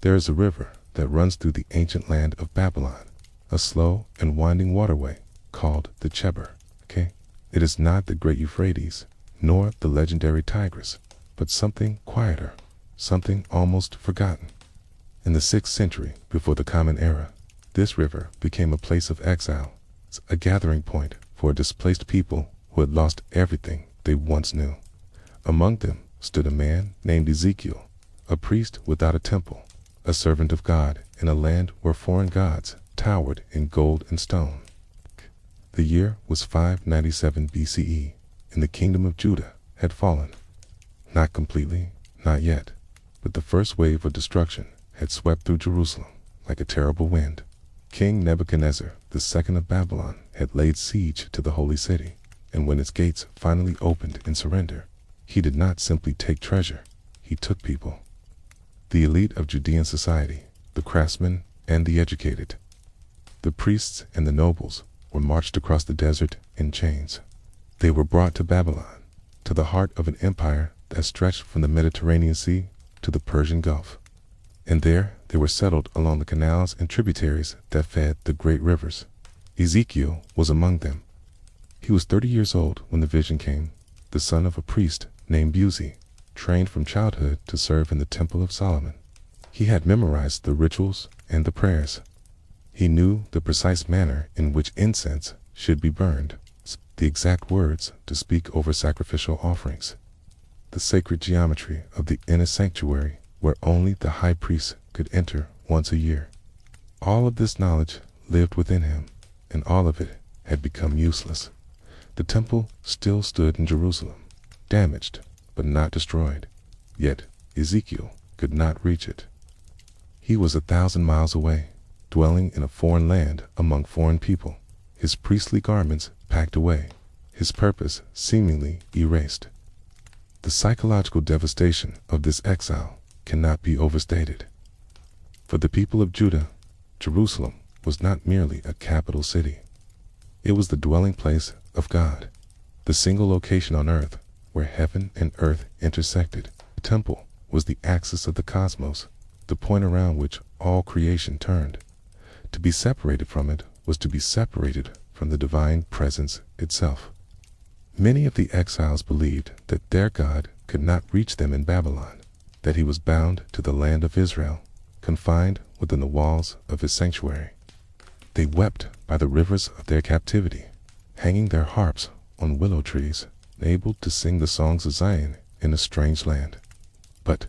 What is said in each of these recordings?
There is a river that runs through the ancient land of Babylon, a slow and winding waterway called the Chebar. It is not the great Euphrates, nor the legendary Tigris, but something quieter, something almost forgotten. In the 6th century before the Common Era, this river became a place of exile, a gathering point for displaced people who had lost everything they once knew. Among them stood a man named Ezekiel, a priest without a temple, a servant of God in a land where foreign gods towered in gold and stone. The year was 597 BCE, and the kingdom of Judah had fallen. Not completely, not yet, but the first wave of destruction had swept through Jerusalem like a terrible wind. King Nebuchadnezzar II of Babylon had laid siege to the holy city, and when its gates finally opened in surrender, he did not simply take treasure, he took people. The elite of Judean society, the craftsmen and the educated, the priests and the nobles, were marched across the desert in chains. They were brought to Babylon, to the heart of an empire that stretched from the Mediterranean Sea to the Persian Gulf. And there they were settled along the canals and tributaries that fed the great rivers. Ezekiel was among them. He was 30 years old when the vision came, the son of a priest named Buzi, trained from childhood to serve in the Temple of Solomon. He had memorized the rituals and the prayers. He knew the precise manner in which incense should be burned, the exact words to speak over sacrificial offerings, the sacred geometry of the inner sanctuary where only the high priest could enter once a year. All of this knowledge lived within him, and all of it had become useless. The temple still stood in Jerusalem, damaged but not destroyed, yet Ezekiel could not reach it. He was 1,000 miles away, dwelling in a foreign land among foreign people, his priestly garments packed away, his purpose seemingly erased. The psychological devastation of this exile cannot be overstated. For the people of Judah, Jerusalem was not merely a capital city. It was the dwelling place of God, the single location on earth where heaven and earth intersected. The temple was the axis of the cosmos, the point around which all creation turned. To be separated from it was to be separated from the divine presence itself. Many of the exiles believed that their God could not reach them in Babylon, that he was bound to the land of Israel, confined within the walls of his sanctuary. They wept by the rivers of their captivity, hanging their harps on willow trees, able to sing the songs of Zion in a strange land. But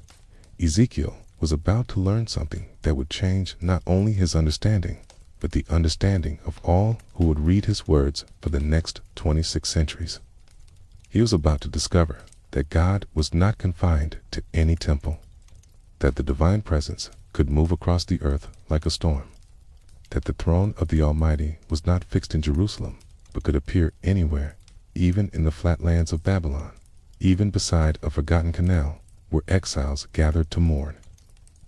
Ezekiel was about to learn something that would change not only his understanding, but the understanding of all who would read his words for the next 26 centuries. He was about to discover that God was not confined to any temple, that the divine presence could move across the earth like a storm, that the throne of the Almighty was not fixed in Jerusalem, but could appear anywhere, even in the flatlands of Babylon, even beside a forgotten canal where exiles gathered to mourn.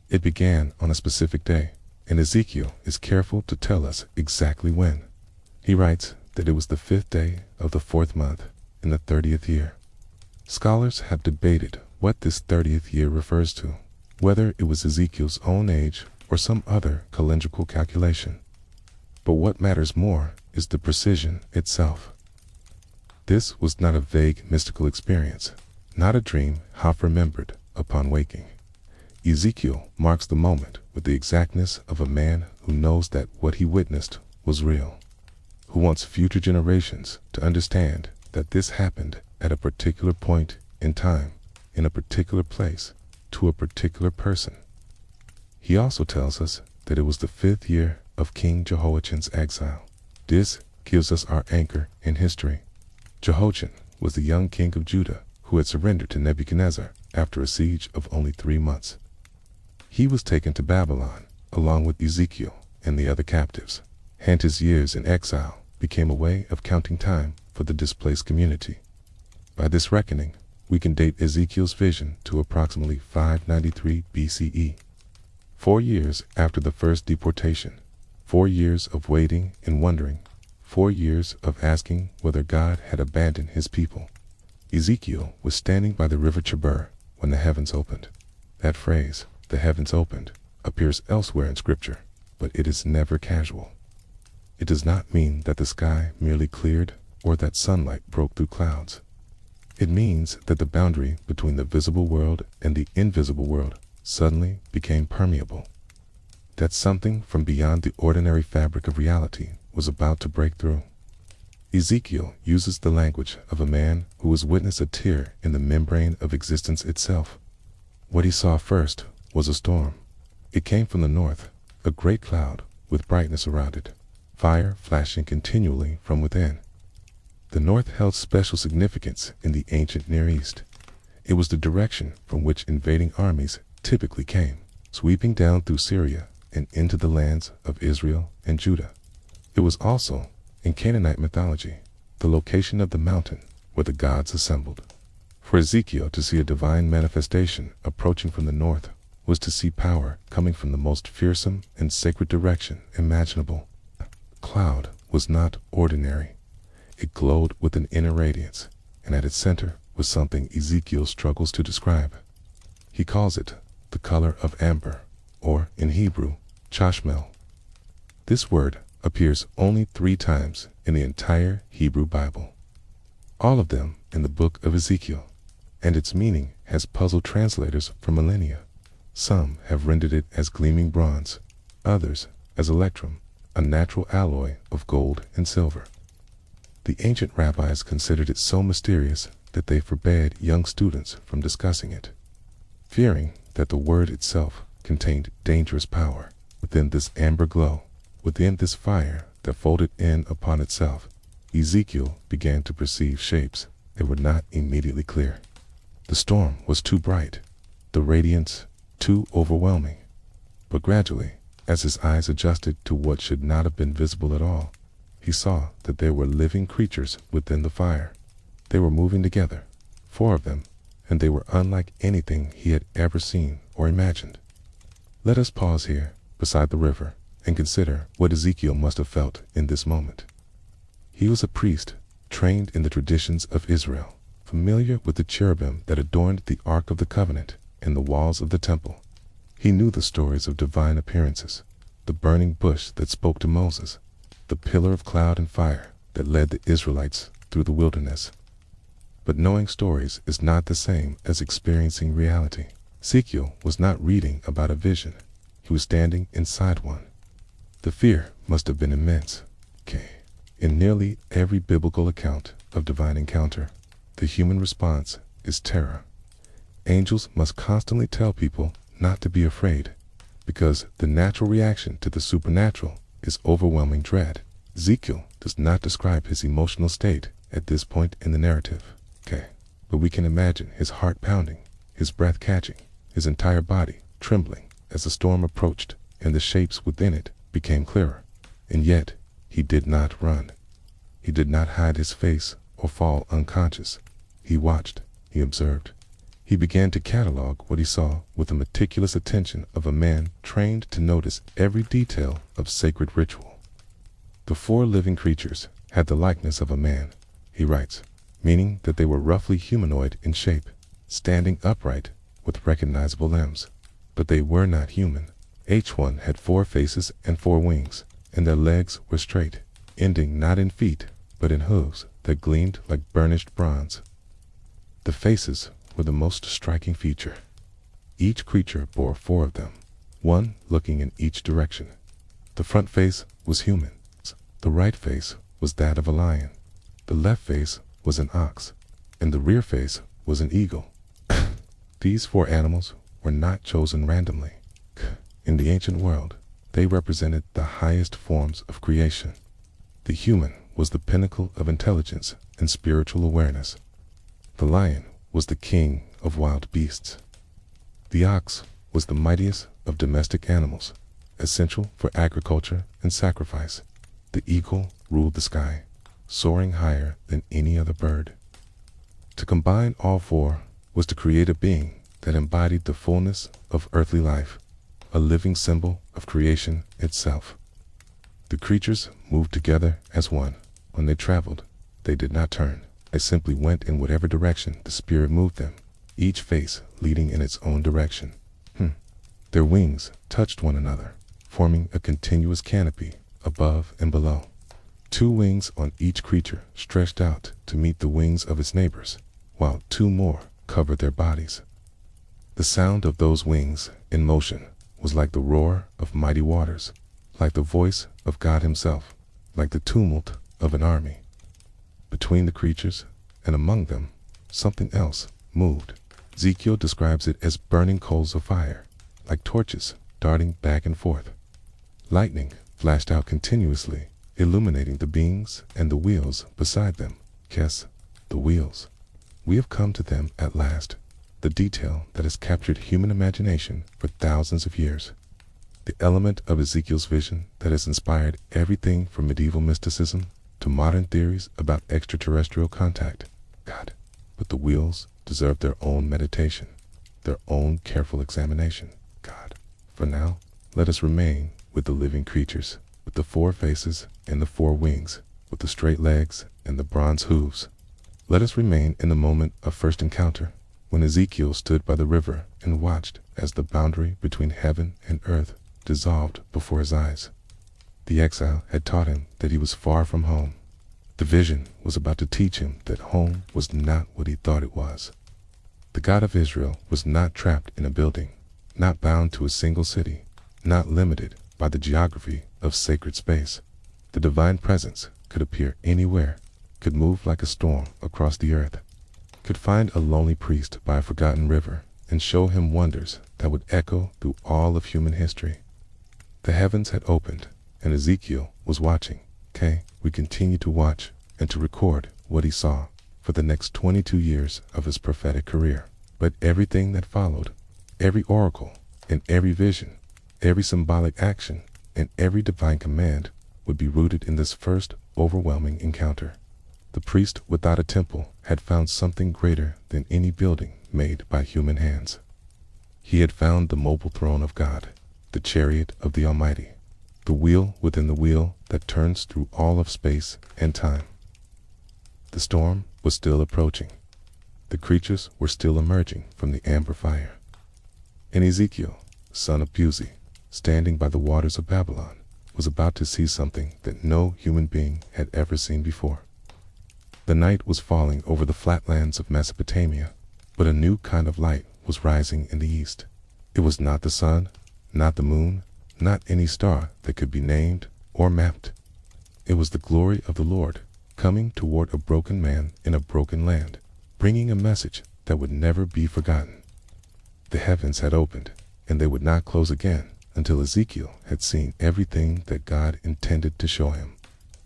It began on a specific day, and Ezekiel is careful to tell us exactly when. He writes that it was the 5th day of the 4th month in the 30th year. Scholars have debated what this 30th year refers to, whether it was Ezekiel's own age or some other calendrical calculation. But what matters more is the precision itself. This was not a vague mystical experience, not a dream half remembered upon waking. Ezekiel marks the moment with the exactness of a man who knows that what he witnessed was real, who wants future generations to understand that this happened at a particular point in time, in a particular place, to a particular person. He also tells us that it was the 5th year of King Jehoiachin's exile. This gives us our anchor in history. Jehoiachin was the young king of Judah who had surrendered to Nebuchadnezzar after a siege of only 3 months. He was taken to Babylon along with Ezekiel and the other captives, and his years in exile became a way of counting time for the displaced community. By this reckoning, we can date Ezekiel's vision to approximately 593 BCE. 4 years after the first deportation, 4 years of waiting and wondering, 4 years of asking whether God had abandoned his people. Ezekiel was standing by the River Chebar when the heavens opened. That phrase, the heavens opened, appears elsewhere in Scripture, but it is never casual. It does not mean that the sky merely cleared or that sunlight broke through clouds. It means that the boundary between the visible world and the invisible world suddenly became permeable. That something from beyond the ordinary fabric of reality was about to break through. Ezekiel uses the language of a man who has witnessed a tear in the membrane of existence itself. What he saw first was a storm. It came from the north, a great cloud with brightness around it, fire flashing continually from within. The north held special significance in the ancient Near East. It was the direction from which invading armies typically came, sweeping down through Syria and into the lands of Israel and Judah. It was also, in Canaanite mythology, the location of the mountain where the gods assembled. For Ezekiel to see a divine manifestation approaching from the north was to see power coming from the most fearsome and sacred direction imaginable. The cloud was not ordinary. It glowed with an inner radiance, and at its center was something Ezekiel struggles to describe. He calls it the color of amber, or in Hebrew, chashmel. This word appears only 3 times in the entire Hebrew Bible, all of them in the book of Ezekiel, and its meaning has puzzled translators for millennia. Some have rendered it as gleaming bronze, others as electrum, a natural alloy of gold and silver. The ancient rabbis considered it so mysterious that they forbade young students from discussing it, fearing that the word itself contained dangerous power. Within this amber glow, within this fire that folded in upon itself, Ezekiel began to perceive shapes that were not immediately clear. The storm was too bright, the radiance too overwhelming. But gradually, as his eyes adjusted to what should not have been visible at all, he saw that there were living creatures within the fire. They were moving together, 4 of them, and they were unlike anything he had ever seen or imagined. Let us pause here, beside the river, and consider what Ezekiel must have felt in this moment. He was a priest, trained in the traditions of Israel, familiar with the cherubim that adorned the Ark of the Covenant and the walls of the temple. He knew the stories of divine appearances, the burning bush that spoke to Moses, the pillar of cloud and fire that led the Israelites through the wilderness. But knowing stories is not the same as experiencing reality. Ezekiel was not reading about a vision. He was standing inside one. The fear must have been immense. In nearly every biblical account of divine encounter, the human response is terror. Angels must constantly tell people not to be afraid, because the natural reaction to the supernatural is overwhelming dread. Ezekiel does not describe his emotional state at this point in the narrative. But we can imagine his heart pounding, his breath catching, his entire body trembling as the storm approached and the shapes within it became clearer. And yet, he did not run. He did not hide his face or fall unconscious. He watched, he observed. He began to catalog what he saw with the meticulous attention of a man trained to notice every detail of sacred ritual. The 4 living creatures had the likeness of a man, he writes, meaning that they were roughly humanoid in shape, standing upright with recognizable limbs. But they were not human. Each one had 4 faces and 4 wings, and their legs were straight, ending not in feet, but in hooves that gleamed like burnished bronze. The faces were the most striking feature. Each creature bore 4 of them, one looking in each direction. The front face was human. The right face was that of a lion. The left face was an ox, and the rear face was an eagle. These 4 animals were not chosen randomly. In the ancient world, they represented the highest forms of creation. The human was the pinnacle of intelligence and spiritual awareness. The lion was the king of wild beasts. The ox was the mightiest of domestic animals, essential for agriculture and sacrifice. The eagle ruled the sky, soaring higher than any other bird. To combine all 4 was to create a being that embodied the fullness of earthly life, a living symbol of creation itself. The creatures moved together as one. When they traveled, they did not turn. They simply went in whatever direction the spirit moved them, each face leading in its own direction. Their wings touched one another, forming a continuous canopy above and below. 2 wings on each creature stretched out to meet the wings of its neighbors, while 2 more covered their bodies. The sound of those wings in motion was like the roar of mighty waters, like the voice of God himself, like the tumult of an army. Between the creatures and among them, something else moved. Ezekiel describes it as burning coals of fire, like torches darting back and forth. Lightning flashed out continuously, illuminating the beings and the wheels beside them. Yes, the wheels. We have come to them at last, the detail that has captured human imagination for thousands of years. The element of Ezekiel's vision that has inspired everything from medieval mysticism to modern theories about extraterrestrial contact. God, but the wheels deserve their own meditation, their own careful examination. God, for now, let us remain with the living creatures, with the 4 faces and the 4 wings, with the straight legs and the bronze hooves. Let us remain in the moment of first encounter, when Ezekiel stood by the river and watched as the boundary between heaven and earth dissolved before his eyes. The exile had taught him that he was far from home. The vision was about to teach him that home was not what he thought it was. The God of Israel was not trapped in a building, not bound to a single city, not limited by the geography of sacred space. The divine presence could appear anywhere, could move like a storm across the earth, could find a lonely priest by a forgotten river and show him wonders that would echo through all of human history. The heavens had opened, and Ezekiel was watching. We continue to watch and to record what he saw for the next 22 years of his prophetic career. But everything that followed, every oracle and every vision, every symbolic action and every divine command would be rooted in this first overwhelming encounter. The priest without a temple had found something greater than any building made by human hands. He had found the mobile throne of God, the chariot of the Almighty, the wheel within the wheel that turns through all of space and time. The storm was still approaching. The creatures were still emerging from the amber fire. And Ezekiel, son of Buzi, standing by the waters of Babylon, was about to see something that no human being had ever seen before. The night was falling over the flatlands of Mesopotamia, but a new kind of light was rising in the east. It was not the sun, not the moon, not any star that could be named or mapped. It was the glory of the Lord coming toward a broken man in a broken land, bringing a message that would never be forgotten. The heavens had opened, and they would not close again until Ezekiel had seen everything that God intended to show him.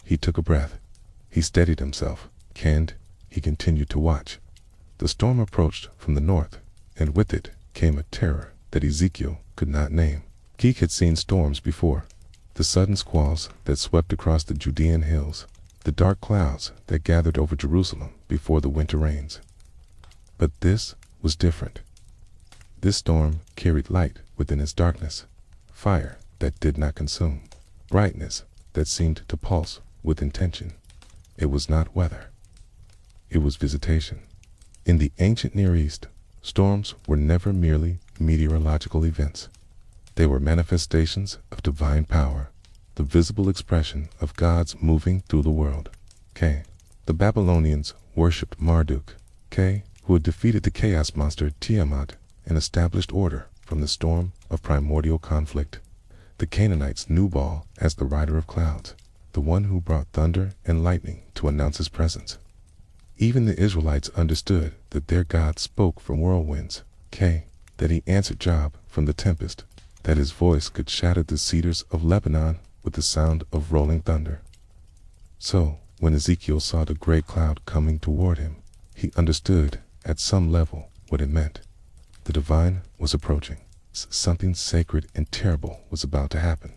He took a breath. He steadied himself, and he continued to watch. The storm approached from the north, and with it came a terror that Ezekiel could not name. He had seen storms before, the sudden squalls that swept across the Judean hills, the dark clouds that gathered over Jerusalem before the winter rains. But this was different. This storm carried light within its darkness, fire that did not consume, brightness that seemed to pulse with intention. It was not weather. It was visitation. In the ancient Near East, storms were never merely meteorological events. They were manifestations of divine power, the visible expression of God's moving through the world. The Babylonians worshipped Marduk, who had defeated the chaos monster Tiamat and established order from the storm of primordial conflict. The Canaanites knew Baal as the rider of clouds, the one who brought thunder and lightning to announce his presence. Even the Israelites understood that their God spoke from whirlwinds, that he answered Job from the tempest, that his voice could shatter the cedars of Lebanon with the sound of rolling thunder. So, when Ezekiel saw the great cloud coming toward him, he understood at some level what it meant. The divine was approaching. Something sacred and terrible was about to happen.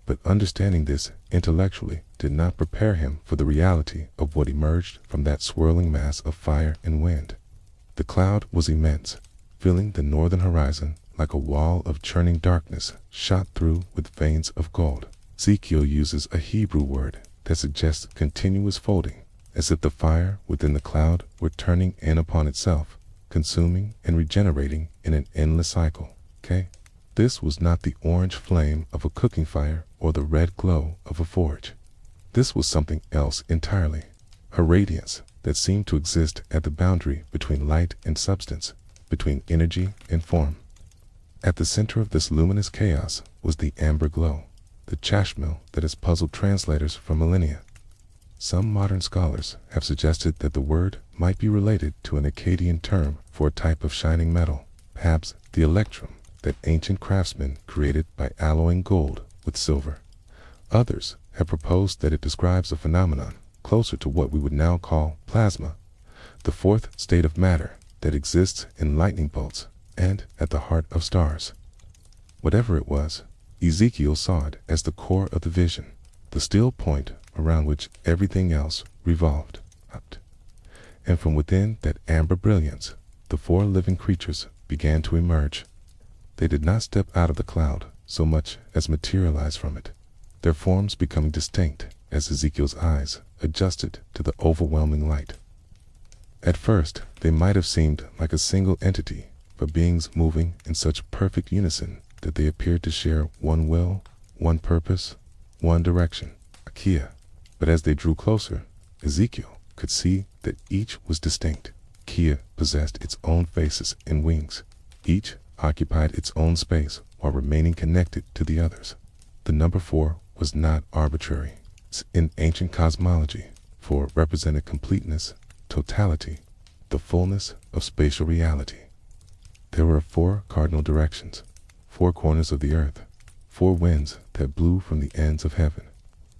But understanding this intellectually did not prepare him for the reality of what emerged from that swirling mass of fire and wind. The cloud was immense, filling the northern horizon like a wall of churning darkness shot through with veins of gold. Ezekiel uses a Hebrew word that suggests continuous folding, as if the fire within the cloud were turning in upon itself, consuming and regenerating in an endless cycle. This was not the orange flame of a cooking fire or the red glow of a forge. This was something else entirely, a radiance that seemed to exist at the boundary between light and substance, between energy and form. At the center of this luminous chaos was the amber glow, the chashmel that has puzzled translators for millennia. Some modern scholars have suggested that the word might be related to an Akkadian term for a type of shining metal, perhaps the electrum that ancient craftsmen created by alloying gold with silver. Others have proposed that it describes a phenomenon closer to what we would now call plasma, the fourth state of matter that exists in lightning bolts and at the heart of stars. Whatever it was, Ezekiel saw it as the core of the vision, the still point around which everything else revolved. And from within that amber brilliance, the four living creatures began to emerge. They did not step out of the cloud so much as materialize from it, their forms becoming distinct as Ezekiel's eyes adjusted to the overwhelming light. At first, they might have seemed like a single entity, but beings moving in such perfect unison that they appeared to share one will, one purpose, one direction, Akia. But as they drew closer, Ezekiel could see that each was distinct. Kia possessed its own faces and wings. Each occupied its own space while remaining connected to the others. The number 4 was not arbitrary. In ancient cosmology, 4 represented completeness, totality, the fullness of spatial reality. There were 4 cardinal directions, 4 corners of the earth, 4 winds that blew from the ends of heaven.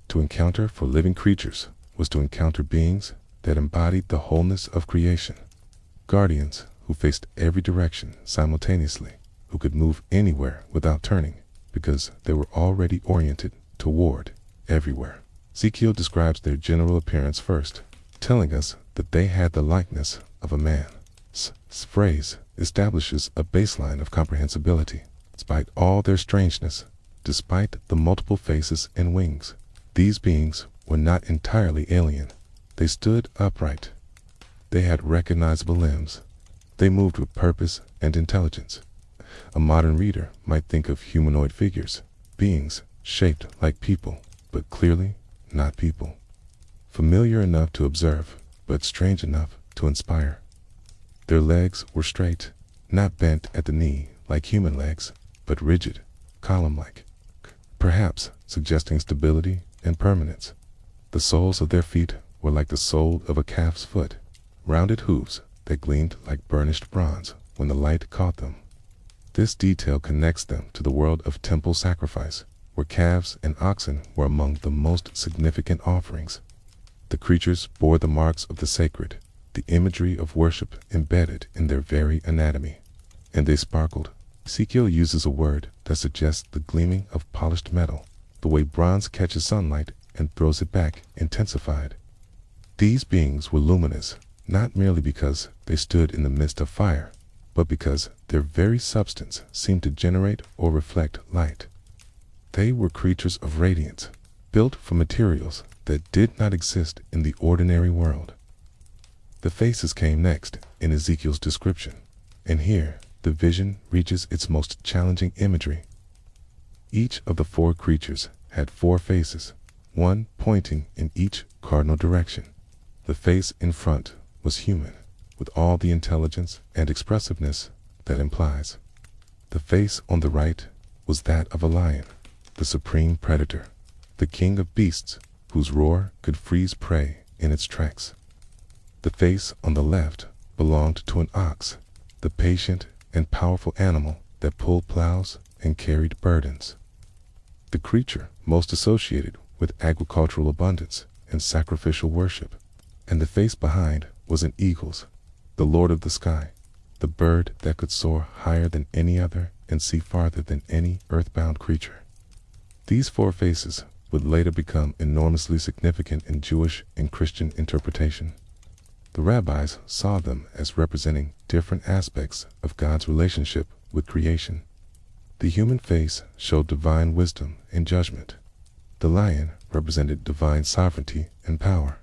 To encounter for living creatures was to encounter beings that embodied the wholeness of creation, guardians who faced every direction simultaneously, who could move anywhere without turning because they were already oriented toward everywhere. Ezekiel describes their general appearance first, telling us that they had the likeness of a man. This phrase establishes a baseline of comprehensibility. Despite all their strangeness, despite the multiple faces and wings, these beings were not entirely alien. They stood upright. They had recognizable limbs. They moved with purpose and intelligence. A modern reader might think of humanoid figures, beings shaped like people, but clearly not people. Familiar enough to observe, but strange enough to inspire. Their legs were straight, not bent at the knee like human legs, but rigid, column-like, perhaps suggesting stability and permanence. The soles of their feet were like the sole of a calf's foot, rounded hooves that gleamed like burnished bronze when the light caught them. This detail connects them to the world of temple sacrifice, where calves and oxen were among the most significant offerings. The creatures bore the marks of the sacred, the imagery of worship embedded in their very anatomy. And they sparkled. Ezekiel uses a word that suggests the gleaming of polished metal, the way bronze catches sunlight and throws it back intensified. These beings were luminous, not merely because they stood in the midst of fire, but because their very substance seemed to generate or reflect light. They were creatures of radiance, built from materials that did not exist in the ordinary world. The faces came next in Ezekiel's description, and here the vision reaches its most challenging imagery. Each of the 4 creatures had 4 faces, one pointing in each cardinal direction. The face in front was human, with all the intelligence and expressiveness that implies. The face on the right was that of a lion, the supreme predator, the king of beasts whose roar could freeze prey in its tracks. The face on the left belonged to an ox, the patient and powerful animal that pulled plows and carried burdens. The creature most associated with agricultural abundance and sacrificial worship. And the face behind was an eagle's, the lord of the sky, the bird that could soar higher than any other and see farther than any earthbound creature. These 4 faces would later become enormously significant in Jewish and Christian interpretation. The rabbis saw them as representing different aspects of God's relationship with creation. The human face showed divine wisdom and judgment. The lion represented divine sovereignty and power.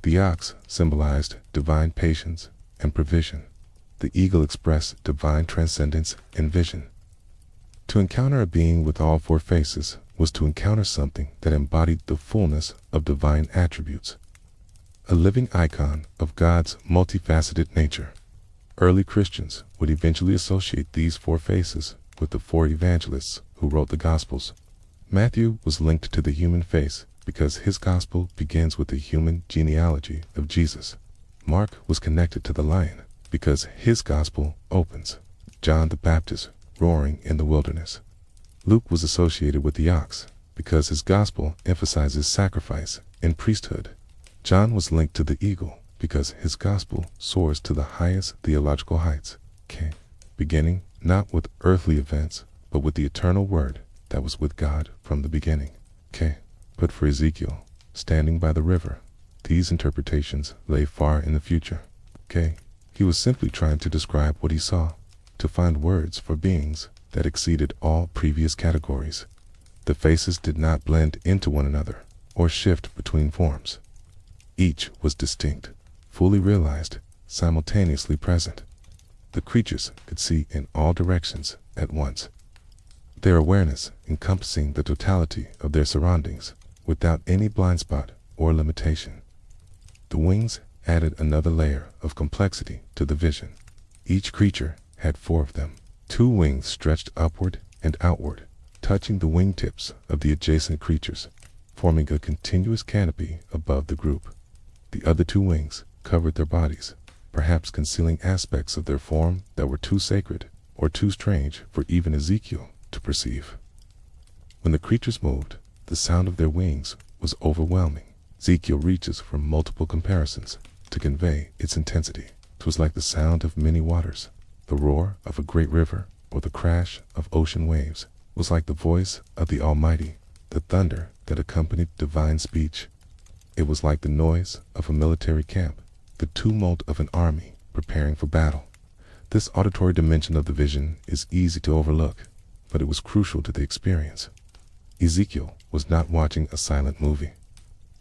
The ox symbolized divine patience and provision. The eagle expressed divine transcendence and vision. To encounter a being with all four faces was to encounter something that embodied the fullness of divine attributes, a living icon of God's multifaceted nature. Early Christians would eventually associate these four faces with the four evangelists who wrote the Gospels. Matthew was linked to the human face because his Gospel begins with the human genealogy of Jesus. Mark was connected to the lion because his Gospel opens John the Baptist roaring in the wilderness. Luke was associated with the ox because his Gospel emphasizes sacrifice and priesthood. John was linked to the eagle because his Gospel soars to the highest theological heights, beginning not with earthly events, but with the eternal word that was with God from the beginning. But for Ezekiel, standing by the river, these interpretations lay far in the future. He was simply trying to describe what he saw, to find words for beings that exceeded all previous categories. The faces did not blend into one another or shift between forms. Each was distinct, fully realized, simultaneously present. The creatures could see in all directions at once, their awareness encompassing the totality of their surroundings without any blind spot or limitation. The wings added another layer of complexity to the vision. Each creature had four of them. Two wings stretched upward and outward, touching the wingtips of the adjacent creatures, forming a continuous canopy above the group. The other two wings covered their bodies, perhaps concealing aspects of their form that were too sacred or too strange for even Ezekiel to perceive. When the creatures moved, the sound of their wings was overwhelming. Ezekiel reaches for multiple comparisons to convey its intensity. It was like the sound of many waters, the roar of a great river, or the crash of ocean waves. It was like the voice of the Almighty, the thunder that accompanied divine speech. It was like the noise of a military camp, the tumult of an army preparing for battle. This auditory dimension of the vision is easy to overlook, but it was crucial to the experience. Ezekiel was not watching a silent movie.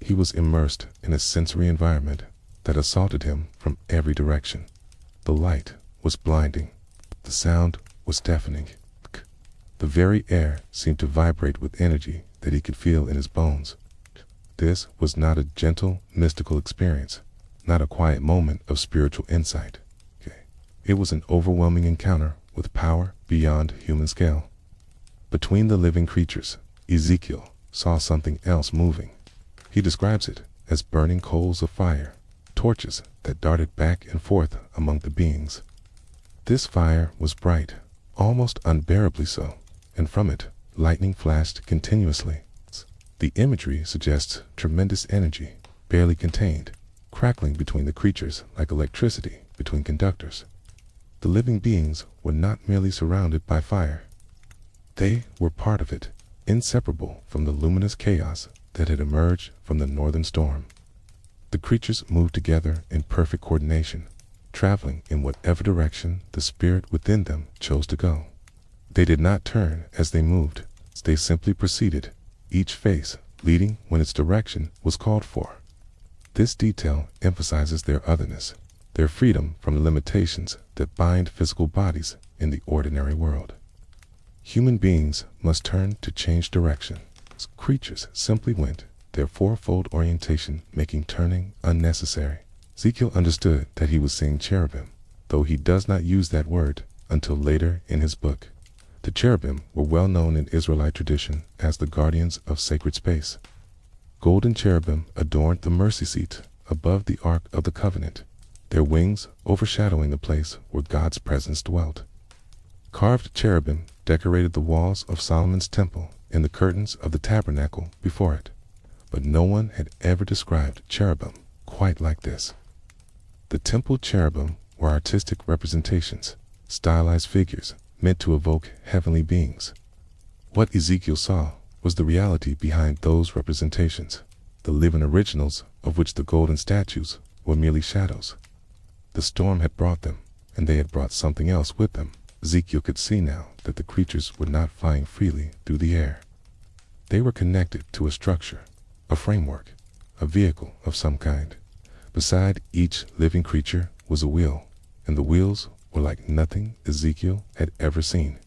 He was immersed in a sensory environment that assaulted him from every direction. The light was blinding. The sound was deafening. The very air seemed to vibrate with energy that he could feel in his bones. This was not a gentle, mystical experience, not a quiet moment of spiritual insight. It was an overwhelming encounter with power beyond human scale. Between the living creatures, Ezekiel saw something else moving. He describes it as burning coals of fire, torches that darted back and forth among the beings. This fire was bright, almost unbearably so, and from it, lightning flashed continuously. The imagery suggests tremendous energy, barely contained, crackling between the creatures like electricity between conductors. The living beings were not merely surrounded by fire. They were part of it, inseparable from the luminous chaos that had emerged from the northern storm. The creatures moved together in perfect coordination, traveling in whatever direction the spirit within them chose to go. They did not turn as they moved. They simply proceeded, each face leading when its direction was called for. This detail emphasizes their otherness, their freedom from the limitations that bind physical bodies in the ordinary world. Human beings must turn to change direction. Creatures simply went, their fourfold orientation making turning unnecessary. Ezekiel understood that he was seeing cherubim, though he does not use that word until later in his book. The cherubim were well known in Israelite tradition as the guardians of sacred space. Golden cherubim adorned the mercy seat above the Ark of the Covenant, their wings overshadowing the place where God's presence dwelt. Carved cherubim decorated the walls of Solomon's temple and the curtains of the tabernacle before it, but no one had ever described cherubim quite like this. The temple cherubim were artistic representations, stylized figures meant to evoke heavenly beings. What Ezekiel saw was the reality behind those representations, the living originals of which the golden statues were merely shadows. The storm had brought them, and they had brought something else with them. Ezekiel could see now that the creatures were not flying freely through the air. They were connected to a structure, a framework, a vehicle of some kind. Beside each living creature was a wheel, and the wheels were like nothing Ezekiel had ever seen.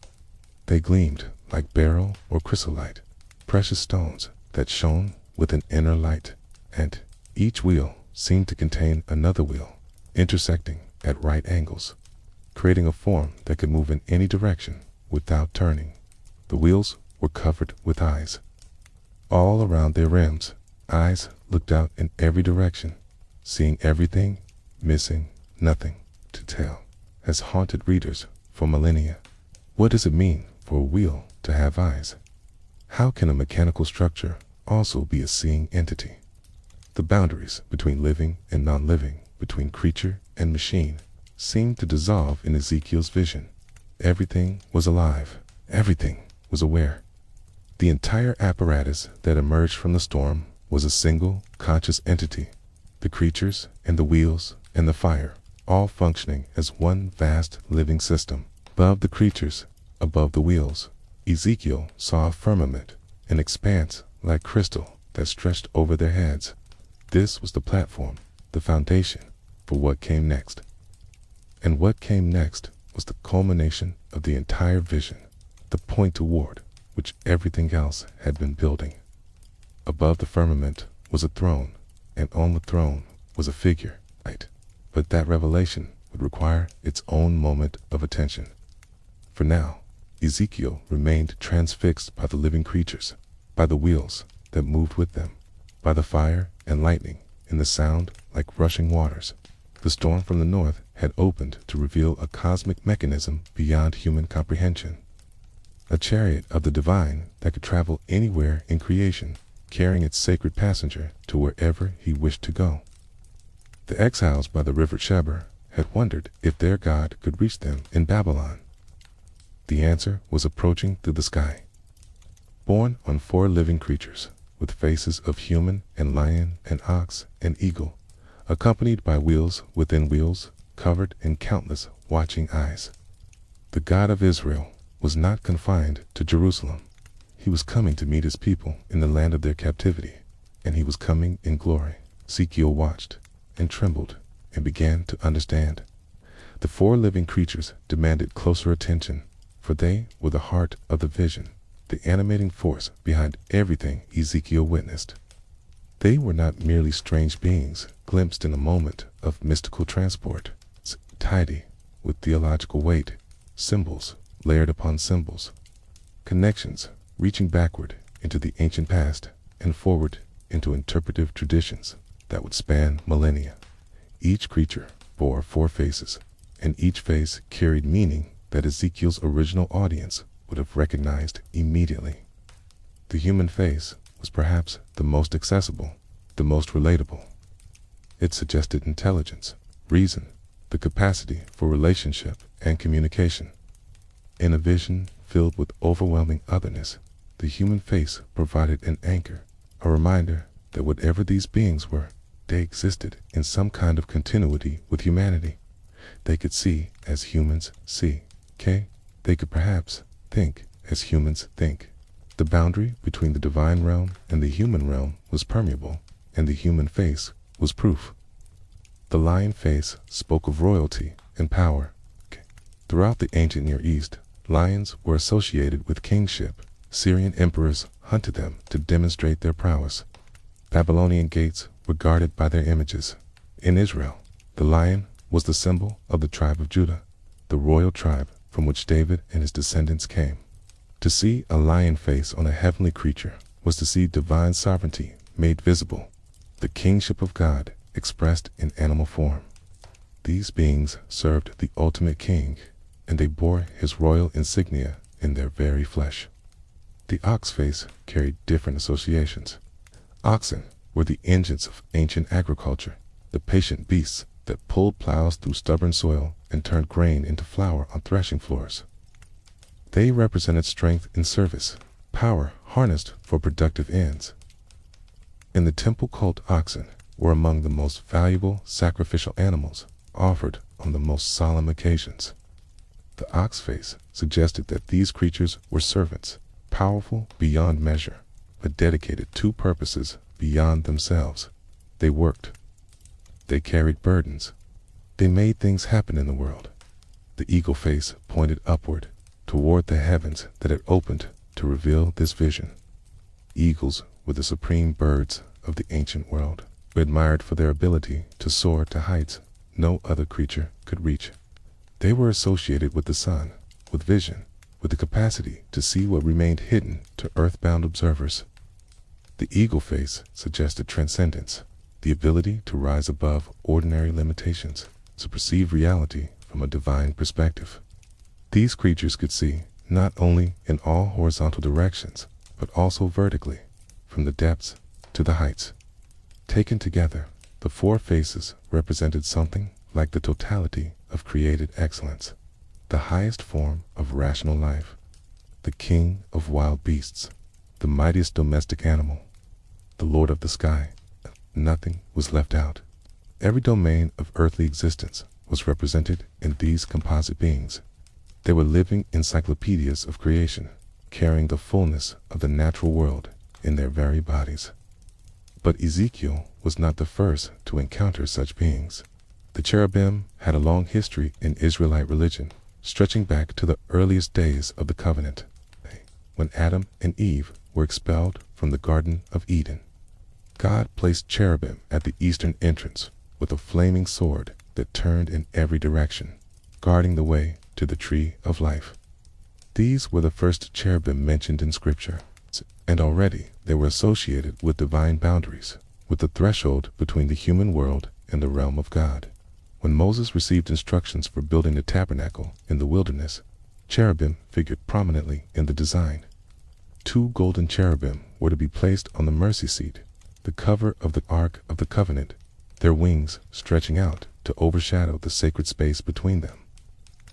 They gleamed like beryl or chrysolite, precious stones that shone with an inner light, and each wheel seemed to contain another wheel, intersecting at right angles, creating a form that could move in any direction without turning. The wheels were covered with eyes. All around their rims, eyes looked out in every direction, seeing everything, missing nothing to tell, has haunted readers for millennia. What does it mean for a wheel to have eyes? How can a mechanical structure also be a seeing entity? The boundaries between living and non-living, between creature and machine, seemed to dissolve in Ezekiel's vision. Everything was alive. Everything was aware. The entire apparatus that emerged from the storm was a single, conscious entity. The creatures and the wheels and the fire, all functioning as one vast living system. Above the creatures, above the wheels, Ezekiel saw a firmament, an expanse like crystal that stretched over their heads. This was the platform, the foundation for what came next. And what came next was the culmination of the entire vision, the point toward which everything else had been building. Above the firmament was a throne, and on the throne was a figure, right? But that revelation would require its own moment of attention. For now, Ezekiel remained transfixed by the living creatures, by the wheels that moved with them, by the fire and lightning and the sound like rushing waters. The storm from the north had opened to reveal a cosmic mechanism beyond human comprehension. A chariot of the divine that could travel anywhere in creation, carrying its sacred passenger to wherever he wished to go. The exiles by the River Chebar had wondered if their God could reach them in Babylon. The answer was approaching through the sky. Borne on 4 living creatures, with faces of human and lion and ox and eagle, accompanied by wheels within wheels, covered in countless watching eyes. The God of Israel was not confined to Jerusalem. He was coming to meet his people in the land of their captivity, and he was coming in glory. Ezekiel watched and trembled and began to understand. The 4 living creatures demanded closer attention, for they were the heart of the vision, the animating force behind everything Ezekiel witnessed. They were not merely strange beings glimpsed in a moment of mystical transport, tidy with theological weight, symbols layered upon symbols, connections reaching backward into the ancient past and forward into interpretive traditions that would span millennia. Each creature bore 4 faces, and each face carried meaning that Ezekiel's original audience would have recognized immediately. The human face was perhaps the most accessible, the most relatable. It suggested intelligence, reason, the capacity for relationship and communication. In a vision filled with overwhelming otherness, the human face provided an anchor, a reminder that whatever these beings were, they existed in some kind of continuity with humanity. They could see as humans see, okay? They could perhaps think as humans think. The boundary between the divine realm and the human realm was permeable, and the human face was proof. The lion face spoke of royalty and power. Okay. Throughout the ancient Near East, lions were associated with kingship. Syrian emperors hunted them to demonstrate their prowess. Babylonian gates were guarded by their images. In Israel, the lion was the symbol of the tribe of Judah, the royal tribe from which David and his descendants came. To see a lion face on a heavenly creature was to see divine sovereignty made visible, the kingship of God expressed in animal form. These beings served the ultimate king, and they bore his royal insignia in their very flesh. The ox face carried different associations. Oxen were the engines of ancient agriculture, the patient beasts that pulled plows through stubborn soil and turned grain into flour on threshing floors. They represented strength in service, power harnessed for productive ends. In the temple cult, oxen were among the most valuable sacrificial animals offered on the most solemn occasions. The ox face suggested that these creatures were servants, powerful beyond measure, but dedicated to purposes beyond themselves. They worked. They carried burdens. They made things happen in the world. The eagle face pointed upward, toward the heavens that had opened to reveal this vision. Eagles were the supreme birds of the ancient world, admired for their ability to soar to heights no other creature could reach. They were associated with the sun, with vision, with the capacity to see what remained hidden to earthbound observers. The eagle face suggested transcendence, the ability to rise above ordinary limitations, to perceive reality from a divine perspective. These creatures could see not only in all horizontal directions, but also vertically, from the depths to the heights. Taken together, the four faces represented something like the totality of created excellence, the highest form of rational life, the king of wild beasts, the mightiest domestic animal, the lord of the sky. Nothing was left out. Every domain of earthly existence was represented in these composite beings. They were living encyclopedias of creation, carrying the fullness of the natural world in their very bodies. But Ezekiel was not the first to encounter such beings. The cherubim had a long history in Israelite religion, stretching back to the earliest days of the covenant, when Adam and Eve were expelled from the Garden of Eden. God placed cherubim at the eastern entrance with a flaming sword that turned in every direction, guarding the way to the tree of life. These were the first cherubim mentioned in Scripture, and already they were associated with divine boundaries, with the threshold between the human world and the realm of God. When Moses received instructions for building the tabernacle in the wilderness, cherubim figured prominently in the design. 2 golden cherubim were to be placed on the mercy seat, the cover of the Ark of the Covenant, their wings stretching out to overshadow the sacred space between them.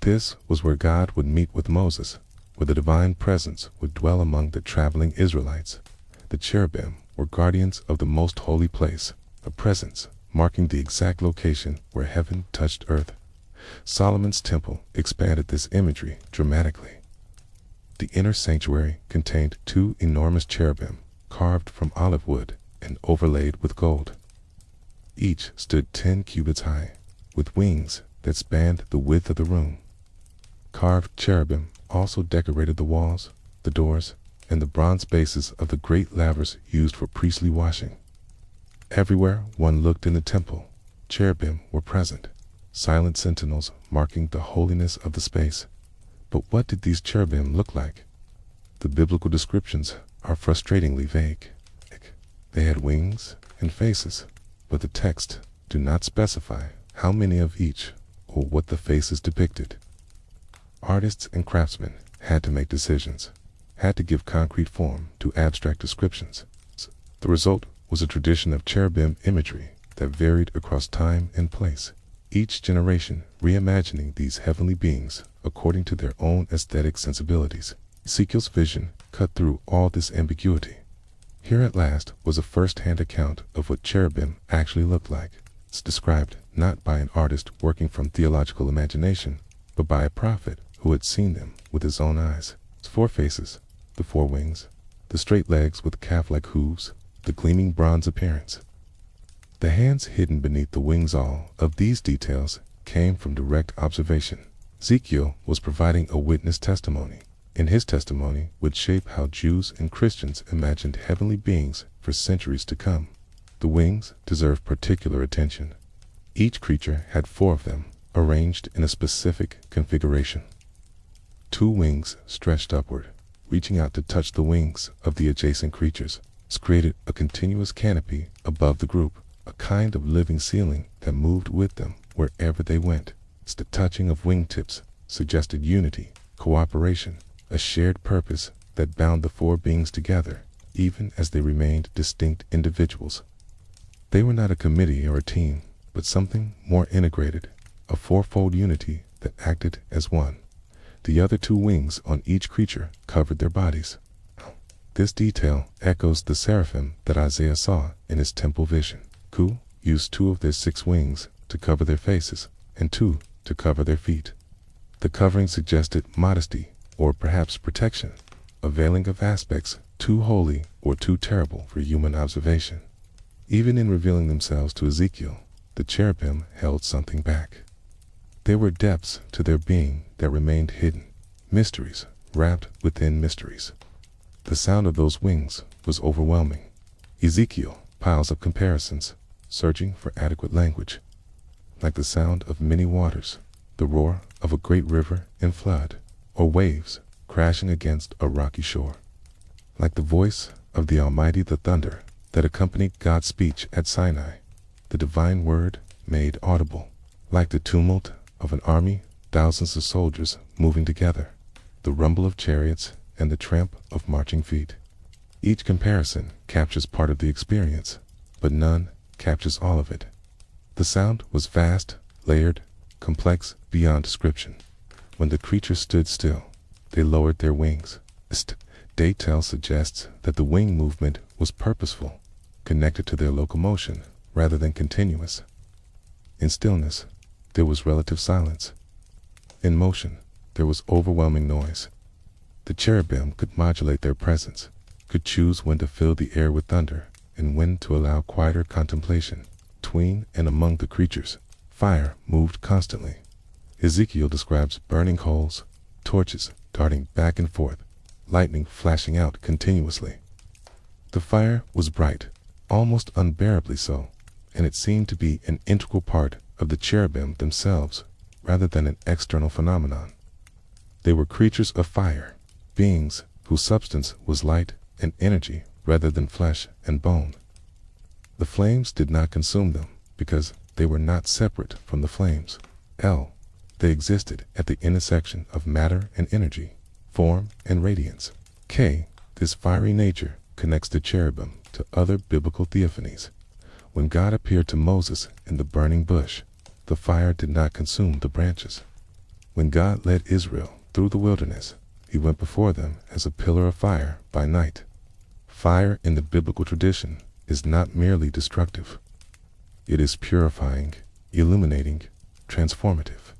This was where God would meet with Moses, where the divine presence would dwell among the traveling Israelites. The cherubim were guardians of the most holy place, a presence marking the exact location where heaven touched earth. Solomon's temple expanded this imagery dramatically. The inner sanctuary contained 2 enormous cherubim carved from olive wood and overlaid with gold. Each stood 10 cubits high, with wings that spanned the width of the room. Carved cherubim also decorated the walls, the doors, and the bronze bases of the great lavers used for priestly washing. Everywhere one looked in the temple, cherubim were present, silent sentinels marking the holiness of the space. But what did these cherubim look like? The biblical descriptions are frustratingly vague. They had wings and faces, but the texts do not specify how many of each or what the faces depicted. Artists and craftsmen had to make decisions, had to give concrete form to abstract descriptions. The result was a tradition of cherubim imagery that varied across time and place, each generation reimagining these heavenly beings according to their own aesthetic sensibilities. Ezekiel's vision cut through all this ambiguity. Here at last was a first-hand account of what cherubim actually looked like. It's described not by an artist working from theological imagination, but by a prophet who had seen them with his own eyes. Its 4 faces, the 4 wings, the straight legs with calf-like hooves, the gleaming bronze appearance. The hands hidden beneath the wings. All of these details came from direct observation. Ezekiel was providing a witness testimony, and his testimony would shape how Jews and Christians imagined heavenly beings for centuries to come. The wings deserve particular attention. Each creature had 4 of them, arranged in a specific configuration. 2 wings stretched upward, reaching out to touch the wings of the adjacent creatures. This created a continuous canopy above the group, a kind of living ceiling that moved with them wherever they went. The touching of wingtips suggested unity, cooperation, a shared purpose that bound the 4 beings together, even as they remained distinct individuals. They were not a committee or a team, but something more integrated, a 4-fold unity that acted as one. The other 2 wings on each creature covered their bodies. This detail echoes the seraphim that Isaiah saw in his temple vision, who used 2 of their 6 wings to cover their faces and 2 to cover their feet. The covering suggested modesty or perhaps protection, a veiling of aspects too holy or too terrible for human observation. Even in revealing themselves to Ezekiel, the cherubim held something back. There were depths to their being that remained hidden, mysteries wrapped within mysteries. The sound of those wings was overwhelming. Ezekiel piles up comparisons, searching for adequate language. Like the sound of many waters, the roar of a great river in flood, or waves crashing against a rocky shore. Like the voice of the Almighty, the thunder that accompanied God's speech at Sinai, the divine word made audible. Like the tumult of an army, thousands of soldiers moving together, the rumble of chariots and the tramp of marching feet. Each comparison captures part of the experience, but none captures all of it. The sound was vast, layered, complex beyond description. When the creatures stood still, they lowered their wings. Detail suggests that the wing movement was purposeful, connected to their locomotion rather than continuous. In stillness, there was relative silence. In motion, there was overwhelming noise. The cherubim could modulate their presence, could choose when to fill the air with thunder and when to allow quieter contemplation. Between and among the creatures, fire moved constantly. Ezekiel describes burning coals, torches darting back and forth, lightning flashing out continuously. The fire was bright, almost unbearably so, and it seemed to be an integral part of the cherubim themselves rather than an external phenomenon. They were creatures of fire, beings whose substance was light and energy rather than flesh and bone. The flames did not consume them because they were not separate from the flames. They existed at the intersection of matter and energy, form and radiance. This fiery nature connects the cherubim to other biblical theophanies. When God appeared to Moses in the burning bush, the fire did not consume the branches. When God led Israel through the wilderness, he went before them as a pillar of fire by night. Fire in the biblical tradition is not merely destructive. It is purifying, illuminating, transformative.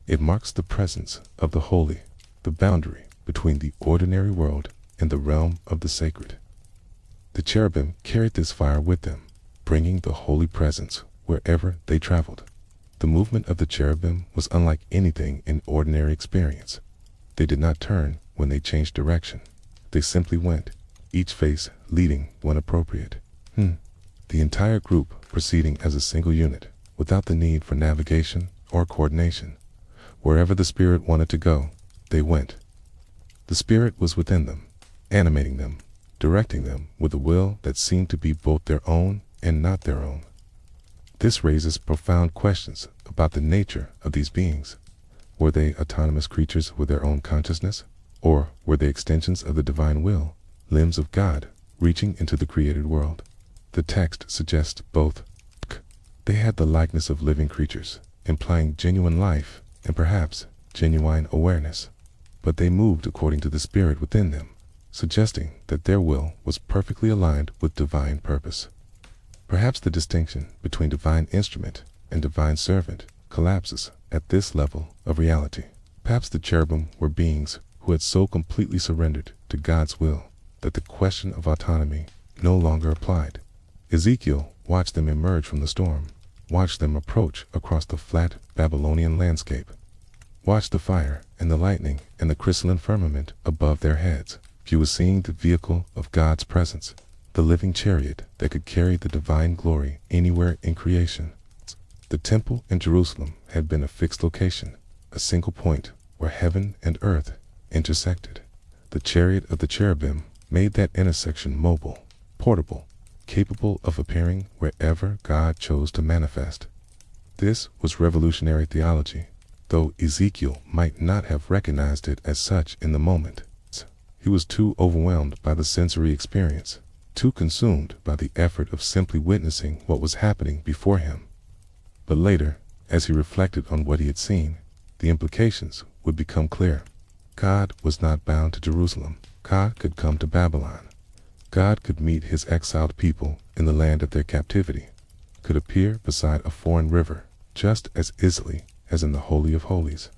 It marks the presence of the holy, the boundary between the ordinary world and the realm of the sacred. The cherubim carried this fire with them, bringing the holy presence wherever they traveled. The movement of the cherubim was unlike anything in ordinary experience. They did not turn when they changed direction. They simply went, each face leading when appropriate. The entire group proceeding as a single unit, without the need for navigation or coordination. Wherever the Spirit wanted to go, they went. The Spirit was within them, animating them, directing them with a will that seemed to be both their own and not their own. This raises profound questions about the nature of these beings. Were they autonomous creatures with their own consciousness? Or were they extensions of the divine will, limbs of God, reaching into the created world? The text suggests both. They had the likeness of living creatures, implying genuine life and perhaps genuine awareness. But they moved according to the Spirit within them, suggesting that their will was perfectly aligned with divine purpose. Perhaps the distinction between divine instrument and divine servant collapses at this level of reality. Perhaps the cherubim were beings who had so completely surrendered to God's will that the question of autonomy no longer applied. Ezekiel watched them emerge from the storm, watched them approach across the flat Babylonian landscape, watched the fire and the lightning and the crystalline firmament above their heads. He was seeing the vehicle of God's presence, the living chariot that could carry the divine glory anywhere in creation. The temple in Jerusalem had been a fixed location, a single point where heaven and earth intersected. The chariot of the cherubim made that intersection mobile, portable, capable of appearing wherever God chose to manifest. This was revolutionary theology, though Ezekiel might not have recognized it as such in the moment. He was too overwhelmed by the sensory experience, too consumed by the effort of simply witnessing what was happening before him. But later, as he reflected on what he had seen, the implications would become clear. God was not bound to Jerusalem. God could come to Babylon. God could meet his exiled people in the land of their captivity, could appear beside a foreign river just as easily as in the Holy of Holies.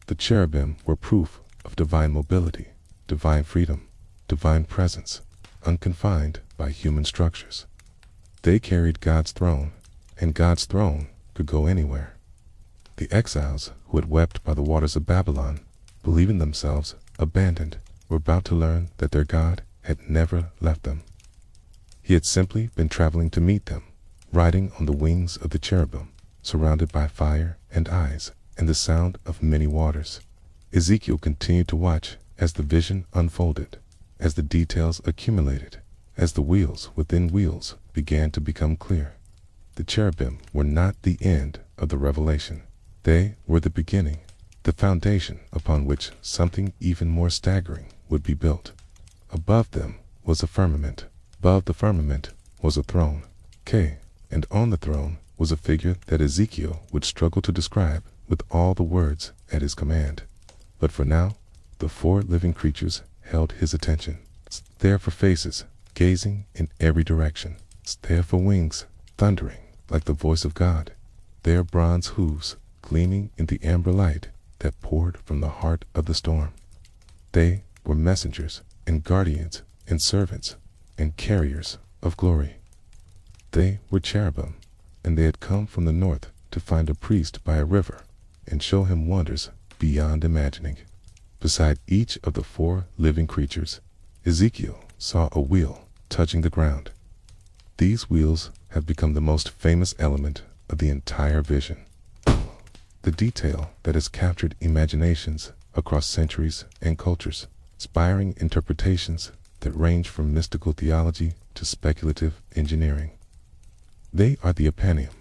The cherubim were proof of divine mobility, divine freedom, divine presence, unconfined by human structures. They carried God's throne, and God's throne could go anywhere. The exiles who had wept by the waters of Babylon believing themselves abandoned, were about to learn that their God had never left them. He had simply been traveling to meet them, riding on the wings of the cherubim, surrounded by fire and eyes and the sound of many waters. Ezekiel continued to watch as the vision unfolded, as the details accumulated, as the wheels within wheels began to become clear. The cherubim were not the end of the revelation. They were the beginning, the foundation upon which something even more staggering would be built. Above them was a firmament. Above the firmament was a throne. And on the throne was a figure that Ezekiel would struggle to describe with all the words at his command. But for now, the 4 living creatures held his attention. There for faces, gazing in every direction. There for wings, thundering like the voice of God. There bronze hooves, gleaming in the amber light that poured from the heart of the storm. They were messengers and guardians and servants and carriers of glory. They were cherubim, and they had come from the north to find a priest by a river and show him wonders beyond imagining. Beside each of the 4 living creatures, Ezekiel saw a wheel touching the ground. These wheels have become the most famous element of the entire vision. The detail that has captured imaginations across centuries and cultures, inspiring interpretations that range from mystical theology to speculative engineering. They are the Epanium,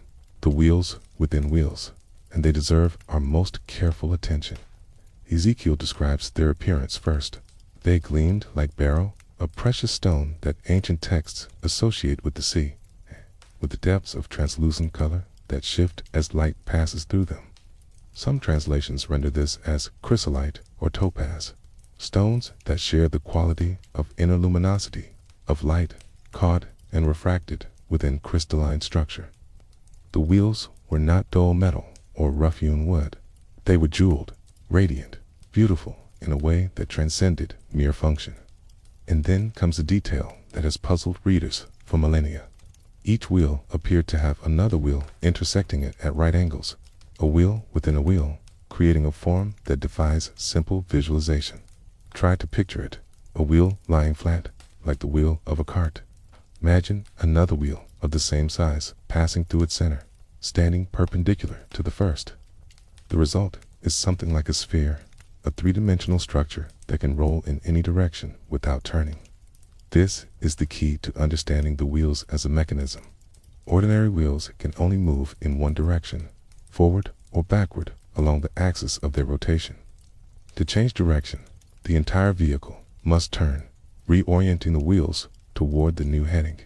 the wheels within wheels, and they deserve our most careful attention. Ezekiel describes their appearance first. They gleamed like beryl, a precious stone that ancient texts associate with the sea, with the depths of translucent color that shift as light passes through them. Some translations render this as chrysolite or topaz, stones that share the quality of inner luminosity, of light caught and refracted within crystalline structure. The wheels were not dull metal or rough-hewn wood. They were jeweled, radiant, beautiful in a way that transcended mere function. And then comes a detail that has puzzled readers for millennia. Each wheel appeared to have another wheel intersecting it at right angles, a wheel within a wheel, creating a form that defies simple visualization. Try to picture it, a wheel lying flat, like the wheel of a cart. Imagine another wheel of the same size passing through its center, standing perpendicular to the first. The result is something like a sphere, a 3-dimensional structure that can roll in any direction without turning. This is the key to understanding the wheels as a mechanism. Ordinary wheels can only move in one direction, forward or backward along the axis of their rotation. To change direction, the entire vehicle must turn, reorienting the wheels toward the new heading.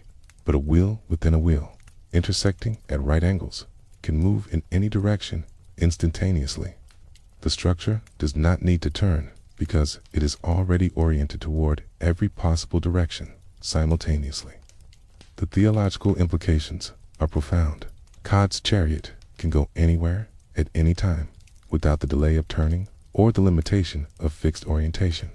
But a wheel within a wheel, intersecting at right angles, can move in any direction instantaneously. The structure does not need to turn because it is already oriented toward every possible direction simultaneously. The theological implications are profound. God's chariot can go anywhere at any time without the delay of turning or the limitation of fixed orientation.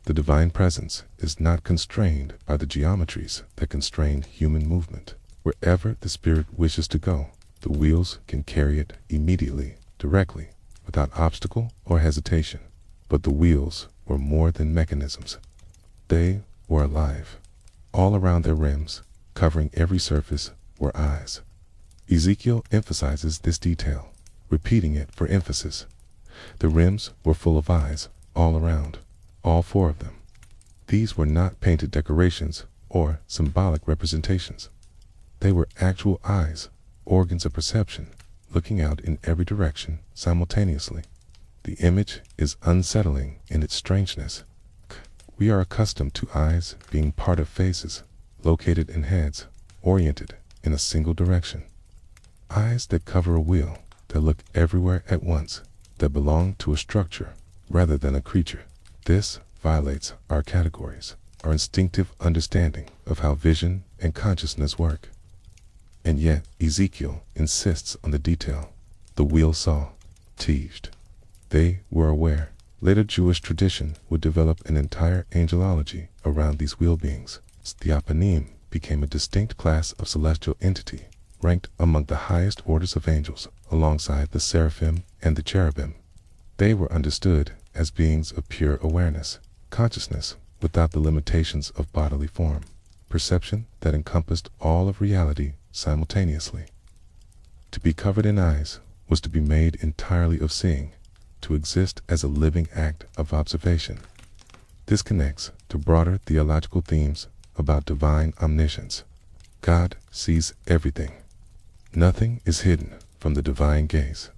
The divine presence is not constrained by the geometries that constrain human movement. Wherever the Spirit wishes to go, the wheels can carry it immediately, directly, without obstacle or hesitation. But the wheels were more than mechanisms. They were alive. All around their rims, covering every surface, were eyes. Ezekiel emphasizes this detail, repeating it for emphasis. The rims were full of eyes, all around, all 4 of them. These were not painted decorations or symbolic representations. They were actual eyes, organs of perception, looking out in every direction simultaneously. The image is unsettling in its strangeness. We are accustomed to eyes being part of faces, located in heads, oriented in a single direction. Eyes that cover a wheel, that look everywhere at once, that belong to a structure rather than a creature. This violates our categories, our instinctive understanding of how vision and consciousness work. And yet Ezekiel insists on the detail. The wheel saw, teased. They were aware. Later Jewish tradition would develop an entire angelology around these wheel beings. The Apanim became a distinct class of celestial entity, ranked among the highest orders of angels alongside the seraphim and the cherubim. They were understood as beings of pure awareness, consciousness without the limitations of bodily form, perception that encompassed all of reality simultaneously. To be covered in eyes was to be made entirely of seeing, to exist as a living act of observation. This connects to broader theological themes about divine omniscience. God sees everything. Nothing is hidden from the divine gaze.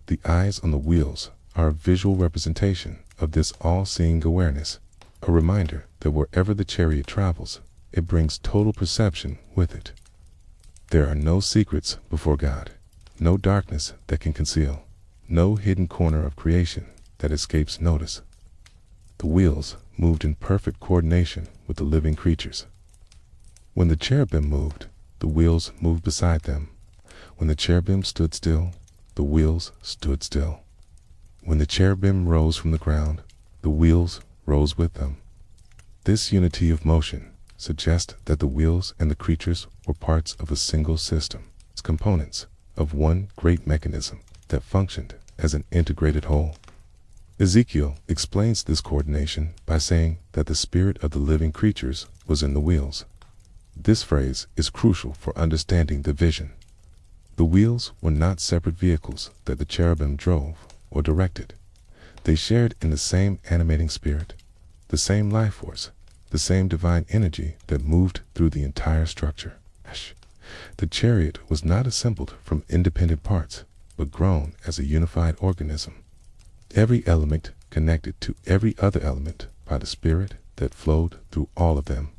The eyes on the wheels are a visual representation of this all-seeing awareness, a reminder that wherever the chariot travels, it brings total perception with it. There are no secrets before God, no darkness that can conceal, no hidden corner of creation that escapes notice. The wheels moved in perfect coordination with the living creatures. When the cherubim moved, the wheels moved beside them. When the cherubim stood still, the wheels stood still. When the cherubim rose from the ground, the wheels rose with them. This unity of motion suggests that the wheels and the creatures were parts of a single system, as components of one great mechanism that functioned as an integrated whole. Ezekiel explains this coordination by saying that the spirit of the living creatures was in the wheels. This phrase is crucial for understanding the vision. The wheels were not separate vehicles that the cherubim drove or directed. They shared in the same animating spirit, the same life force, the same divine energy that moved through the entire structure. The chariot was not assembled from independent parts, but grown as a unified organism. Every element connected to every other element by the spirit that flowed through all of them.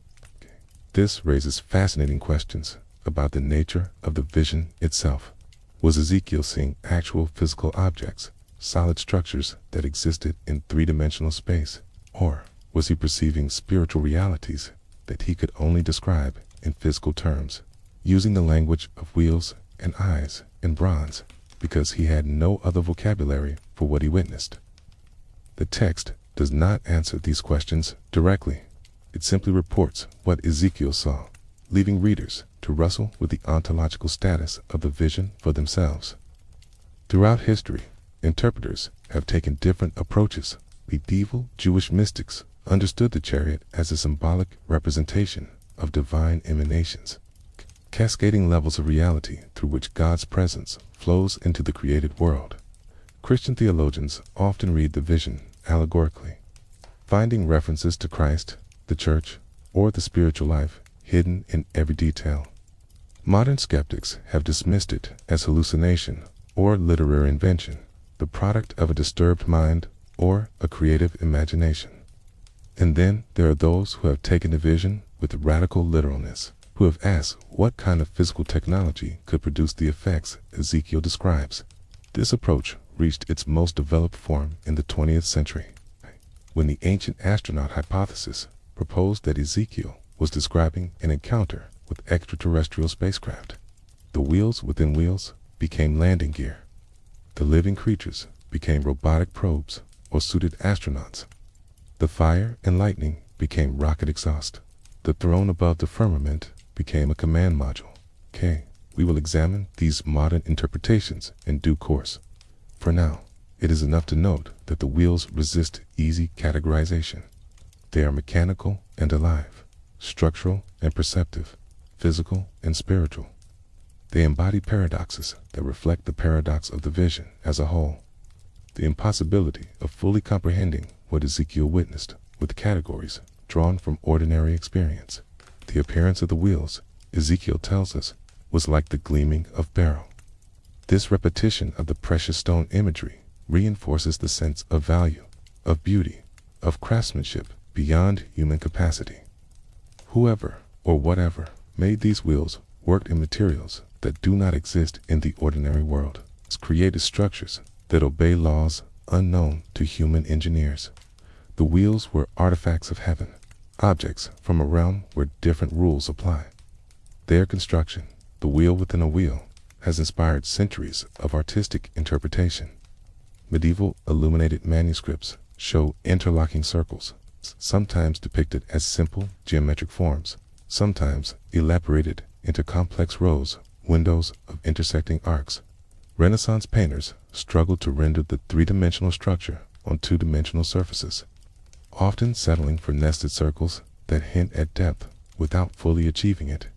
This raises fascinating questions about the nature of the vision itself. Was Ezekiel seeing actual physical objects, solid structures that existed in three-dimensional space, or was he perceiving spiritual realities that he could only describe in physical terms, using the language of wheels and eyes in bronze, because he had no other vocabulary for what he witnessed? The text does not answer these questions directly. It simply reports what Ezekiel saw, leaving readers to wrestle with the ontological status of the vision for themselves. Throughout history, interpreters have taken different approaches. Medieval Jewish mystics understood the chariot as a symbolic representation of divine emanations, cascading levels of reality through which God's presence flows into the created world. Christian theologians often read the vision allegorically, finding references to Christ, the church, or the spiritual life hidden in every detail. Modern skeptics have dismissed it as hallucination or literary invention, the product of a disturbed mind or a creative imagination. And then there are those who have taken the vision with radical literalness, who have asked what kind of physical technology could produce the effects Ezekiel describes. This approach reached its most developed form in the 20th century, when the ancient astronaut hypothesis proposed that Ezekiel was describing an encounter with extraterrestrial spacecraft. The wheels within wheels became landing gear. The living creatures became robotic probes or suited astronauts. The fire and lightning became rocket exhaust. The throne above the firmament became a command module. We will examine these modern interpretations in due course. For now, it is enough to note that the wheels resist easy categorization. They are mechanical and alive, structural and perceptive, physical and spiritual. They embody paradoxes that reflect the paradox of the vision as a whole, the impossibility of fully comprehending what Ezekiel witnessed with categories drawn from ordinary experience. The appearance of the wheels, Ezekiel tells us, was like the gleaming of beryl. This repetition of the precious stone imagery reinforces the sense of value, of beauty, of craftsmanship beyond human capacity. Whoever or whatever made these wheels worked in materials that do not exist in the ordinary world. It's created structures that obey laws unknown to human engineers. The wheels were artifacts of heaven, objects from a realm where different rules apply. Their construction, the wheel within a wheel, has inspired centuries of artistic interpretation. Medieval illuminated manuscripts show interlocking circles, sometimes depicted as simple geometric forms, sometimes elaborated into complex rows, windows of intersecting arcs. Renaissance painters struggled to render the three-dimensional structure on two-dimensional surfaces, often settling for nested circles that hint at depth without fully achieving it.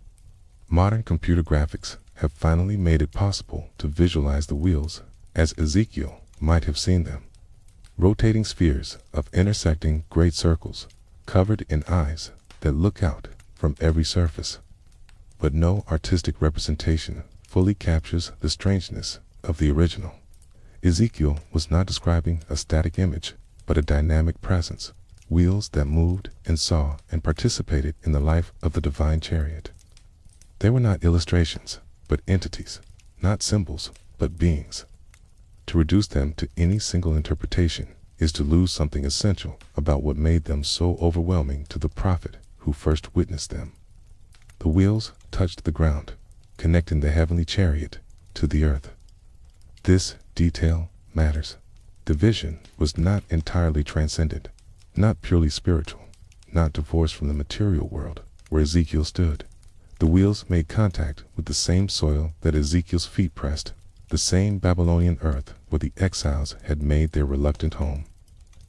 Modern computer graphics have finally made it possible to visualize the wheels as Ezekiel might have seen them. Rotating spheres of intersecting great circles covered in eyes that look out from every surface. But no artistic representation fully captures the strangeness of the original. Ezekiel was not describing a static image, but a dynamic presence, wheels that moved and saw and participated in the life of the divine chariot. They were not illustrations, but entities, not symbols, but beings. To reduce them to any single interpretation is to lose something essential about what made them so overwhelming to the prophet who first witnessed them. The wheels touched the ground, connecting the heavenly chariot to the earth. This detail matters. The vision was not entirely transcendent, not purely spiritual, not divorced from the material world where Ezekiel stood. The wheels made contact with the same soil that Ezekiel's feet pressed, the same Babylonian earth where the exiles had made their reluctant home.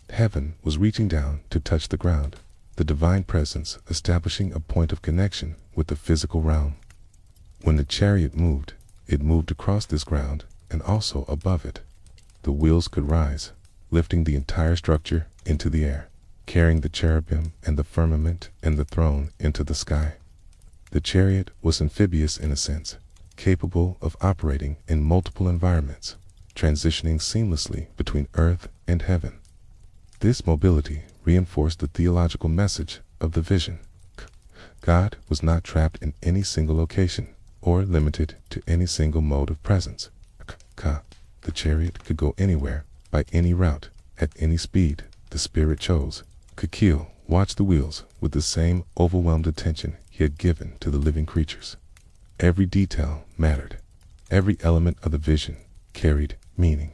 Heaven was reaching down to touch the ground, the divine presence establishing a point of connection with the physical realm. When the chariot moved, it moved across this ground and also above it. The wheels could rise, lifting the entire structure into the air, carrying the cherubim and the firmament and the throne into the sky. The chariot was amphibious in a sense, capable of operating in multiple environments, transitioning seamlessly between earth and heaven. This mobility reinforced the theological message of the vision. God was not trapped in any single location or limited to any single mode of presence. The chariot could go anywhere, by any route, at any speed the Spirit chose. Ezekiel watched the wheels with the same overwhelmed attention he had given to the living creatures. Every detail mattered. Every element of the vision carried meaning.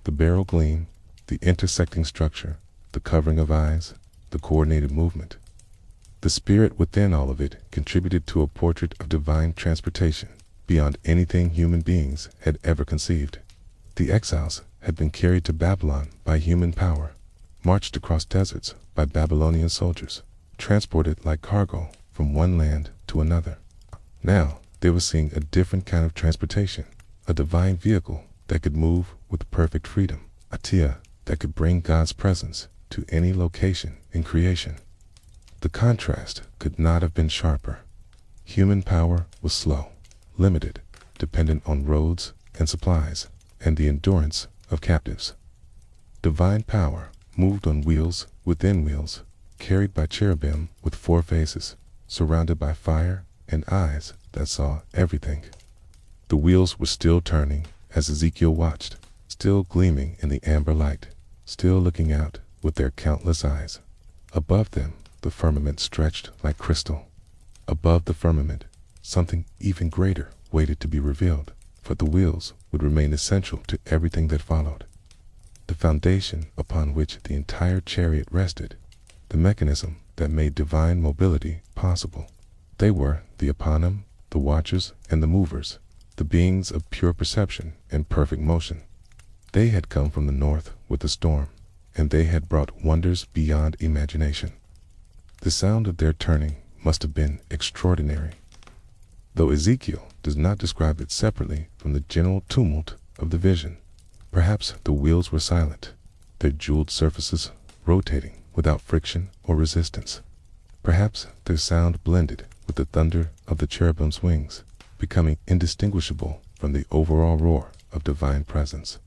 The barrel gleam, the intersecting structure, the covering of eyes, the coordinated movement. The spirit within all of it contributed to a portrait of divine transportation beyond anything human beings had ever conceived. The exiles had been carried to Babylon by human power, marched across deserts by Babylonian soldiers, transported like cargo from one land to another. Now they were seeing a different kind of transportation, a divine vehicle that could move with perfect freedom, a tia that could bring God's presence to any location in creation. The contrast could not have been sharper. Human power was slow, limited, dependent on roads and supplies, and the endurance of captives. Divine power moved on wheels within wheels, carried by cherubim with 4 faces, surrounded by fire and eyes that saw everything. The wheels were still turning as Ezekiel watched, still gleaming in the amber light, still looking out with their countless eyes. Above them, the firmament stretched like crystal. Above the firmament, something even greater waited to be revealed, for the wheels would remain essential to everything that followed. The foundation upon which the entire chariot rested, the mechanism that made divine mobility possible. They were the eponym, the watchers, and the movers, the beings of pure perception and perfect motion. They had come from the north with the storm, and they had brought wonders beyond imagination. The sound of their turning must have been extraordinary. Though Ezekiel does not describe it separately from the general tumult of the vision, perhaps the wheels were silent, their jeweled surfaces rotating without friction or resistance. Perhaps their sound blended with the thunder of the cherubim's wings, becoming indistinguishable from the overall roar of divine presence.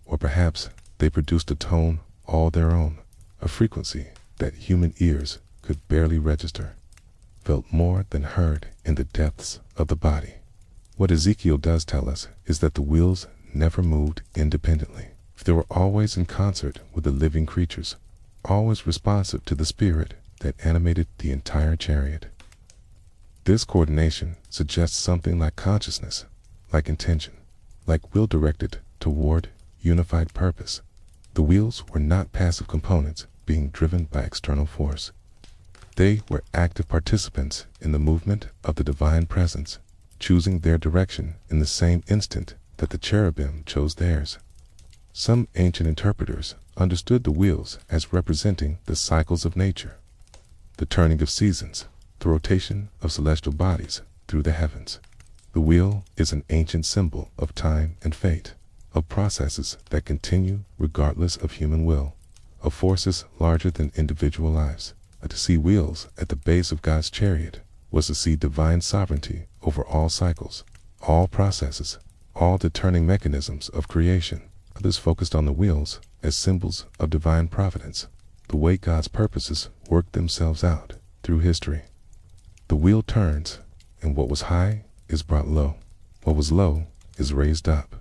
Or perhaps they produced a tone all their own, a frequency that human ears could barely register, felt more than heard in the depths of the body. What Ezekiel does tell us is that the wheels never moved independently. They were always in concert with the living creatures, always responsive to the spirit that animated the entire chariot. This coordination suggests something like consciousness, like intention, like will directed toward unified purpose. The wheels were not passive components being driven by external force. They were active participants in the movement of the divine presence, choosing their direction in the same instant that the cherubim chose theirs. Some ancient interpreters understood the wheels as representing the cycles of nature, the turning of seasons, the rotation of celestial bodies through the heavens. The wheel is an ancient symbol of time and fate, of processes that continue regardless of human will, of forces larger than individual lives. To see wheels at the base of God's chariot was to see divine sovereignty over all cycles, all processes, all the turning mechanisms of creation. Others focused on the wheels as symbols of divine providence, the way God's purposes work themselves out through history. The wheel turns, and what was high is brought low. What was low is raised up.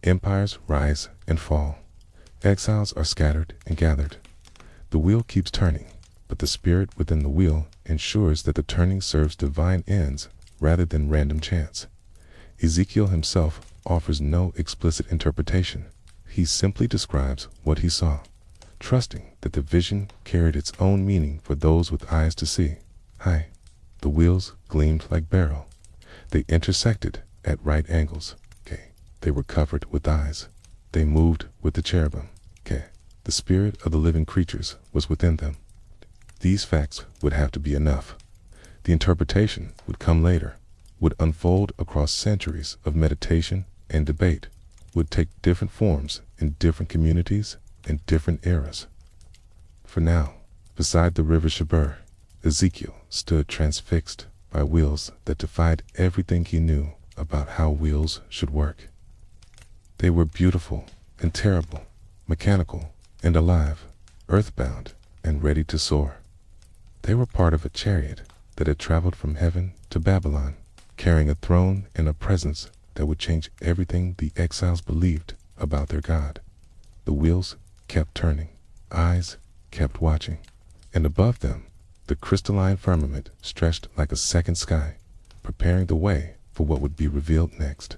Empires rise and fall. Exiles are scattered and gathered. The wheel keeps turning, but the spirit within the wheel ensures that the turning serves divine ends rather than random chance. Ezekiel himself offers no explicit interpretation. He simply describes what he saw, trusting that the vision carried its own meaning for those with eyes to see. High, the wheels gleamed like beryl. They intersected at right angles. They were covered with eyes. They moved with the cherubim. The spirit of the living creatures was within them. These facts would have to be enough. The interpretation would come later, would unfold across centuries of meditation and debate, would take different forms in different communities and different eras. For now, beside the River Chebar, Ezekiel stood transfixed by wheels that defied everything he knew about how wheels should work. They were beautiful and terrible, mechanical and alive, earthbound and ready to soar. They were part of a chariot that had traveled from heaven to Babylon, carrying a throne and a presence that would change everything the exiles believed about their God. The wheels kept turning, eyes kept watching, and above them, the crystalline firmament stretched like a second sky, preparing the way for what would be revealed next.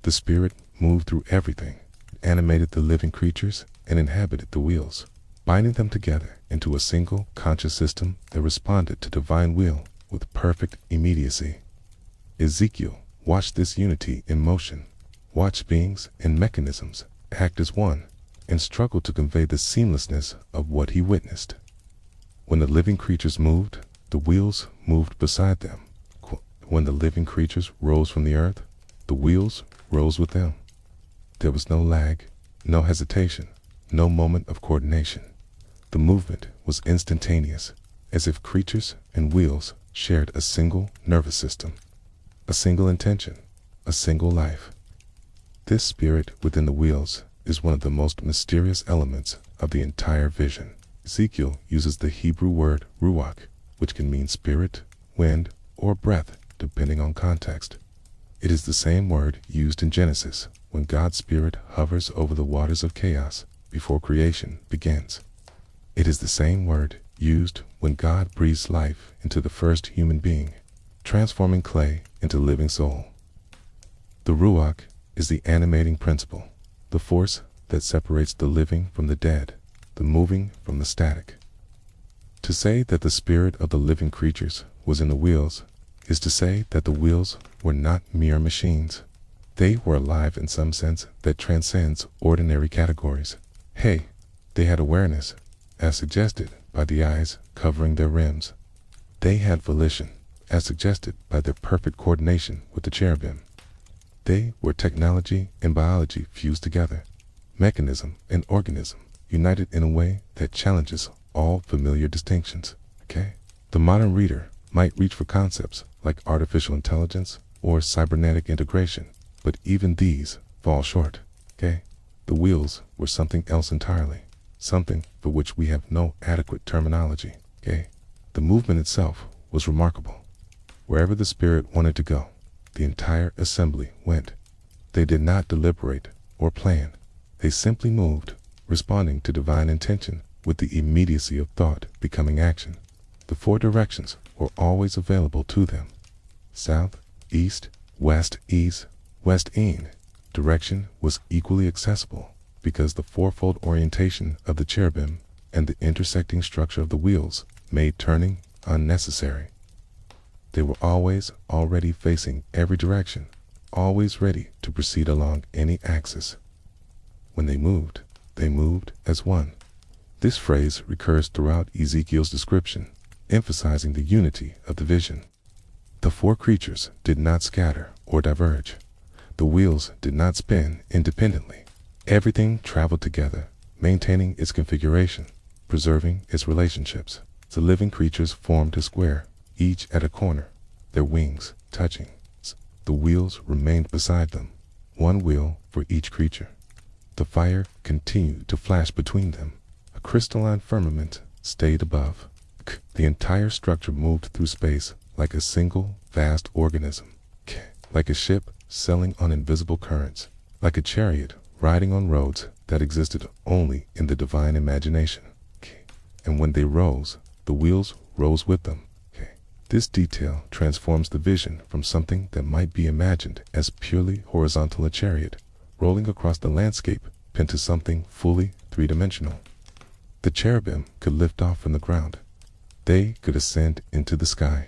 The spirit moved through everything, animated the living creatures, and inhabited the wheels, binding them together into a single conscious system that responded to divine will with perfect immediacy. Ezekiel watched this unity in motion, watched beings and mechanisms act as one, and struggled to convey the seamlessness of what he witnessed. When the living creatures moved, the wheels moved beside them. When the living creatures rose from the earth, the wheels rose with them. There was no lag, no hesitation, no moment of coordination. The movement was instantaneous, as if creatures and wheels shared a single nervous system, a single intention, a single life. This spirit within the wheels is one of the most mysterious elements of the entire vision. Ezekiel uses the Hebrew word ruach, which can mean spirit, wind, or breath, depending on context. It is the same word used in Genesis when God's spirit hovers over the waters of chaos before creation begins. It is the same word used when God breathes life into the first human being, transforming clay into living soul. The ruach is the animating principle, the force that separates the living from the dead, the moving from the static. To say that the spirit of the living creatures was in the wheels is to say that the wheels were not mere machines. They were alive in some sense that transcends ordinary categories. They had awareness, as suggested by the eyes covering their rims. They had volition, as suggested by their perfect coordination with the cherubim. They were technology and biology fused together, mechanism and organism united in a way that challenges all familiar distinctions. The modern reader might reach for concepts like artificial intelligence or cybernetic integration, but even these fall short. The wheels were something else entirely, something for which we have no adequate terminology. The movement itself was remarkable. Wherever the spirit wanted to go, the entire assembly went. They did not deliberate or plan. They simply moved, responding to divine intention with the immediacy of thought becoming action. The four directions were always available to them: south, east, west, east, west-in. Direction was equally accessible because the fourfold orientation of the cherubim and the intersecting structure of the wheels made turning unnecessary. They were always already facing every direction, always ready to proceed along any axis. When they moved, They moved as one. This phrase recurs throughout Ezekiel's description, emphasizing the unity of the vision. The four creatures did not scatter or diverge. The wheels did not spin independently. Everything traveled together, maintaining its configuration, preserving its relationships. The living creatures formed a square, each at a corner, their wings touching. The wheels remained beside them, one wheel for each creature. The fire continued to flash between them. A crystalline firmament stayed above. The entire structure moved through space like a single vast organism, like a ship sailing on invisible currents, like a chariot riding on roads that existed only in the divine imagination. And when they rose, the wheels rose with them. This detail transforms the vision from something that might be imagined as purely horizontal, a chariot rolling across the landscape, into something fully three-dimensional. The cherubim could lift off from the ground. They could ascend into the sky.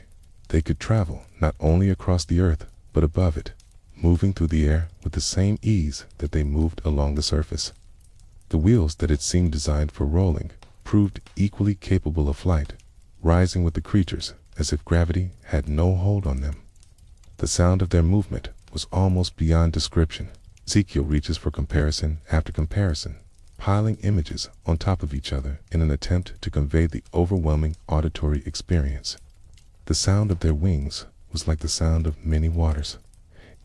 They could travel not only across the earth, but above it, moving through the air with the same ease that they moved along the surface. The wheels that had seemed designed for rolling proved equally capable of flight, rising with the creatures as if gravity had no hold on them. The sound of their movement was almost beyond description. Ezekiel reaches for comparison after comparison, piling images on top of each other in an attempt to convey the overwhelming auditory experience. The sound of their wings was like the sound of many waters.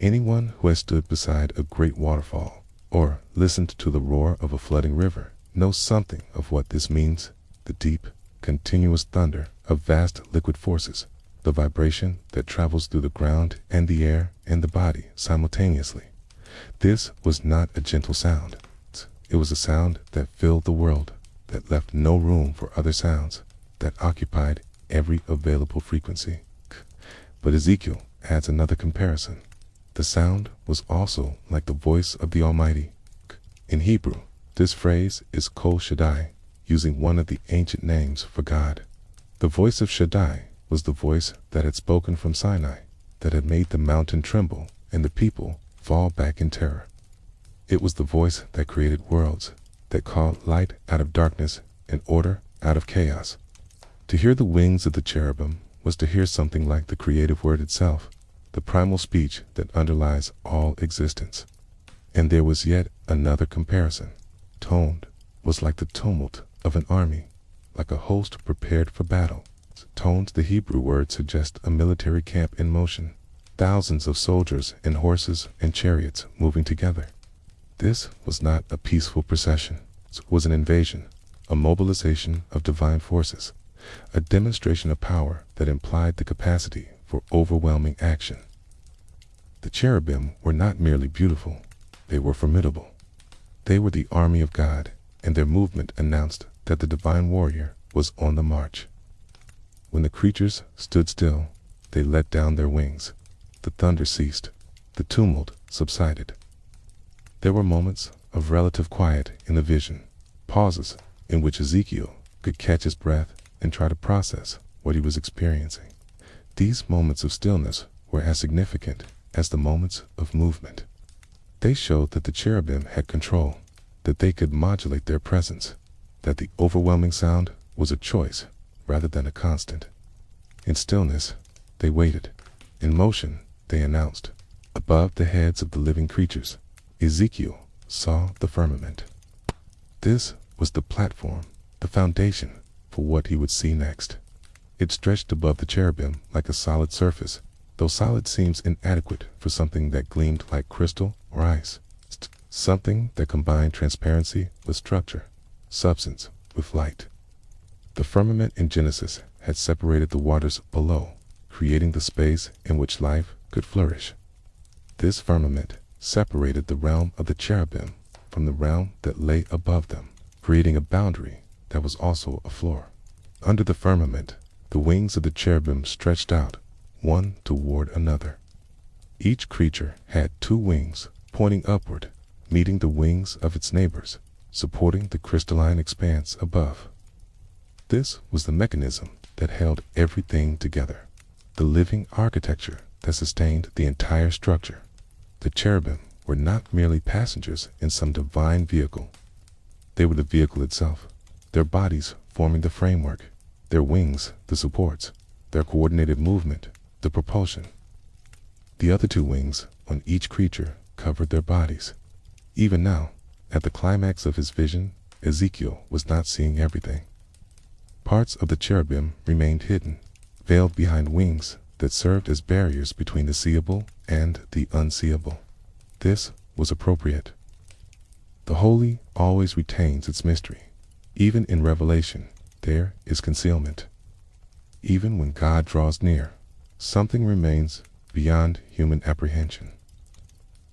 Anyone who has stood beside a great waterfall or listened to the roar of a flooding river knows something of what this means: the deep, continuous thunder of vast liquid forces, the vibration that travels through the ground and the air and the body simultaneously. This was not a gentle sound. It was a sound that filled the world, that left no room for other sounds, that occupied every available frequency. But Ezekiel adds another comparison. The sound was also like the voice of the Almighty. In Hebrew, this phrase is Kol Shaddai, using one of the ancient names for God. The voice of Shaddai was the voice that had spoken from Sinai, that had made the mountain tremble and the people fall back in terror. It was the voice that created worlds, that called light out of darkness and order out of chaos. To hear the wings of the cherubim was to hear something like the creative word itself, the primal speech that underlies all existence. And there was yet another comparison. Toned was like the tumult of an army, like a host prepared for battle. Toned, the Hebrew word, suggests a military camp in motion, thousands of soldiers and horses and chariots moving together. This was not a peaceful procession. It was an invasion, a mobilization of divine forces, a demonstration of power that implied the capacity for overwhelming action. The cherubim were not merely beautiful, they were formidable. They were the army of God, and their movement announced that the divine warrior was on the march. When the creatures stood still, they let down their wings. The thunder ceased. The tumult subsided. There were moments of relative quiet in the vision, pauses in which Ezekiel could catch his breath and try to process what he was experiencing. These moments of stillness were as significant as the moments of movement. They showed that the cherubim had control, that they could modulate their presence, that the overwhelming sound was a choice rather than a constant. In stillness, they waited. In motion, they announced. Above the heads of the living creatures, Ezekiel saw the firmament. This was the platform, the foundation for what he would see next. It stretched above the cherubim like a solid surface, though solid seems inadequate for something that gleamed like crystal or ice, something that combined transparency with structure, substance with light. The firmament in Genesis had separated the waters below, creating the space in which life could flourish. This firmament separated the realm of the cherubim from the realm that lay above them, creating a boundary that was also a floor. Under the firmament, the wings of the cherubim stretched out, one toward another. Each creature had two wings pointing upward, meeting the wings of its neighbors, supporting the crystalline expanse above. This was the mechanism that held everything together, the living architecture that sustained the entire structure. The cherubim were not merely passengers in some divine vehicle. They were the vehicle itself, their bodies forming the framework, their wings the supports, their coordinated movement the propulsion. The other two wings on each creature covered their bodies. Even now, at the climax of his vision, Ezekiel was not seeing everything. Parts of the cherubim remained hidden, veiled behind wings that served as barriers between the seeable and the unseeable. This was appropriate. The holy always retains its mystery. Even in Revelation, there is concealment. Even when God draws near, something remains beyond human apprehension.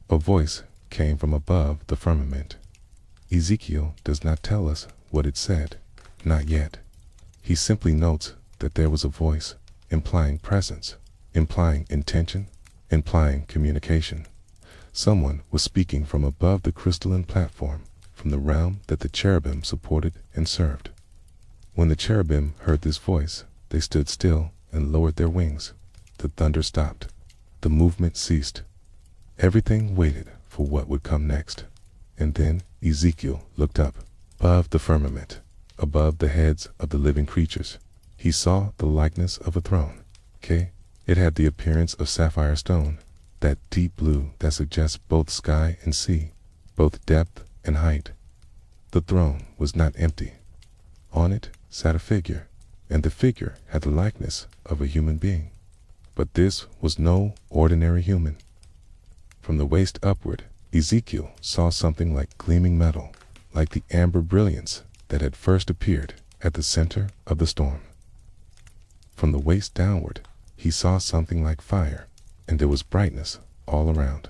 A voice came from above the firmament. Ezekiel does not tell us what it said, not yet. He simply notes that there was a voice, implying presence, implying intention, implying communication. Someone was speaking from above the crystalline platform, from the realm that the cherubim supported and served. When the cherubim heard this voice, they stood still and lowered their wings. The thunder stopped. The movement ceased. Everything waited for what would come next. And then Ezekiel looked up, above the firmament, above the heads of the living creatures. He saw the likeness of a throne. It had the appearance of sapphire stone, that deep blue that suggests both sky and sea, both depth and height. The throne was not empty. On it sat a figure, and the figure had the likeness of a human being. But this was no ordinary human. From the waist upward, Ezekiel saw something like gleaming metal, like the amber brilliance that had first appeared at the center of the storm. From the waist downward, he saw something like fire, and there was brightness all around.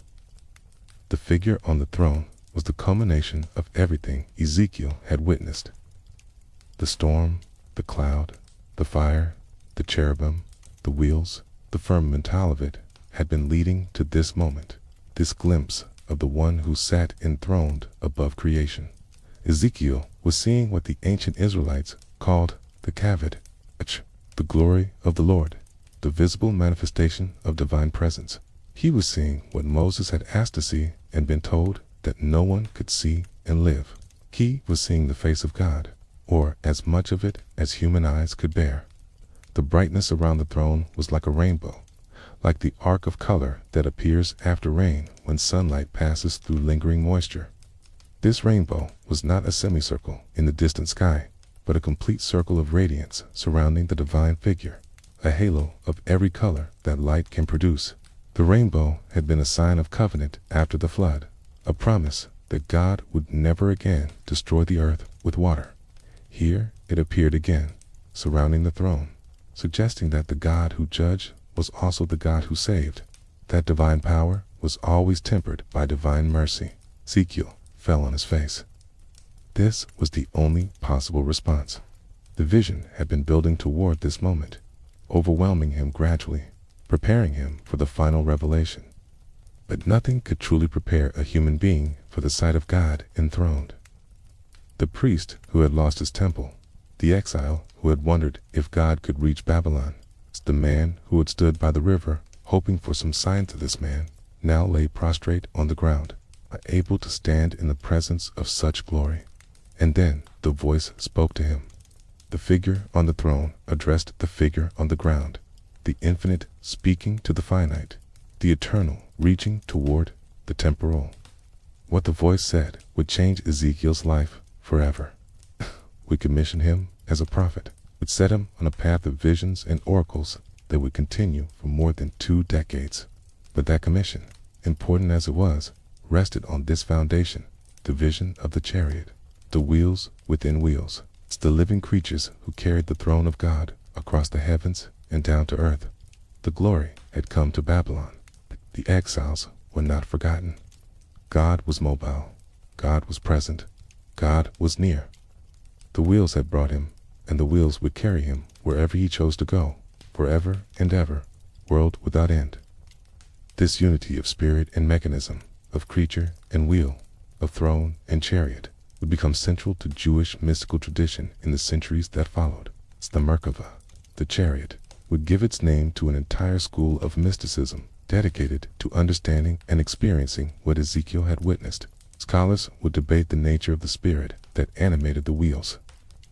The figure on the throne was the culmination of everything Ezekiel had witnessed. The storm, the cloud, the fire, the cherubim, the wheels, the firmament of it had been leading to this moment, this glimpse of the one who sat enthroned above creation. Ezekiel was seeing what the ancient Israelites called the Decoded, the glory of the Lord, the visible manifestation of divine presence. He was seeing what Moses had asked to see and been told that no one could see and live. He was seeing the face of God, or as much of it as human eyes could bear. The brightness around the throne was like a rainbow, like the arc of color that appears after rain when sunlight passes through lingering moisture. This rainbow was not a semicircle in the distant sky, but a complete circle of radiance surrounding the divine figure, a halo of every color that light can produce. The rainbow had been a sign of covenant after the flood, a promise that God would never again destroy the earth with water. Here it appeared again, surrounding the throne, suggesting that the God who judged was also the God who saved. That divine power was always tempered by divine mercy. Ezekiel fell on his face. This was the only possible response. The vision had been building toward this moment, overwhelming him gradually, preparing him for the final revelation. But nothing could truly prepare a human being for the sight of God enthroned. The priest who had lost his temple, the exile who had wondered if God could reach Babylon, the man who had stood by the river hoping for some sign to this man, now lay prostrate on the ground, unable to stand in the presence of such glory. And then the voice spoke to him. The figure on the throne addressed the figure on the ground, the infinite speaking to the finite, the eternal reaching toward the temporal. What the voice said would change Ezekiel's life forever. Would commission him as a prophet, would set him on a path of visions and oracles that would continue for more than 2 decades. But that commission, important as it was, rested on this foundation, the vision of the chariot, the wheels within wheels. It's the living creatures who carried the throne of God across the heavens and down to earth. The glory had come to Babylon. The exiles were not forgotten. God was mobile. God was present. God was near. The wheels had brought him, and the wheels would carry him wherever he chose to go, forever and ever, world without end. This unity of spirit and mechanism, of creature and wheel, of throne and chariot, would become central to Jewish mystical tradition in the centuries that followed. The Merkabah, the chariot, would give its name to an entire school of mysticism dedicated to understanding and experiencing what Ezekiel had witnessed. Scholars would debate the nature of the spirit, that animated the wheels.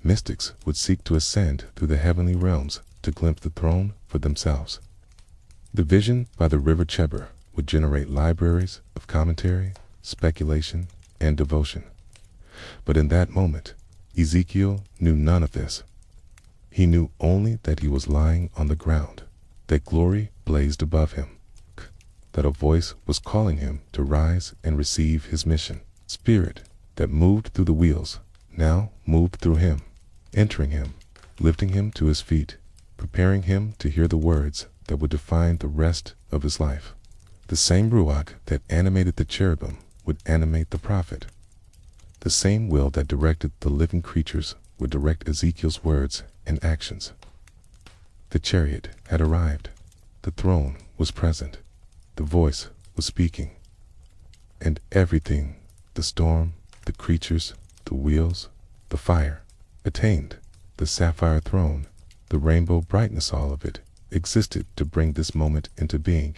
Mystics would seek to ascend through the heavenly realms to glimpse the throne for themselves. The vision by the River Chebar would generate libraries of commentary, speculation, and devotion. But in that moment, Ezekiel knew none of this. He knew only that he was lying on the ground, that glory blazed above him, that a voice was calling him to rise and receive his mission. Spirit that moved through the wheels now moved through him, entering him, lifting him to his feet, preparing him to hear the words that would define the rest of his life. The same ruach that animated the cherubim would animate the prophet. The same will that directed the living creatures would direct Ezekiel's words and actions. The chariot had arrived. The throne was present. The voice was speaking. And everything, the storm, the creatures, the wheels, the fire, attained. The sapphire throne, the rainbow brightness, all of it existed to bring this moment into being,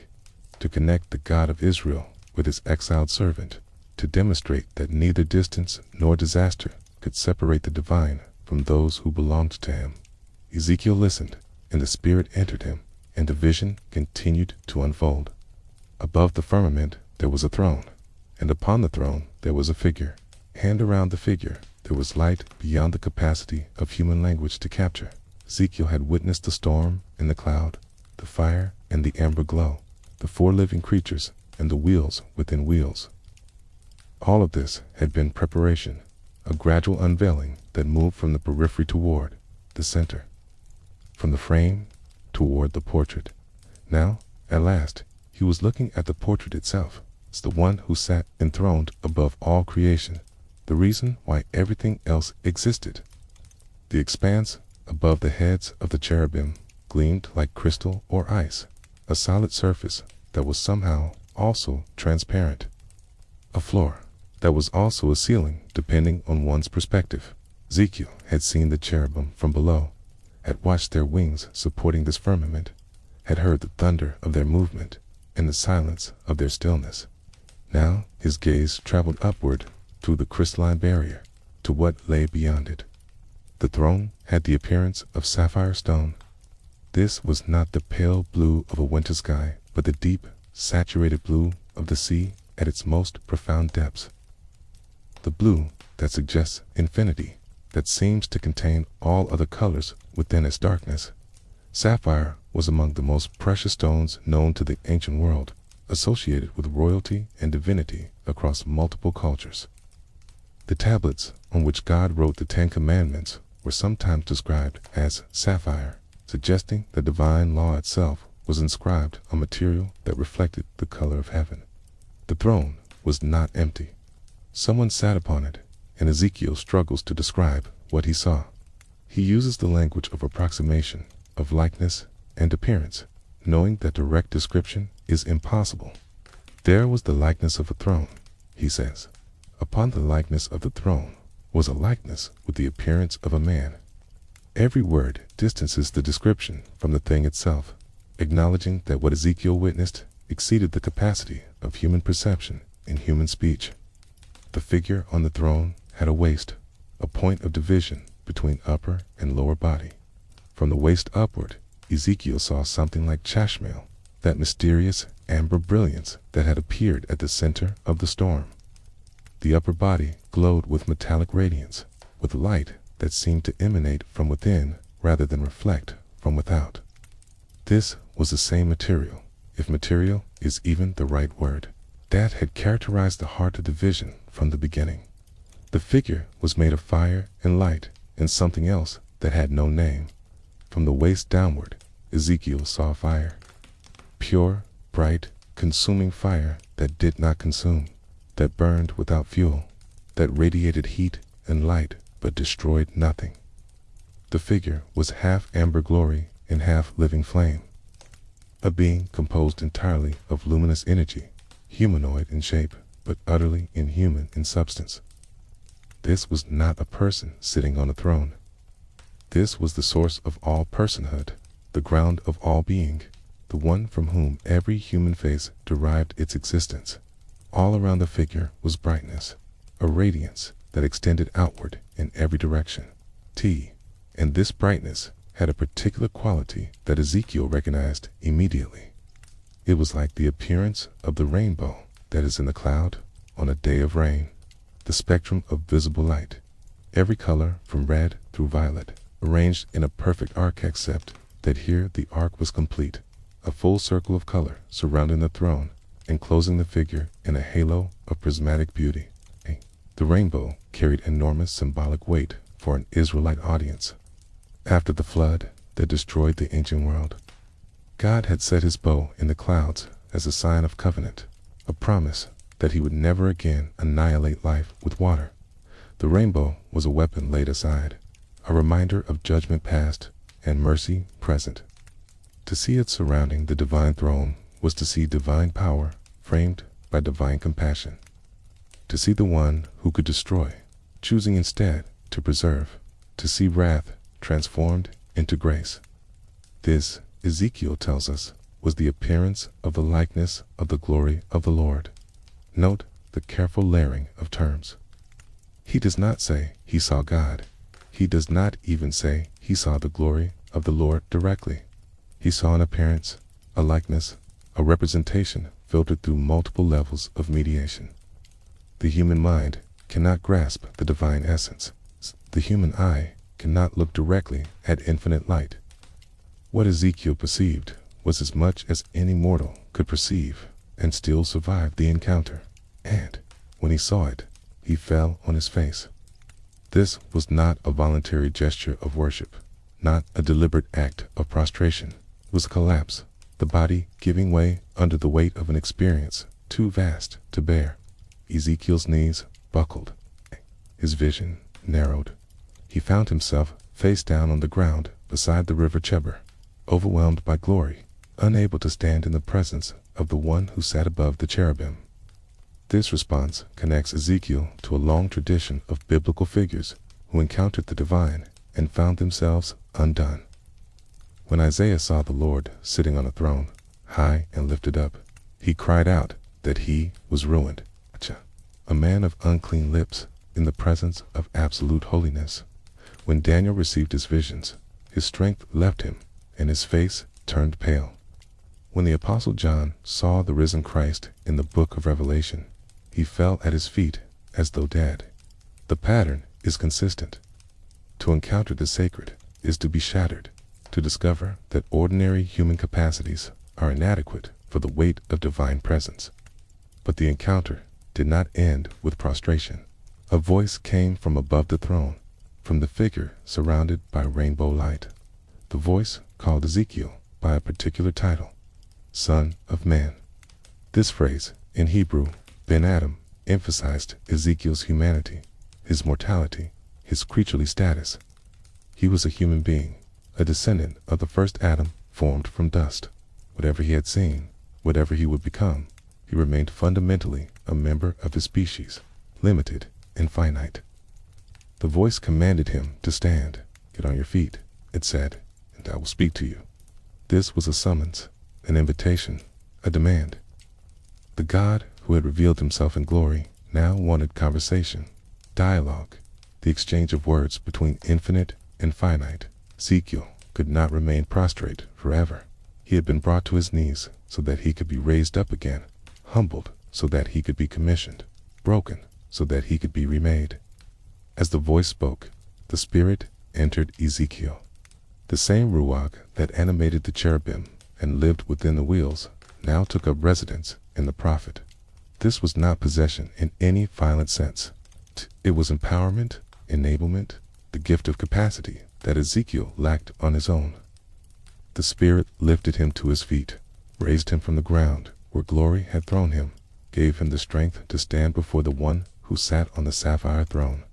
to connect the God of Israel with his exiled servant, to demonstrate that neither distance nor disaster could separate the divine from those who belonged to him. Ezekiel listened, and the Spirit entered him, and the vision continued to unfold. Above the firmament there was a throne, and upon the throne there was a figure, and around the figure there was light beyond the capacity of human language to capture. Ezekiel had witnessed the storm and the cloud, the fire and the amber glow, the four living creatures and the wheels within wheels. All of this had been preparation, a gradual unveiling that moved from the periphery toward the center, from the frame toward the portrait. Now, at last, he was looking at the portrait itself, as the one who sat enthroned above all creation, the reason why everything else existed. The expanse above the heads of the cherubim gleamed like crystal or ice, a solid surface that was somehow also transparent, a floor that was also a ceiling depending on one's perspective. Ezekiel had seen the cherubim from below, had watched their wings supporting this firmament, had heard the thunder of their movement and the silence of their stillness. Now his gaze traveled upward through the crystalline barrier to what lay beyond it. The throne had the appearance of sapphire stone. This was not the pale blue of a winter sky, but the deep, saturated blue of the sea at its most profound depths. The blue that suggests infinity, that seems to contain all other colors within its darkness. Sapphire was among the most precious stones known to the ancient world, associated with royalty and divinity across multiple cultures. The tablets on which God wrote the Ten Commandments were sometimes described as sapphire, suggesting the divine law itself was inscribed on material that reflected the color of heaven. The throne was not empty. Someone sat upon it, and Ezekiel struggles to describe what he saw. He uses the language of approximation, of likeness and appearance, knowing that direct description is impossible. There was the likeness of a throne, he says. Upon the likeness of the throne was a likeness with the appearance of a man. Every word distances the description from the thing itself, acknowledging that what Ezekiel witnessed exceeded the capacity of human perception and human speech. The figure on the throne had a waist, a point of division between upper and lower body. From the waist upward, Ezekiel saw something like chashmail, that mysterious amber brilliance that had appeared at the center of the storm. The upper body glowed with metallic radiance, with light that seemed to emanate from within rather than reflect from without. This was the same material, if material is even the right word, that had characterized the heart of the vision from the beginning. The figure was made of fire and light and something else that had no name. From the waist downward, Ezekiel saw fire. Pure, bright, consuming fire that did not consume, that burned without fuel, that radiated heat and light but destroyed nothing. The figure was half amber glory and half living flame, a being composed entirely of luminous energy, humanoid in shape but utterly inhuman in substance. This was not a person sitting on a throne. This was the source of all personhood, the ground of all being, the one from whom every human face derived its existence. All around the figure was brightness, a radiance that extended outward in every direction. And this brightness had a particular quality that Ezekiel recognized immediately. It was like the appearance of the rainbow that is in the cloud on a day of rain. The spectrum of visible light, every color from red through violet, arranged in a perfect arc, except that here the arc was complete, a full circle of color surrounding the throne, enclosing the figure in a halo of prismatic beauty. The rainbow carried enormous symbolic weight for an Israelite audience. After the flood that destroyed the ancient world, God had set his bow in the clouds as a sign of covenant, a promise that he would never again annihilate life with water. The rainbow was a weapon laid aside, a reminder of judgment past and mercy present. To see it surrounding the divine throne was to see divine power framed by divine compassion. To see the one who could destroy, choosing instead to preserve. To see wrath transformed into grace. This, Ezekiel tells us, was the appearance of the likeness of the glory of the Lord. Note the careful layering of terms. He does not say he saw God. He does not even say he saw the glory of the Lord directly. He saw an appearance, a likeness, a representation filtered through multiple levels of mediation. The human mind cannot grasp the divine essence. The human eye cannot look directly at infinite light. What Ezekiel perceived was as much as any mortal could perceive and still survive the encounter. And when he saw it, he fell on his face. This was not a voluntary gesture of worship, not a deliberate act of prostration. It was a collapse, the body giving way under the weight of an experience too vast to bear. Ezekiel's knees buckled. His vision narrowed. He found himself face down on the ground beside the River Chebar, overwhelmed by glory, unable to stand in the presence of the one who sat above the cherubim. This response connects Ezekiel to a long tradition of biblical figures who encountered the divine and found themselves undone. When Isaiah saw the Lord sitting on a throne, high and lifted up, he cried out that he was ruined. A man of unclean lips in the presence of absolute holiness. When Daniel received his visions, his strength left him and his face turned pale. When the Apostle John saw the risen Christ in the book of Revelation, he fell at his feet as though dead. The pattern is consistent. To encounter the sacred is to be shattered, to discover that ordinary human capacities are inadequate for the weight of divine presence. But the encounter did not end with prostration. A voice came from above the throne, from the figure surrounded by rainbow light. The voice called Ezekiel by a particular title, Son of Man. This phrase, in Hebrew, Ben Adam, emphasized Ezekiel's humanity, his mortality, his creaturely status. He was a human being, a descendant of the first Adam formed from dust. Whatever he had seen, whatever he would become, he remained fundamentally a member of his species, limited and finite. The voice commanded him to stand. Get on your feet, it said, and I will speak to you. This was a summons, an invitation, a demand. The God who had revealed himself in glory now wanted conversation, dialogue, the exchange of words between infinite and finite. Ezekiel could not remain prostrate forever. He had been brought to his knees so that he could be raised up again, humbled so that he could be commissioned, broken so that he could be remade. As the voice spoke, the Spirit entered Ezekiel. The same Ruach that animated the cherubim and lived within the wheels now took up residence in the prophet. This was not possession in any violent sense. It was empowerment, enablement, the gift of capacity that Ezekiel lacked on his own. The Spirit lifted him to his feet, raised him from the ground where glory had thrown him, gave him the strength to stand before the one who sat on the sapphire throne.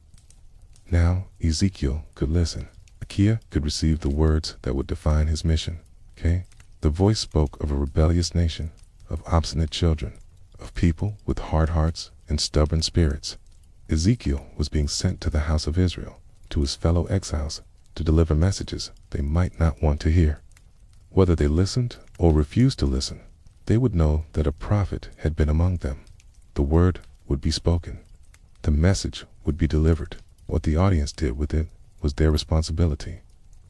Now Ezekiel could listen. Akia could receive the words that would define his mission. The voice spoke of a rebellious nation, of obstinate children, of people with hard hearts and stubborn spirits. Ezekiel was being sent to the house of Israel, to his fellow exiles, to deliver messages they might not want to hear. Whether they listened or refused to listen, they would know that a prophet had been among them. The word would be spoken. The message would be delivered. What the audience did with it was their responsibility.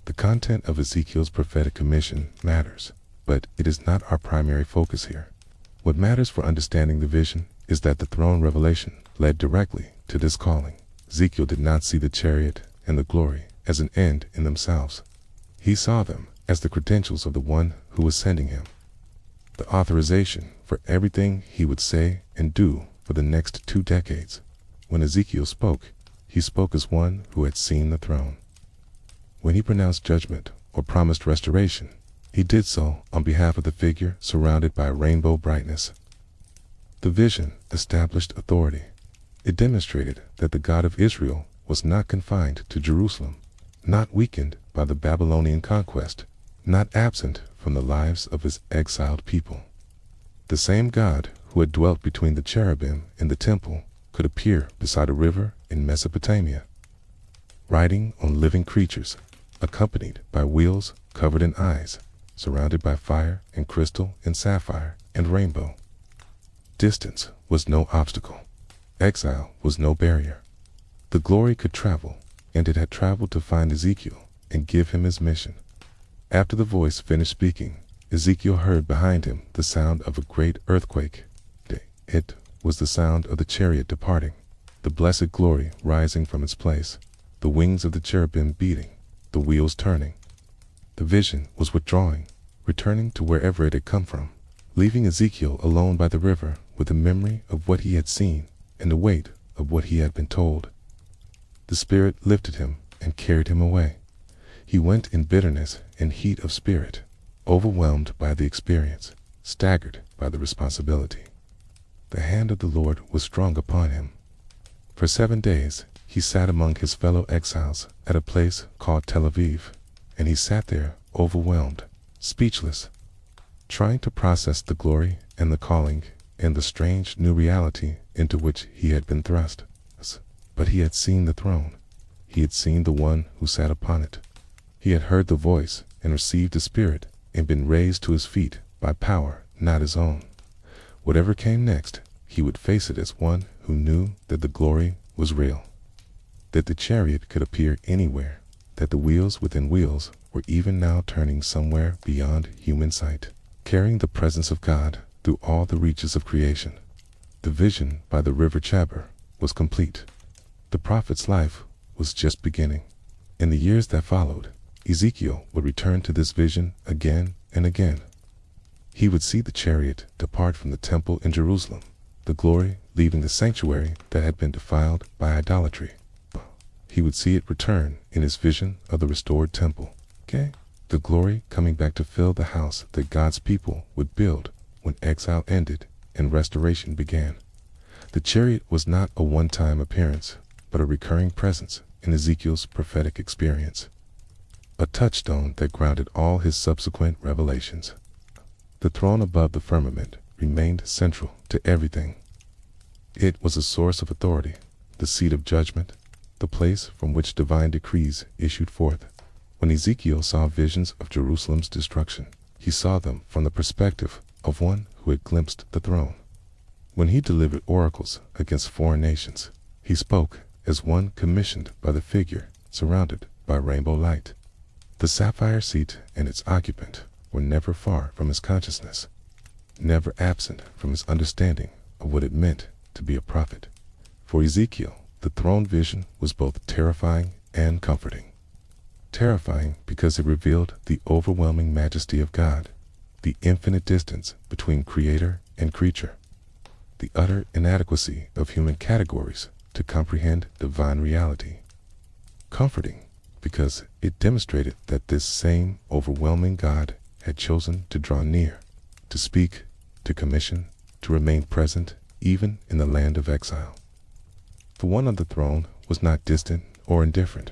The content of Ezekiel's prophetic commission matters, but it is not our primary focus here. What matters for understanding the vision is that the throne revelation led directly to this calling. Ezekiel did not see the chariot and the glory as an end in themselves. He saw them as the credentials of the one who was sending him, the authorization for everything he would say and do for the next 2 decades. When Ezekiel spoke, he spoke as one who had seen the throne. When he pronounced judgment or promised restoration, he did so on behalf of the figure surrounded by rainbow brightness. The vision established authority. It demonstrated that the God of Israel was not confined to Jerusalem, not weakened by the Babylonian conquest, not absent from the lives of his exiled people. The same God who had dwelt between the cherubim in the temple could appear beside a river in Mesopotamia, riding on living creatures, accompanied by wheels covered in eyes, surrounded by fire and crystal and sapphire and rainbow. Distance was no obstacle. Exile was no barrier. The glory could travel, and it had traveled to find Ezekiel and give him his mission. After the voice finished speaking, Ezekiel heard behind him the sound of a great earthquake. It was the sound of the chariot departing, the blessed glory rising from its place, the wings of the cherubim beating, the wheels turning. The vision was withdrawing, returning to wherever it had come from, leaving Ezekiel alone by the river with the memory of what he had seen and the weight of what he had been told. The Spirit lifted him and carried him away. He went in bitterness and heat of spirit, overwhelmed by the experience, staggered by the responsibility. The hand of the Lord was strong upon him. For 7 days he sat among his fellow exiles at a place called Tel Aviv, and he sat there overwhelmed, speechless, trying to process the glory and the calling and the strange new reality into which he had been thrust. But he had seen the throne. He had seen the one who sat upon it. He had heard the voice and received the Spirit and been raised to his feet by power not his own. Whatever came next, he would face it as one who knew that the glory was real, that the chariot could appear anywhere, that the wheels within wheels were even now turning somewhere beyond human sight, carrying the presence of God through all the reaches of creation. The vision by the River Chebar was complete. The prophet's life was just beginning. In the years that followed, Ezekiel would return to this vision again and again. He would see the chariot depart from the temple in Jerusalem, the glory leaving the sanctuary that had been defiled by idolatry. He would see it return in his vision of the restored temple. The glory coming back to fill the house that God's people would build when exile ended and restoration began. The chariot was not a one-time appearance, but a recurring presence in Ezekiel's prophetic experience, a touchstone that grounded all his subsequent revelations. The throne above the firmament remained central to everything. It was a source of authority, the seat of judgment, the place from which divine decrees issued forth. When Ezekiel saw visions of Jerusalem's destruction, he saw them from the perspective of one who had glimpsed the throne. When he delivered oracles against foreign nations, he spoke as one commissioned by the figure surrounded by rainbow light. The sapphire seat and its occupant were never far from his consciousness, never absent from his understanding of what it meant to be a prophet. For Ezekiel, the throne vision was both terrifying and comforting. Terrifying because it revealed the overwhelming majesty of God, the infinite distance between creator and creature, the utter inadequacy of human categories to comprehend divine reality. Comforting because it demonstrated that this same overwhelming God had chosen to draw near, to speak, to commission, to remain present even in the land of exile. The one on the throne was not distant or indifferent.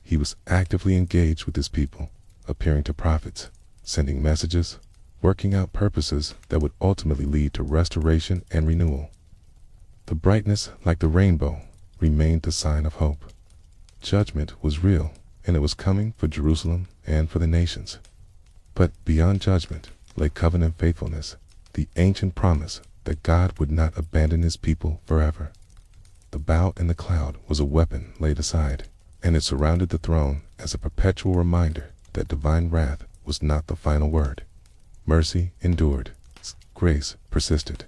He was actively engaged with his people, appearing to prophets, sending messages, working out purposes that would ultimately lead to restoration and renewal. The brightness like the rainbow remained the sign of hope. Judgment was real, and it was coming for Jerusalem and for the nations. But beyond judgment lay covenant faithfulness, the ancient promise that God would not abandon his people forever. The bow in the cloud was a weapon laid aside, and it surrounded the throne as a perpetual reminder that divine wrath was not the final word. Mercy endured. Grace persisted.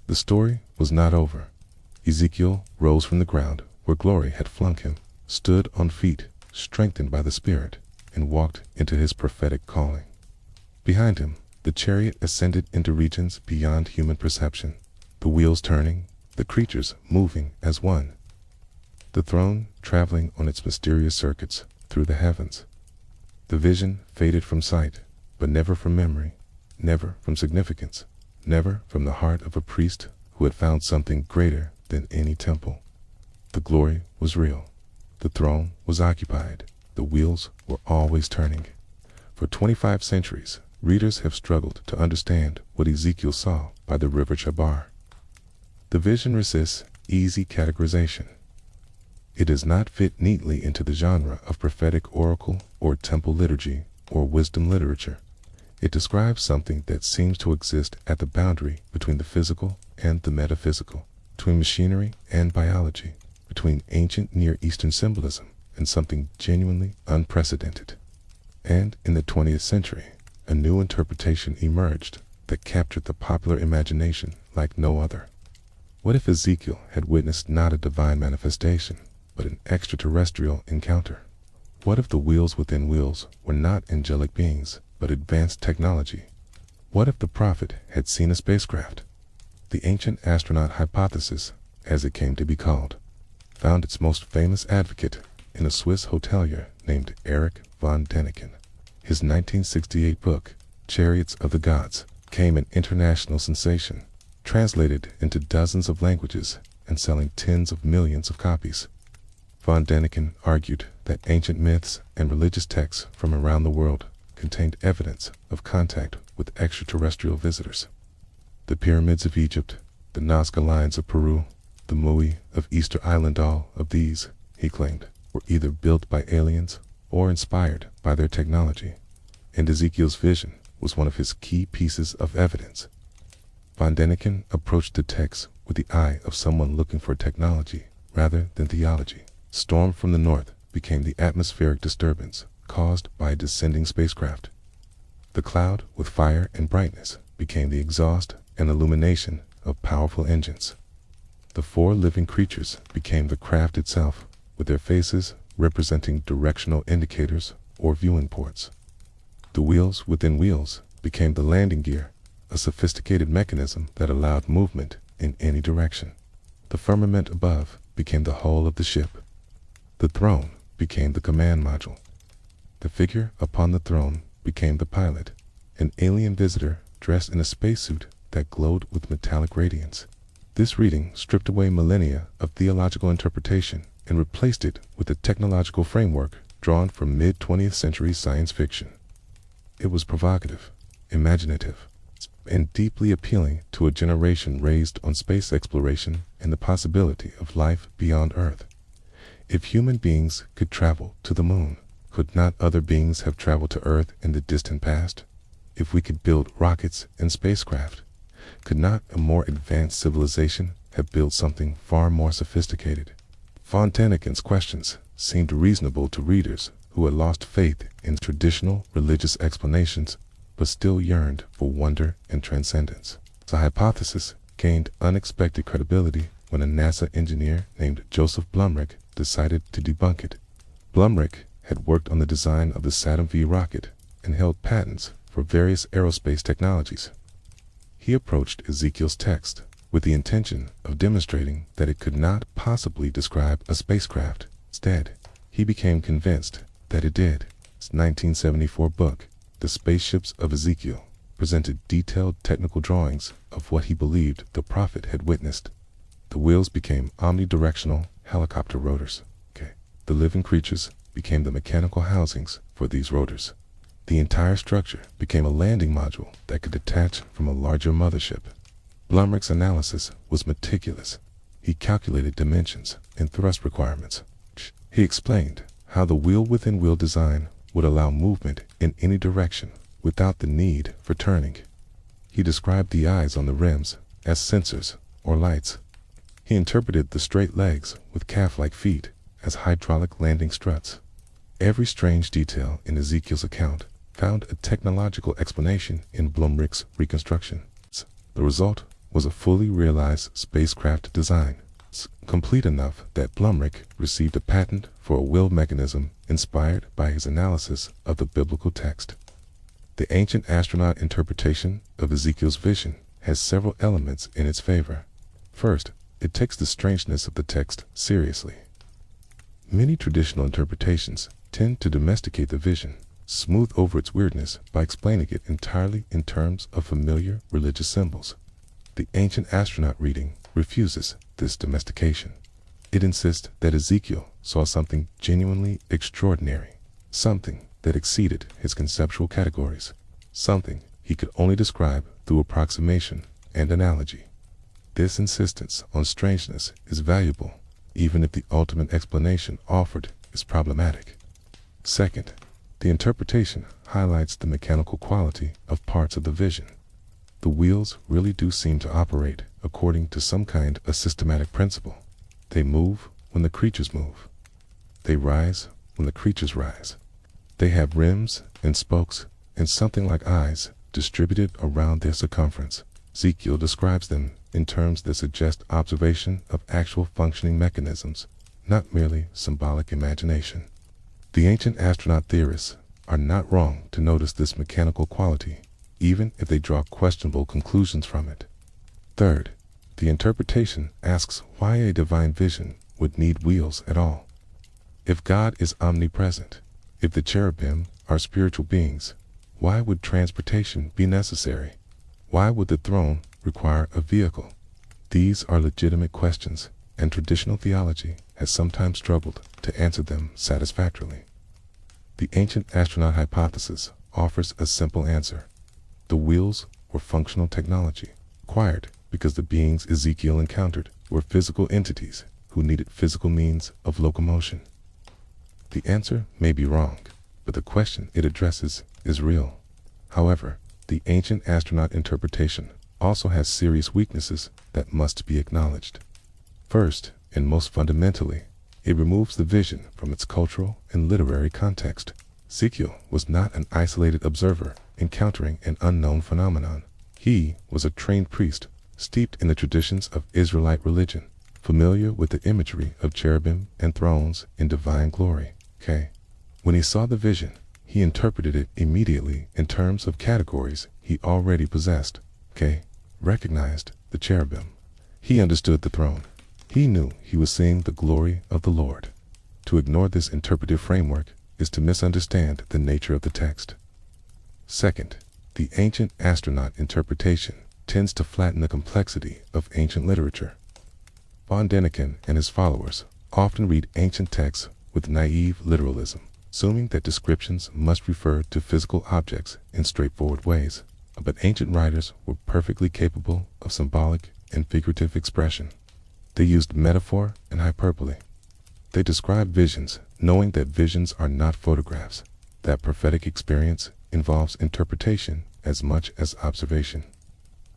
The story was not over. Ezekiel rose from the ground where glory had flung him, stood on feet, strengthened by the Spirit, and walked into his prophetic calling. Behind him, the chariot ascended into regions beyond human perception, the wheels turning, the creatures moving as one. The throne traveling on its mysterious circuits through the heavens. The vision faded from sight, but never from memory, never from significance, never from the heart of a priest who had found something greater than any temple. The glory was real. The throne was occupied. The wheels were always turning. For 25 centuries, readers have struggled to understand what Ezekiel saw by the River Chebar. The vision resists easy categorization. It does not fit neatly into the genre of prophetic oracle or temple liturgy or wisdom literature. It describes something that seems to exist at the boundary between the physical and the metaphysical, between machinery and biology, between ancient Near Eastern symbolism and something genuinely unprecedented. And in the 20th century, a new interpretation emerged that captured the popular imagination like no other. What if Ezekiel had witnessed not a divine manifestation, but an extraterrestrial encounter? What if the wheels within wheels were not angelic beings, but advanced technology? What if the prophet had seen a spacecraft? The ancient astronaut hypothesis, as it came to be called, found its most famous advocate in a Swiss hotelier named Erich von Däniken. His 1968 book, Chariots of the Gods, became an international sensation, translated into dozens of languages and selling tens of millions of copies. Von Däniken argued that ancient myths and religious texts from around the world contained evidence of contact with extraterrestrial visitors. The pyramids of Egypt, the Nazca lines of Peru, the Mui of Easter Island, all of these, he claimed, were either built by aliens or inspired by their technology, and Ezekiel's vision was one of his key pieces of evidence. Von Däniken approached the text with the eye of someone looking for technology rather than theology. Storm from the north became the atmospheric disturbance caused by a descending spacecraft. The cloud with fire and brightness became the exhaust and illumination of powerful engines. The 4 living creatures became the craft itself, with their faces representing directional indicators or viewing ports. The wheels within wheels became the landing gear, a sophisticated mechanism that allowed movement in any direction. The firmament above became the hull of the ship. The throne became the command module. The figure upon the throne became the pilot, an alien visitor dressed in a spacesuit that glowed with metallic radiance. This reading stripped away millennia of theological interpretation and replaced it with a technological framework drawn from mid-20th century science fiction. It was provocative, imaginative, and deeply appealing to a generation raised on space exploration and the possibility of life beyond Earth. If human beings could travel to the moon, could not other beings have traveled to Earth in the distant past? If we could build rockets and spacecraft, could not a more advanced civilization have built something far more sophisticated? Von Däniken's questions seemed reasonable to readers who had lost faith in traditional religious explanations but still yearned for wonder and transcendence. The hypothesis gained unexpected credibility when a NASA engineer named Joseph Blumrich decided to debunk it. Blumrich had worked on the design of the Saturn V rocket and held patents for various aerospace technologies. He approached Ezekiel's text with the intention of demonstrating that it could not possibly describe a spacecraft. Instead, he became convinced that it did. His 1974 book, The Spaceships of Ezekiel, presented detailed technical drawings of what he believed the prophet had witnessed. The wheels became omnidirectional helicopter rotors. The living creatures became the mechanical housings for these rotors. The entire structure became a landing module that could detach from a larger mothership. Blumrich's analysis was meticulous. He calculated dimensions and thrust requirements. He explained how the wheel-within-wheel design would allow movement in any direction without the need for turning. He described the eyes on the rims as sensors or lights. He interpreted the straight legs with calf-like feet as hydraulic landing struts. Every strange detail in Ezekiel's account found a technological explanation in Blumrich's reconstruction. The result was a fully realized spacecraft design, complete enough that Blumrich received a patent for a wheel mechanism inspired by his analysis of the biblical text. The ancient astronaut interpretation of Ezekiel's vision has several elements in its favor. First, it takes the strangeness of the text seriously. Many traditional interpretations tend to domesticate the vision, smooth over its weirdness by explaining it entirely in terms of familiar religious symbols. The ancient astronaut reading refuses this domestication. It insists that Ezekiel saw something genuinely extraordinary, something that exceeded his conceptual categories, something he could only describe through approximation and analogy. This insistence on strangeness is valuable, even if the ultimate explanation offered is problematic. Second, the interpretation highlights the mechanical quality of parts of the vision. The wheels really do seem to operate according to some kind of systematic principle. They move when the creatures move. They rise when the creatures rise. They have rims and spokes and something like eyes distributed around their circumference. Ezekiel describes them in terms that suggest observation of actual functioning mechanisms, not merely symbolic imagination. The ancient astronaut theorists are not wrong to notice this mechanical quality, even if they draw questionable conclusions from it. Third, the interpretation asks why a divine vision would need wheels at all. If God is omnipresent, if the cherubim are spiritual beings, why would transportation be necessary? Why would the throne require a vehicle? These are legitimate questions, and traditional theology has sometimes struggled to answer them satisfactorily. The ancient astronaut hypothesis offers a simple answer. The wheels were functional technology, acquired because the beings Ezekiel encountered were physical entities who needed physical means of locomotion. The answer may be wrong, but the question it addresses is real. However, the ancient astronaut interpretation also has serious weaknesses that must be acknowledged. First, and most fundamentally, it removes the vision from its cultural and literary context. Ezekiel was not an isolated observer encountering an unknown phenomenon. He was a trained priest, steeped in the traditions of Israelite religion, familiar with the imagery of cherubim and thrones in divine glory. When he saw the vision, he interpreted it immediately in terms of categories he already possessed. Recognized the cherubim. He understood the throne. He knew he was seeing the glory of the Lord. To ignore this interpretive framework is to misunderstand the nature of the text. Second, the ancient astronaut interpretation tends to flatten the complexity of ancient literature. Von Däniken and his followers often read ancient texts with naive literalism, assuming that descriptions must refer to physical objects in straightforward ways. But ancient writers were perfectly capable of symbolic and figurative expression. They used metaphor and hyperbole. They described visions, knowing that visions are not photographs, that prophetic experience involves interpretation as much as observation.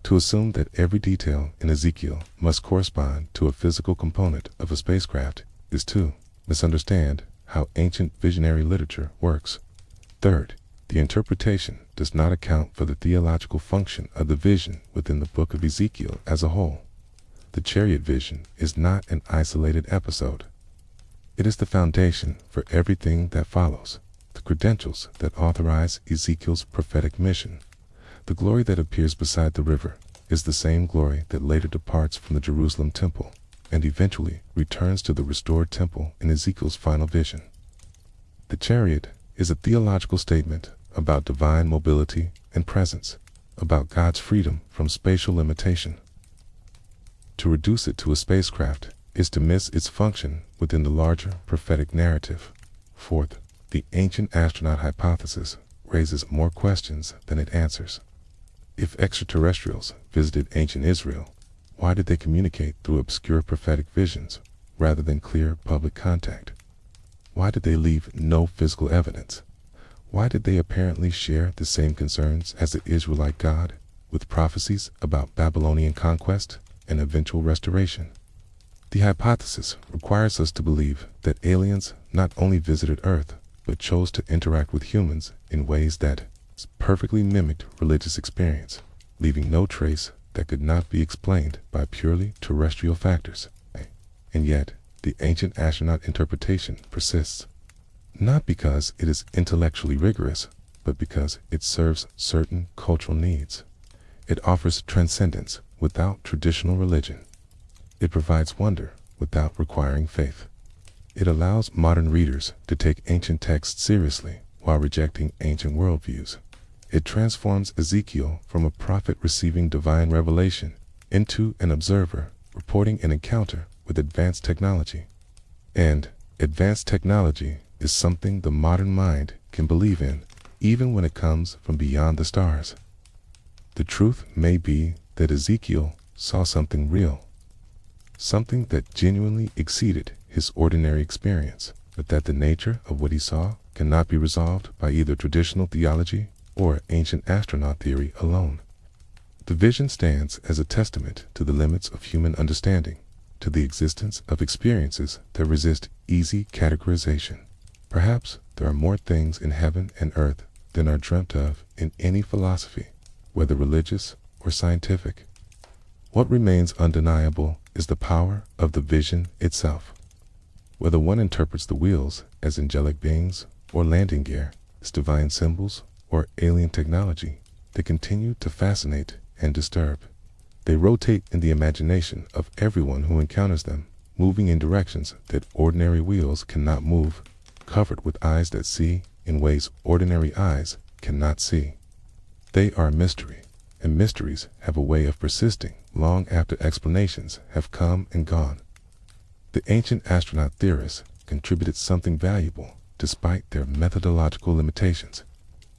To assume that every detail in Ezekiel must correspond to a physical component of a spacecraft is to misunderstand how ancient visionary literature works. Third, the interpretation does not account for the theological function of the vision within the book of Ezekiel as a whole. The chariot vision is not an isolated episode. It is the foundation for everything that follows, the credentials that authorize Ezekiel's prophetic mission. The glory that appears beside the river is the same glory that later departs from the Jerusalem temple and eventually returns to the restored temple in Ezekiel's final vision. The chariot is a theological statement about divine mobility and presence, about God's freedom from spatial limitation. To reduce it to a spacecraft is to miss its function within the larger prophetic narrative. Fourth, the ancient astronaut hypothesis raises more questions than it answers. If extraterrestrials visited ancient Israel, why did they communicate through obscure prophetic visions rather than clear public contact? Why did they leave no physical evidence? Why did they apparently share the same concerns as the Israelite God with prophecies about Babylonian conquest and eventual restoration? The hypothesis requires us to believe that aliens not only visited Earth, but chose to interact with humans in ways that perfectly mimicked religious experience, leaving no trace that could not be explained by purely terrestrial factors. And yet, the ancient astronaut interpretation persists, not because it is intellectually rigorous, but because it serves certain cultural needs. It offers transcendence without traditional religion. It provides wonder without requiring faith. It allows modern readers to take ancient texts seriously while rejecting ancient worldviews. It transforms Ezekiel from a prophet receiving divine revelation into an observer reporting an encounter with advanced technology. And advanced technology is something the modern mind can believe in, even when it comes from beyond the stars. The truth may be that Ezekiel saw something real, something that genuinely exceeded his ordinary experience, but that the nature of what he saw cannot be resolved by either traditional theology or ancient astronaut theory alone. The vision stands as a testament to the limits of human understanding, to the existence of experiences that resist easy categorization. Perhaps there are more things in heaven and earth than are dreamt of in any philosophy, whether religious or scientific. What remains undeniable is the power of the vision itself. Whether one interprets the wheels as angelic beings or landing gear, as divine symbols or alien technology, they continue to fascinate and disturb. They rotate in the imagination of everyone who encounters them, moving in directions that ordinary wheels cannot move, covered with eyes that see in ways ordinary eyes cannot see. They are a mystery, and mysteries have a way of persisting long after explanations have come and gone. The ancient astronaut theorists contributed something valuable despite their methodological limitations.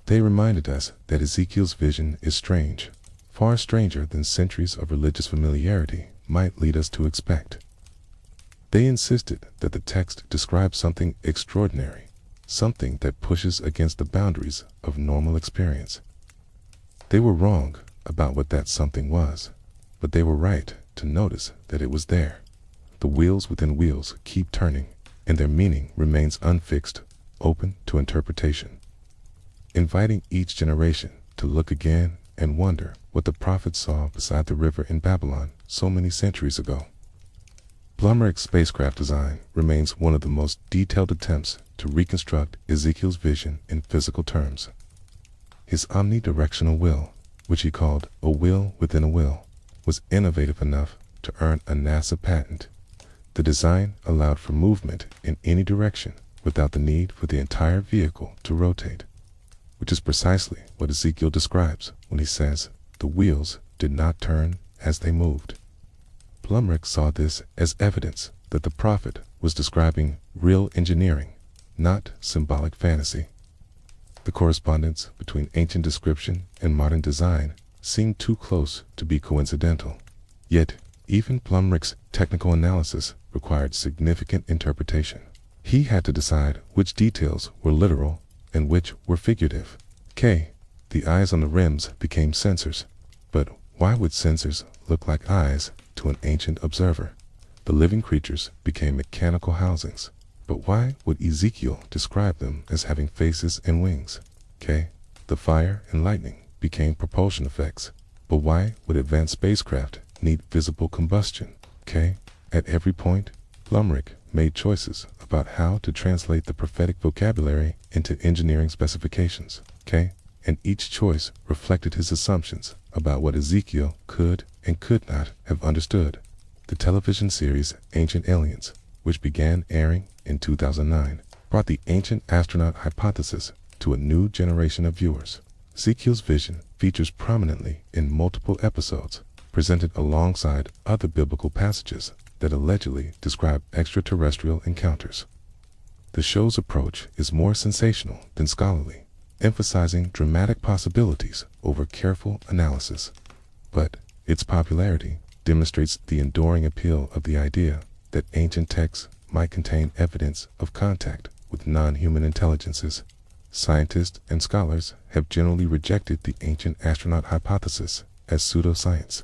They reminded us that Ezekiel's vision is strange, far stranger than centuries of religious familiarity might lead us to expect. They insisted that the text describes something extraordinary, something that pushes against the boundaries of normal experience. They were wrong about what that something was, but they were right to notice that it was there. The wheels within wheels keep turning, and their meaning remains unfixed, open to interpretation, inviting each generation to look again and wonder what the prophets saw beside the river in Babylon so many centuries ago. Blumerich's spacecraft design remains one of the most detailed attempts to reconstruct Ezekiel's vision in physical terms. His omnidirectional wheel, which he called a wheel within a wheel, was innovative enough to earn a NASA patent. The design allowed for movement in any direction without the need for the entire vehicle to rotate, which is precisely what Ezekiel describes when he says the wheels did not turn as they moved. Blumrich saw this as evidence that the prophet was describing real engineering, not symbolic fantasy. The correspondence between ancient description and modern design seemed too close to be coincidental. Yet, even Blumrich's technical analysis required significant interpretation. He had to decide which details were literal and which were figurative. The eyes on the rims became sensors. But why would sensors look like eyes to an ancient observer? The living creatures became mechanical housings. But why would Ezekiel describe them as having faces and wings? The fire and lightning became propulsion effects. But why would advanced spacecraft need visible combustion? At every point, Blumrich made choices about how to translate the prophetic vocabulary into engineering specifications. And each choice reflected his assumptions about what Ezekiel could and could not have understood. The television series Ancient Aliens, which began airing in 2009, brought the ancient astronaut hypothesis to a new generation of viewers. Ezekiel's vision features prominently in multiple episodes, presented alongside other biblical passages that allegedly describe extraterrestrial encounters. The show's approach is more sensational than scholarly, emphasizing dramatic possibilities over careful analysis. But its popularity demonstrates the enduring appeal of the idea that ancient texts might contain evidence of contact with non-human intelligences. Scientists and scholars have generally rejected the ancient astronaut hypothesis as pseudoscience.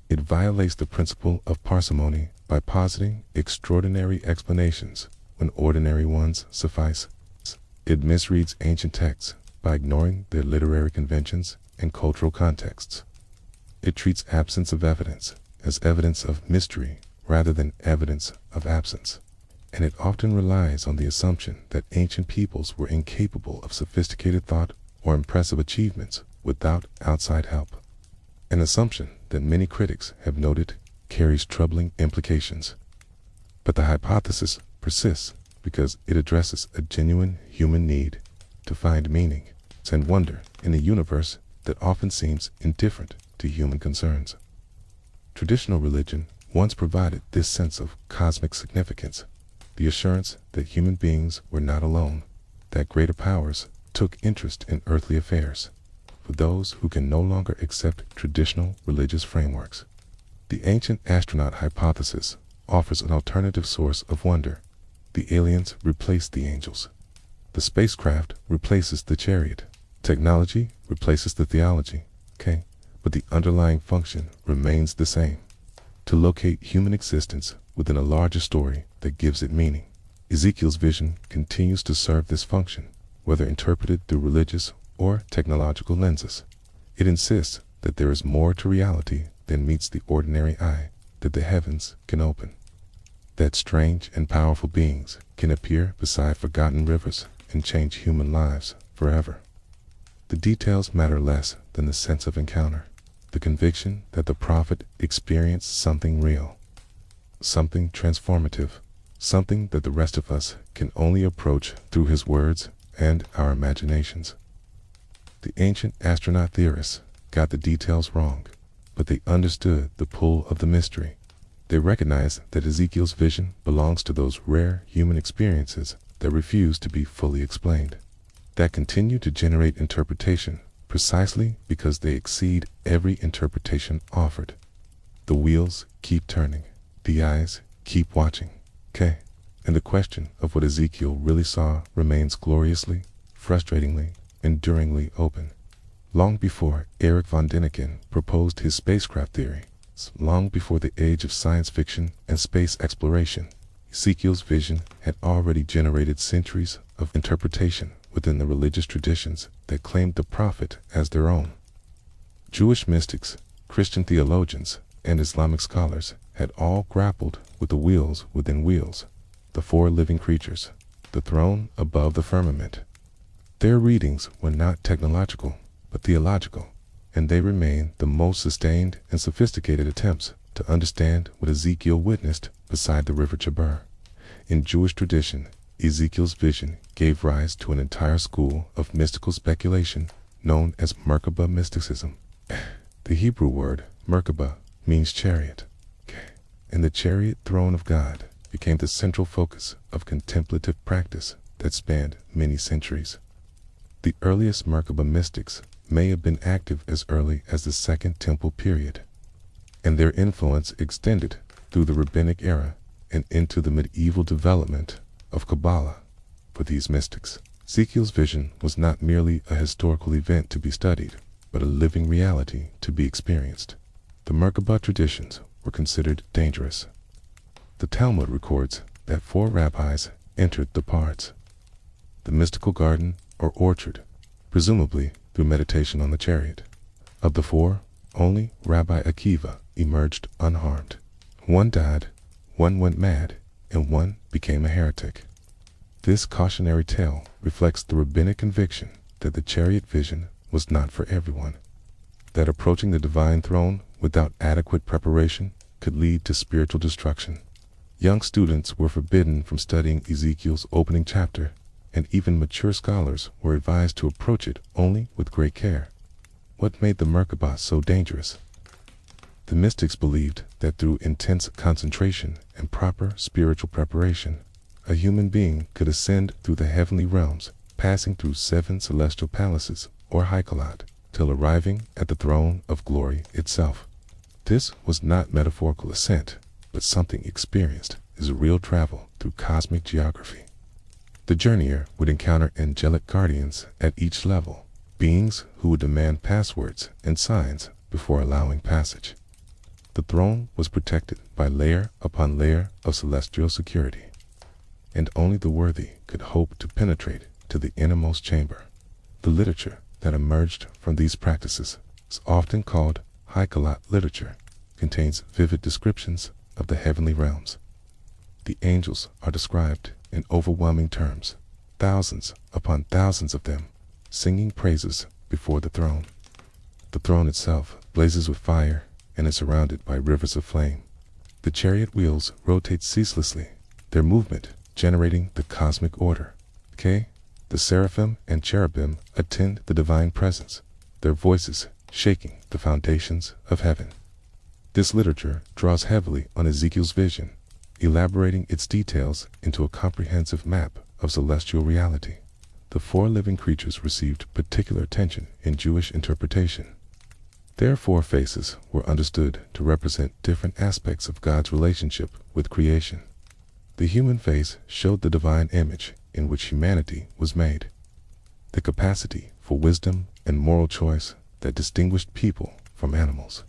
It violates the principle of parsimony by positing extraordinary explanations when ordinary ones suffice. It misreads ancient texts by ignoring their literary conventions and cultural contexts. It treats absence of evidence as evidence of mystery rather than evidence of absence. And it often relies on the assumption that ancient peoples were incapable of sophisticated thought or impressive achievements without outside help. An assumption that many critics have noted carries troubling implications. But the hypothesis persists because it addresses a genuine human need to find meaning and wonder in a universe that often seems indifferent to human concerns. Traditional religion once provided this sense of cosmic significance, the assurance that human beings were not alone, that greater powers took interest in earthly affairs. For those who can no longer accept traditional religious frameworks, the ancient astronaut hypothesis offers an alternative source of wonder. The aliens replace the angels. The spacecraft replaces the chariot. Technology replaces the theology, but the underlying function remains the same: to locate human existence within a larger story that gives it meaning. Ezekiel's vision continues to serve this function, whether interpreted through religious or technological lenses. It insists that there is more to reality than meets the ordinary eye, that the heavens can open, that strange and powerful beings can appear beside forgotten rivers and change human lives forever. The details matter less than the sense of encounter, the conviction that the prophet experienced something real, something transformative, something that the rest of us can only approach through his words and our imaginations. The ancient astronaut theorists got the details wrong, but they understood the pull of the mystery. They recognized that Ezekiel's vision belongs to those rare human experiences that refuse to be fully explained, that continue to generate interpretation precisely because they exceed every interpretation offered. The wheels keep turning, the eyes keep watching, and the question of what Ezekiel really saw remains gloriously, frustratingly, enduringly open. Long before Erich von Däniken proposed his spacecraft theory, long before the age of science fiction and space exploration, Ezekiel's vision had already generated centuries of interpretation within the religious traditions that claimed the prophet as their own. Jewish mystics, Christian theologians, and Islamic scholars had all grappled with the wheels within wheels, the four living creatures, the throne above the firmament. Their readings were not technological, but theological, and they remain the most sustained and sophisticated attempts to understand what Ezekiel witnessed beside the River Chebar. In Jewish tradition, Ezekiel's vision gave rise to an entire school of mystical speculation known as Merkabah mysticism. The Hebrew word Merkabah means chariot, and the chariot throne of God became the central focus of contemplative practice that spanned many centuries. The earliest Merkabah mystics may have been active as early as the Second Temple period, and their influence extended through the Rabbinic era and into the medieval development of Kabbalah. For these mystics, Ezekiel's vision was not merely a historical event to be studied, but a living reality to be experienced. The Merkabah traditions were considered dangerous. The Talmud records that 4 rabbis entered the parts, the mystical garden or orchard, presumably through meditation on the chariot. Of the 4, only Rabbi Akiva emerged unharmed. 1 died, 1 went mad, and 1 became a heretic. This cautionary tale reflects the rabbinic conviction that the chariot vision was not for everyone, that approaching the divine throne without adequate preparation could lead to spiritual destruction. Young students were forbidden from studying Ezekiel's opening chapter, and even mature scholars were advised to approach it only with great care. What made the Merkabah so dangerous? The mystics believed that through intense concentration and proper spiritual preparation, a human being could ascend through the heavenly realms, passing through 7 celestial palaces or heikalot, till arriving at the throne of glory itself. This was not metaphorical ascent, but something experienced as real travel through cosmic geography. The journeyer would encounter angelic guardians at each level, beings who would demand passwords and signs before allowing passage. The throne was protected by layer upon layer of celestial security, and only the worthy could hope to penetrate to the innermost chamber. The literature that emerged from these practices is often called High-Kalat literature, contains vivid descriptions of the heavenly realms. The angels are described in overwhelming terms, thousands upon thousands of them, singing praises before the throne. The throne itself blazes with fire and is surrounded by rivers of flame. The chariot wheels rotate ceaselessly, their movement generating the cosmic order. The seraphim and cherubim attend the divine presence, their voices shaking the foundations of heaven. This literature draws heavily on Ezekiel's vision, elaborating its details into a comprehensive map of celestial reality. The four living creatures received particular attention in Jewish interpretation. Their four faces were understood to represent different aspects of God's relationship with creation. The human face showed the divine image in which humanity was made, the capacity for wisdom and moral choice that distinguished people from animals.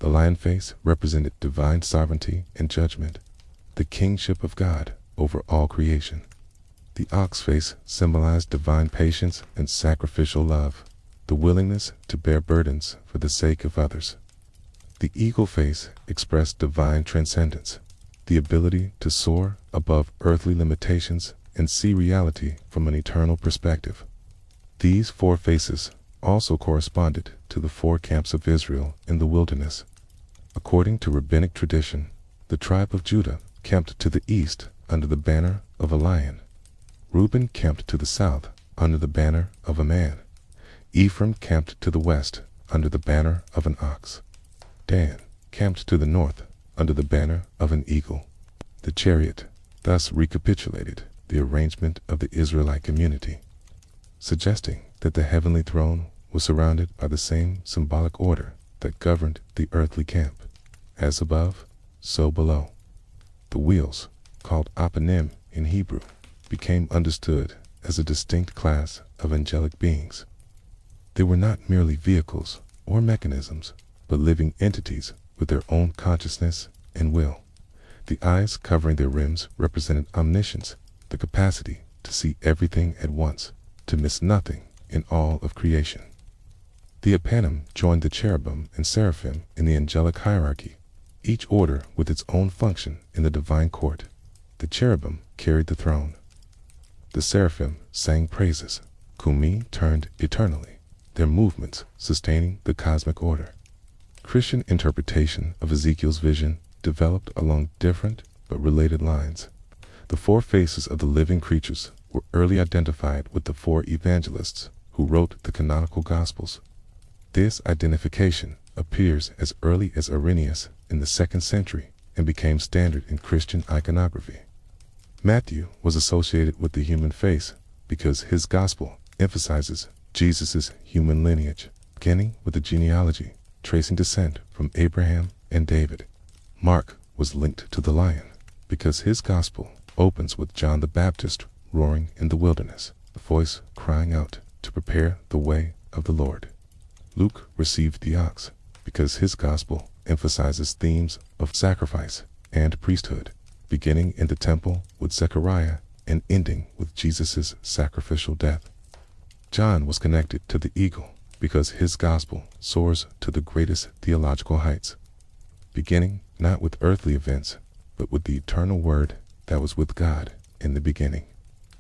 The lion face represented divine sovereignty and judgment, the kingship of God over all creation. The ox face symbolized divine patience and sacrificial love, the willingness to bear burdens for the sake of others. The eagle face expressed divine transcendence, the ability to soar above earthly limitations and see reality from an eternal perspective. These four faces also corresponded to the four camps of Israel in the wilderness. According to rabbinic tradition, the tribe of Judah camped to the east under the banner of a lion. Reuben camped to the south under the banner of a man. Ephraim camped to the west under the banner of an ox. Dan camped to the north under the banner of an eagle. The chariot thus recapitulated the arrangement of the Israelite community, suggesting that the heavenly throne was surrounded by the same symbolic order that governed the earthly camp. As above, so below. The wheels, called apanim in Hebrew, became understood as a distinct class of angelic beings. They were not merely vehicles or mechanisms, but living entities with their own consciousness and will. The eyes covering their rims represented omniscience, the capacity to see everything at once, to miss nothing in all of creation. The apanim joined the cherubim and seraphim in the angelic hierarchy, each order with its own function in the divine court. The cherubim carried the throne. The seraphim sang praises, kumi turned eternally, their movements sustaining the cosmic order. Christian interpretation of Ezekiel's vision developed along different but related lines. The four faces of the living creatures were early identified with the four evangelists who wrote the canonical Gospels. This identification appears as early as Irenaeus in the 2nd century and became standard in Christian iconography. Matthew was associated with the human face because his gospel emphasizes Jesus' human lineage, beginning with the genealogy, tracing descent from Abraham and David. Mark was linked to the lion because his gospel opens with John the Baptist roaring in the wilderness, a voice crying out to prepare the way of the Lord. Luke received the ox because his gospel emphasizes themes of sacrifice and priesthood, beginning in the temple with Zechariah and ending with Jesus' sacrificial death. John was connected to the eagle because his gospel soars to the greatest theological heights, beginning not with earthly events, but with the eternal word that was with God in the beginning.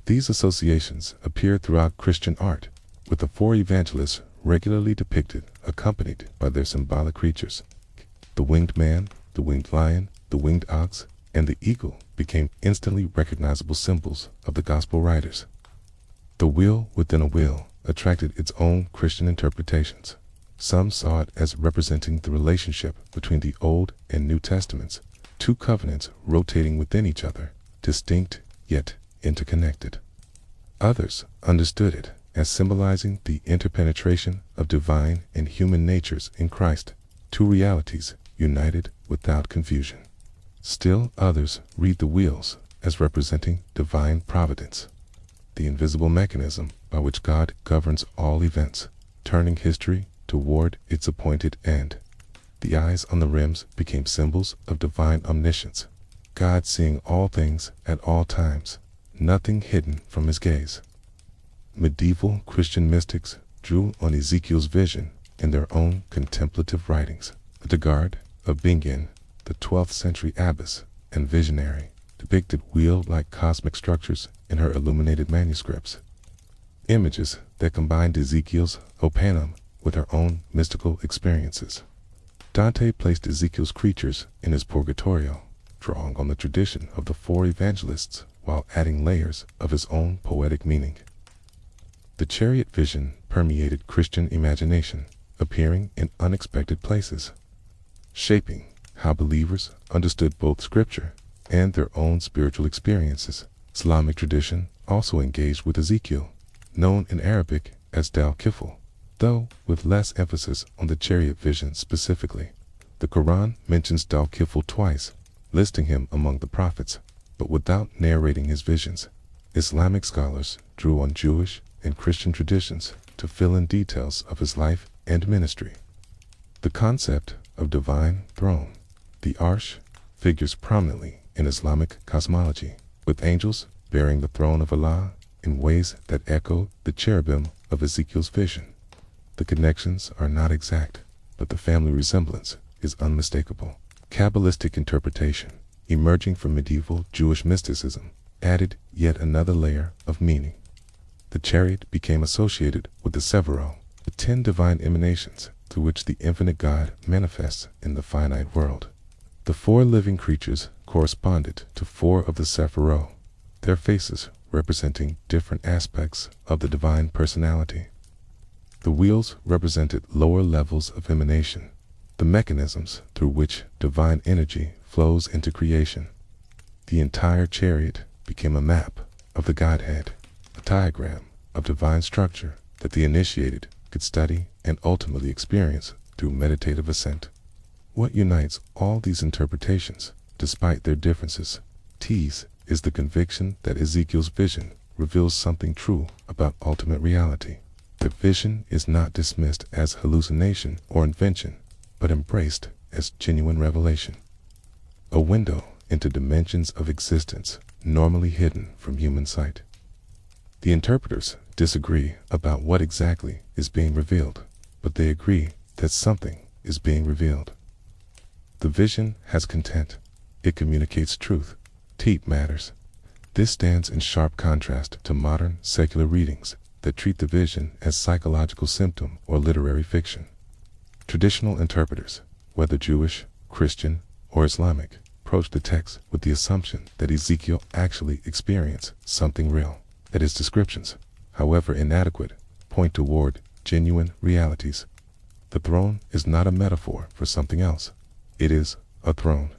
These associations appear throughout Christian art, with the four evangelists regularly depicted, accompanied by their symbolic creatures. The winged man, the winged lion, the winged ox, and the eagle became instantly recognizable symbols of the gospel writers. The wheel within a wheel attracted its own Christian interpretations. Some saw it as representing the relationship between the Old and New Testaments, two covenants rotating within each other, distinct yet interconnected. Others understood it as symbolizing the interpenetration of divine and human natures in Christ, two realities united without confusion. Still others read the wheels as representing divine providence, the invisible mechanism by which God governs all events, turning history toward its appointed end. The eyes on the rims became symbols of divine omniscience, God seeing all things at all times, nothing hidden from his gaze. Medieval Christian mystics drew on Ezekiel's vision in their own contemplative writings. Decoded of Bingen, the 12th century abbess and visionary, depicted wheel-like cosmic structures in her illuminated manuscripts, images that combined Ezekiel's opanum with her own mystical experiences. Dante placed Ezekiel's creatures in his Purgatorio, drawing on the tradition of the four evangelists while adding layers of his own poetic meaning. The chariot vision permeated Christian imagination, appearing in unexpected places, shaping how believers understood both Scripture and their own spiritual experiences. Islamic tradition also engaged with Ezekiel, known in Arabic as Dal-Kifl, though with less emphasis on the chariot vision specifically. The Quran mentions Dal-Kifl twice, listing him among the prophets, but without narrating his visions. Islamic scholars drew on Jewish and Christian traditions to fill in details of his life and ministry. The concept of divine throne, the Arsh, figures prominently in Islamic cosmology, with angels bearing the throne of Allah in ways that echo the cherubim of Ezekiel's vision. The connections are not exact, but the family resemblance is unmistakable. Kabbalistic interpretation, emerging from medieval Jewish mysticism, added yet another layer of meaning. The chariot became associated with the Sephirot, the 10 divine emanations through which the infinite God manifests in the finite world. The 4 living creatures corresponded to 4 of the Sephirot, their faces representing different aspects of the divine personality. The wheels represented lower levels of emanation, the mechanisms through which divine energy flows into creation. The entire chariot became a map of the Godhead, a diagram of divine structure that the initiated could study and ultimately experience through meditative ascent. What unites all these interpretations, despite their differences, is the conviction that Ezekiel's vision reveals something true about ultimate reality. The vision is not dismissed as hallucination or invention, but embraced as genuine revelation, a window into dimensions of existence normally hidden from human sight. The interpreters disagree about what exactly is being revealed, but they agree that something is being revealed. The vision has content. It communicates truth. It matters. This stands in sharp contrast to modern secular readings that treat the vision as psychological symptom or literary fiction. Traditional interpreters, whether Jewish, Christian, or Islamic, approach the text with the assumption that Ezekiel actually experienced something real, that his descriptions, however inadequate, point toward genuine realities. The throne is not a metaphor for something else. It is a throne.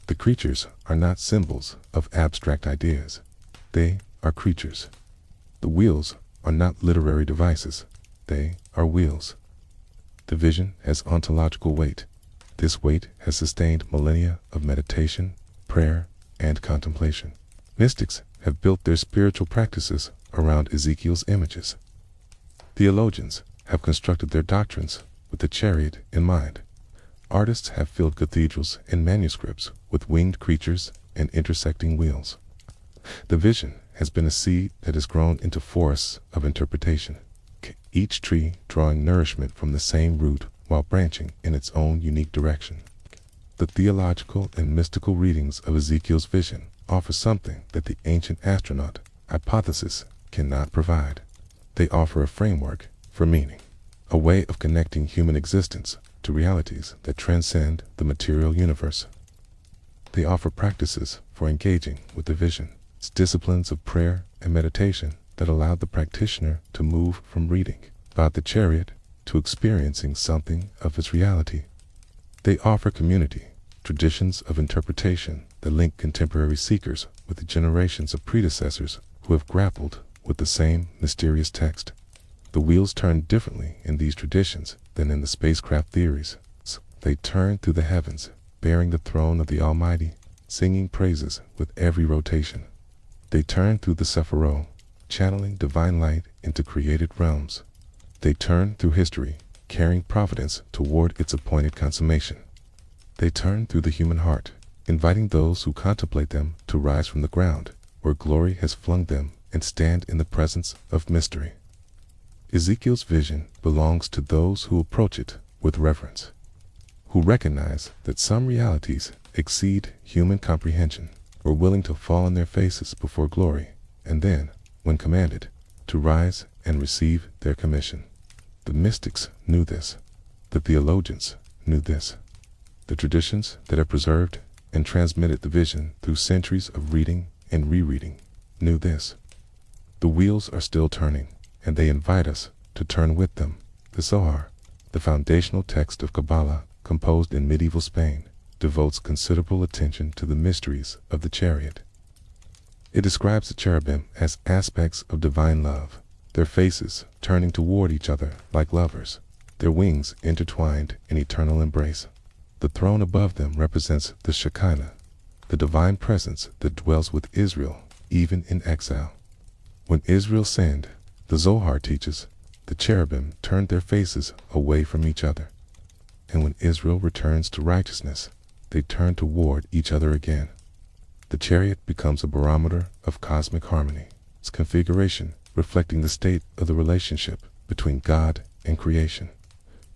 The creatures are not symbols of abstract ideas. They are creatures. The wheels are not literary devices. They are wheels. The vision has ontological weight. This weight has sustained millennia of meditation, prayer, and contemplation. Mystics have built their spiritual practices around Ezekiel's images. Theologians have constructed their doctrines with the chariot in mind. Artists have filled cathedrals and manuscripts with winged creatures and intersecting wheels. The vision has been a seed that has grown into forests of interpretation, each tree drawing nourishment from the same root while branching in its own unique direction. The theological and mystical readings of Ezekiel's vision offer something that the ancient astronaut hypothesis cannot provide. They offer a framework for meaning, a way of connecting human existence to realities that transcend the material universe. They offer practices for engaging with the vision, disciplines of prayer and meditation that allow the practitioner to move from reading about the chariot to experiencing something of its reality. They offer community, traditions of interpretation that link contemporary seekers with the generations of predecessors who have grappled with the same mysterious text. The wheels turn differently in these traditions than in the spacecraft theories. They turn through the heavens, bearing the throne of the Almighty, singing praises with every rotation. They turn through the Sephirot, channeling divine light into created realms. They turn through history, carrying providence toward its appointed consummation. They turn through the human heart, inviting those who contemplate them to rise from the ground, where glory has flung them, and stand in the presence of mystery. Ezekiel's vision belongs to those who approach it with reverence, who recognize that some realities exceed human comprehension, are willing to fall on their faces before glory, and then, when commanded, to rise and receive their commission. The mystics knew this. The theologians knew this. The traditions that have preserved and transmitted the vision through centuries of reading and rereading knew this. The wheels are still turning, and they invite us to turn with them. The Zohar, the foundational text of Kabbalah composed in medieval Spain, devotes considerable attention to the mysteries of the chariot. It describes the cherubim as aspects of divine love, their faces turning toward each other like lovers, their wings intertwined in eternal embrace. The throne above them represents the Shekinah, the divine presence that dwells with Israel even in exile. When Israel sinned, the Zohar teaches, the cherubim turned their faces away from each other. And when Israel returns to righteousness, they turn toward each other again. The chariot becomes a barometer of cosmic harmony, its configuration reflecting the state of the relationship between God and creation.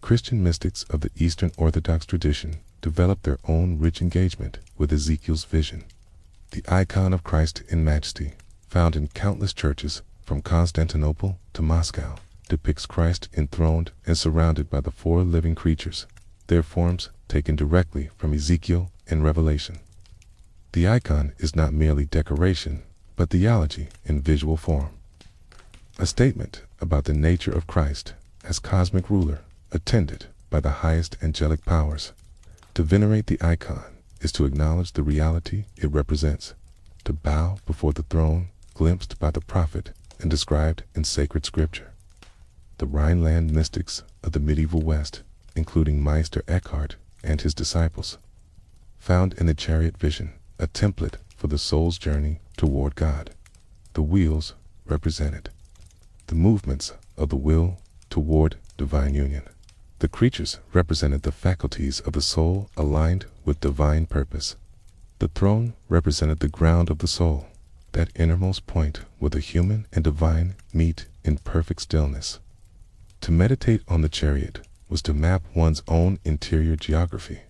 Christian mystics of the Eastern Orthodox tradition developed their own rich engagement with Ezekiel's vision. The icon of Christ in majesty, found in countless churches from Constantinople to Moscow, depicts Christ enthroned and surrounded by the four living creatures, their forms taken directly from Ezekiel and Revelation. The icon is not merely decoration, but theology in visual form. A statement about the nature of Christ as cosmic ruler, attended by the highest angelic powers. To venerate the icon is to acknowledge the reality it represents, to bow before the throne glimpsed by the prophet and described in sacred scripture. The Rhineland mystics of the medieval West, including Meister Eckhart and his disciples, found in the chariot vision a template for the soul's journey toward God. The wheels represented the movements of the will toward divine union. The creatures represented the faculties of the soul aligned with divine purpose. The throne represented the ground of the soul, that innermost point where the human and divine meet in perfect stillness. To meditate on the chariot was to map one's own interior geography,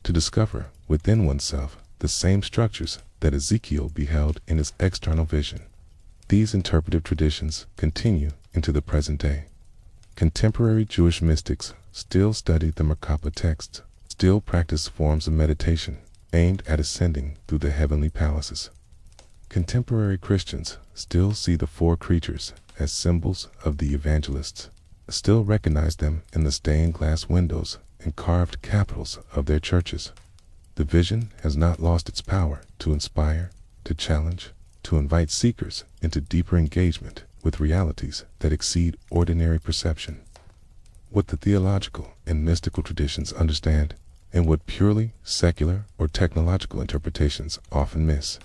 to discover within oneself the same structures that Ezekiel beheld in his external vision. These interpretive traditions continue into the present day. Contemporary Jewish mystics still study the Merkabah texts, still practice forms of meditation aimed at ascending through the heavenly palaces. Contemporary Christians still see the four creatures as symbols of the evangelists, still recognize them in the stained glass windows and carved capitals of their churches. The vision has not lost its power to inspire, to challenge, to invite seekers into deeper engagement with realities that exceed ordinary perception. What the theological and mystical traditions understand, and what purely secular or technological interpretations often miss,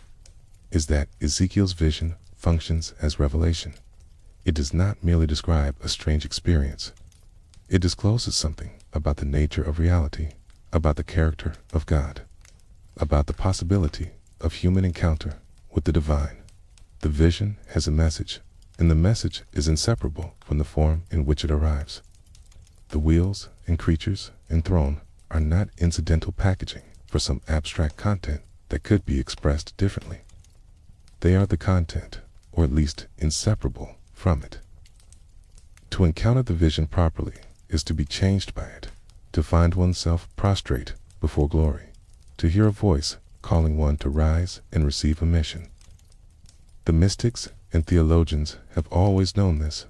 is that Ezekiel's vision functions as revelation. It does not merely describe a strange experience. It discloses something about the nature of reality, about the character of God, about the possibility of human encounter with the divine. The vision has a message, and the message is inseparable from the form in which it arrives. The wheels and creatures and throne are not incidental packaging for some abstract content that could be expressed differently. They are the content, or at least inseparable from it. To encounter the vision properly is to be changed by it, to find oneself prostrate before glory, to hear a voice calling one to rise and receive a mission. The mystics and theologians have always known this.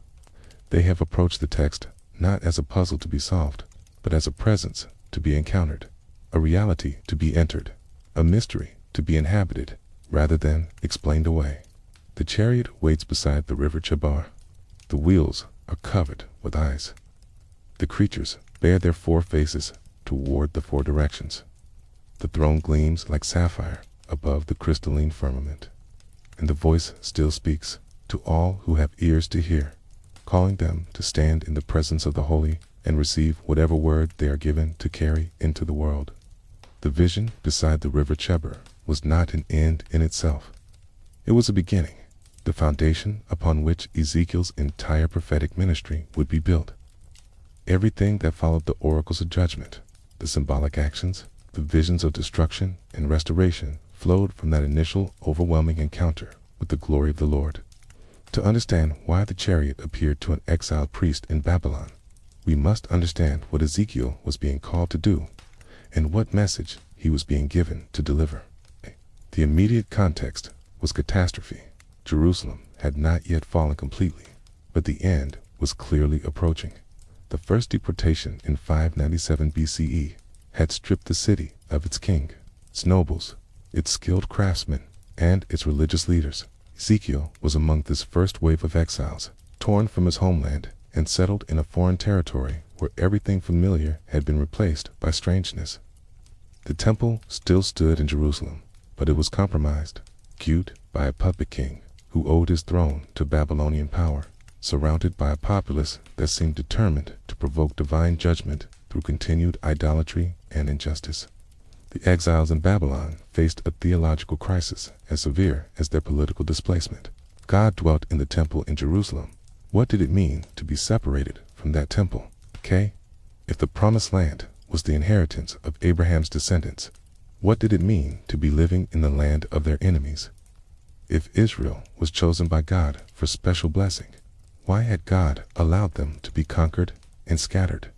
They have approached the text not as a puzzle to be solved, but as a presence to be encountered, a reality to be entered, a mystery to be inhabited, rather than explained away. The chariot waits beside the River Chebar. The wheels are covered with eyes. The creatures bear their four faces toward the four directions. The throne gleams like sapphire above the crystalline firmament, and the voice still speaks to all who have ears to hear, calling them to stand in the presence of the holy and receive whatever word they are given to carry into the world. The vision beside the River Chebar was not an end in itself. It was a beginning, the foundation upon which Ezekiel's entire prophetic ministry would be built. Everything that followed the oracles of judgment, the symbolic actions, the visions of destruction and restoration flowed from that initial overwhelming encounter with the glory of the Lord. To understand why the chariot appeared to an exiled priest in Babylon, we must understand what Ezekiel was being called to do and what message he was being given to deliver. The immediate context was catastrophe. Jerusalem had not yet fallen completely, but the end was clearly approaching. The first deportation in 597 BCE had stripped the city of its king, its nobles, its skilled craftsmen, and its religious leaders. Ezekiel was among this first wave of exiles, torn from his homeland and settled in a foreign territory where everything familiar had been replaced by strangeness. The temple still stood in Jerusalem, but it was compromised, cued by a puppet king who owed his throne to Babylonian power, surrounded by a populace that seemed determined to provoke divine judgment through continued idolatry and injustice. The exiles in Babylon faced a theological crisis as severe as their political displacement. God dwelt in the temple in Jerusalem. What did it mean to be separated from that temple? If the promised land was the inheritance of Abraham's descendants, what did it mean to be living in the land of their enemies? If Israel was chosen by God for special blessing, why had God allowed them to be conquered and scattered?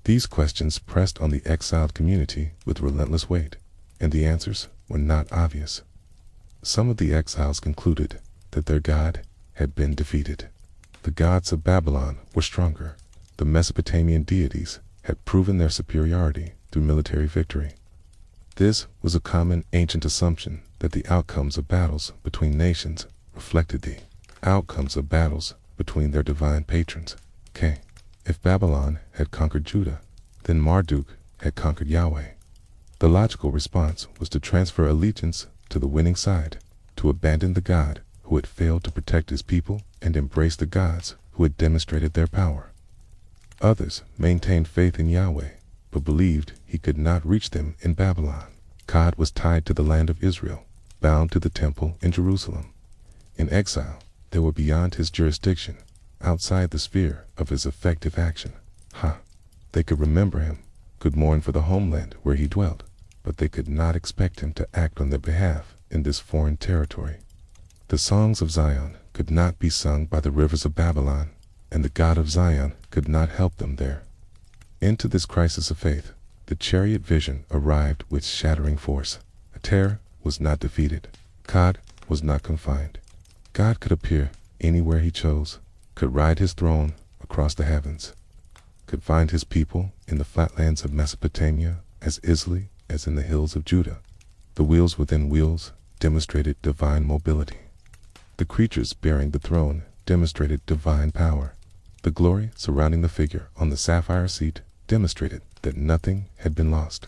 These questions pressed on the exiled community with relentless weight, and the answers were not obvious. Some of the exiles concluded that their God had been defeated. The gods of Babylon were stronger. The Mesopotamian deities had proven their superiority through military victory. This was a common ancient assumption that the outcomes of battles between nations reflected the outcomes of battles between their divine patrons. If Babylon had conquered Judah, then Marduk had conquered Yahweh. The logical response was to transfer allegiance to the winning side, to abandon the God who had failed to protect his people and embrace the gods who had demonstrated their power. Others maintained faith in Yahweh, but believed he could not reach them in Babylon. God was tied to the land of Israel, bound to the temple in Jerusalem. In exile, they were beyond his jurisdiction, outside the sphere of his effective action. They could remember him, could mourn for the homeland where he dwelt, but they could not expect him to act on their behalf in this foreign territory. The songs of Zion could not be sung by the rivers of Babylon, and the God of Zion could not help them there. Into this crisis of faith, the chariot vision arrived with shattering force. Terror was not defeated. God was not confined. God could appear anywhere he chose, could ride his throne across the heavens, could find his people in the flatlands of Mesopotamia as easily as in the hills of Judah. The wheels within wheels demonstrated divine mobility. The creatures bearing the throne demonstrated divine power. The glory surrounding the figure on the sapphire seat demonstrated that nothing had been lost,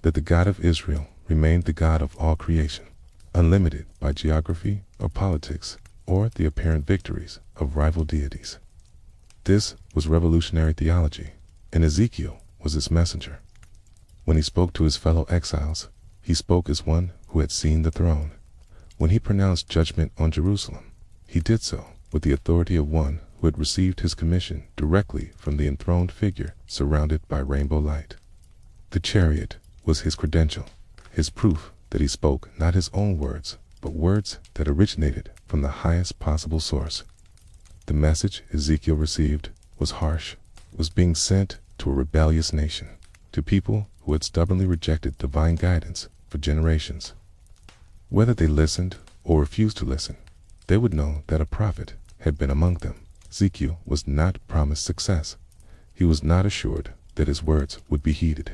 that the God of Israel remained the God of all creation, unlimited by geography or politics or the apparent victories of rival deities. This was revolutionary theology, and Ezekiel was its messenger. When he spoke to his fellow exiles, he spoke as one who had seen the throne. When he pronounced judgment on Jerusalem, he did so with the authority of one who had received his commission directly from the enthroned figure surrounded by rainbow light. The chariot was his credential, his proof that he spoke not his own words, but words that originated from the highest possible source. The message Ezekiel received was harsh, was being sent to a rebellious nation, to people who had stubbornly rejected divine guidance for generations. Whether they listened or refused to listen, they would know that a prophet had been among them. Ezekiel was not promised success. He was not assured that his words would be heeded.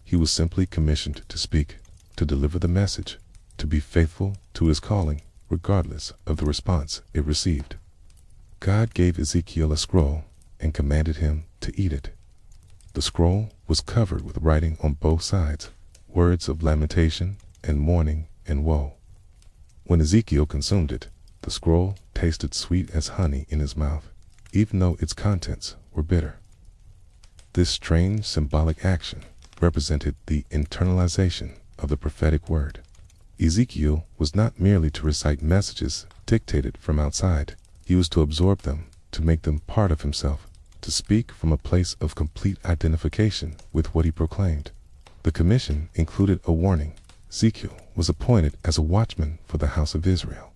He was simply commissioned to speak, to deliver the message, to be faithful to his calling, regardless of the response it received. God gave Ezekiel a scroll and commanded him to eat it. The scroll was covered with writing on both sides, words of lamentation and mourning and woe. When Ezekiel consumed it, the scroll tasted sweet as honey in his mouth, even though its contents were bitter. This strange symbolic action represented the internalization of the prophetic word. Ezekiel was not merely to recite messages dictated from outside. He was to absorb them, to make them part of himself, to speak from a place of complete identification with what he proclaimed. The commission included a warning. Ezekiel was appointed as a watchman for the house of Israel.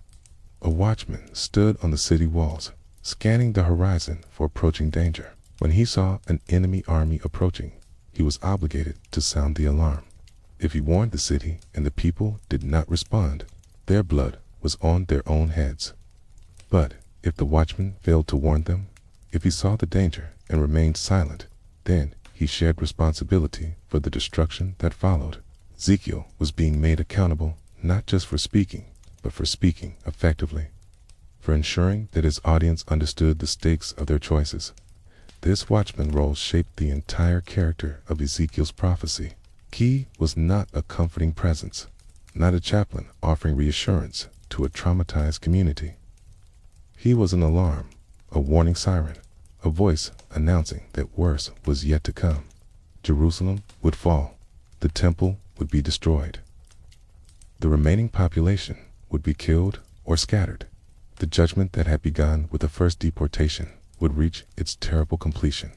A watchman stood on the city walls, scanning the horizon for approaching danger. When he saw an enemy army approaching, he was obligated to sound the alarm. If he warned the city and the people did not respond, their blood was on their own heads. But if the watchman failed to warn them, if he saw the danger and remained silent, then he shared responsibility for the destruction that followed. Ezekiel was being made accountable not just for speaking, but for speaking effectively, for ensuring that his audience understood the stakes of their choices. This watchman role shaped the entire character of Ezekiel's prophecy. He was not a comforting presence, not a chaplain offering reassurance to a traumatized community. He was an alarm, a warning siren, a voice announcing that worse was yet to come. Jerusalem would fall. The temple would be destroyed. The remaining population would be killed or scattered. The judgment that had begun with the first deportation would reach its terrible completion.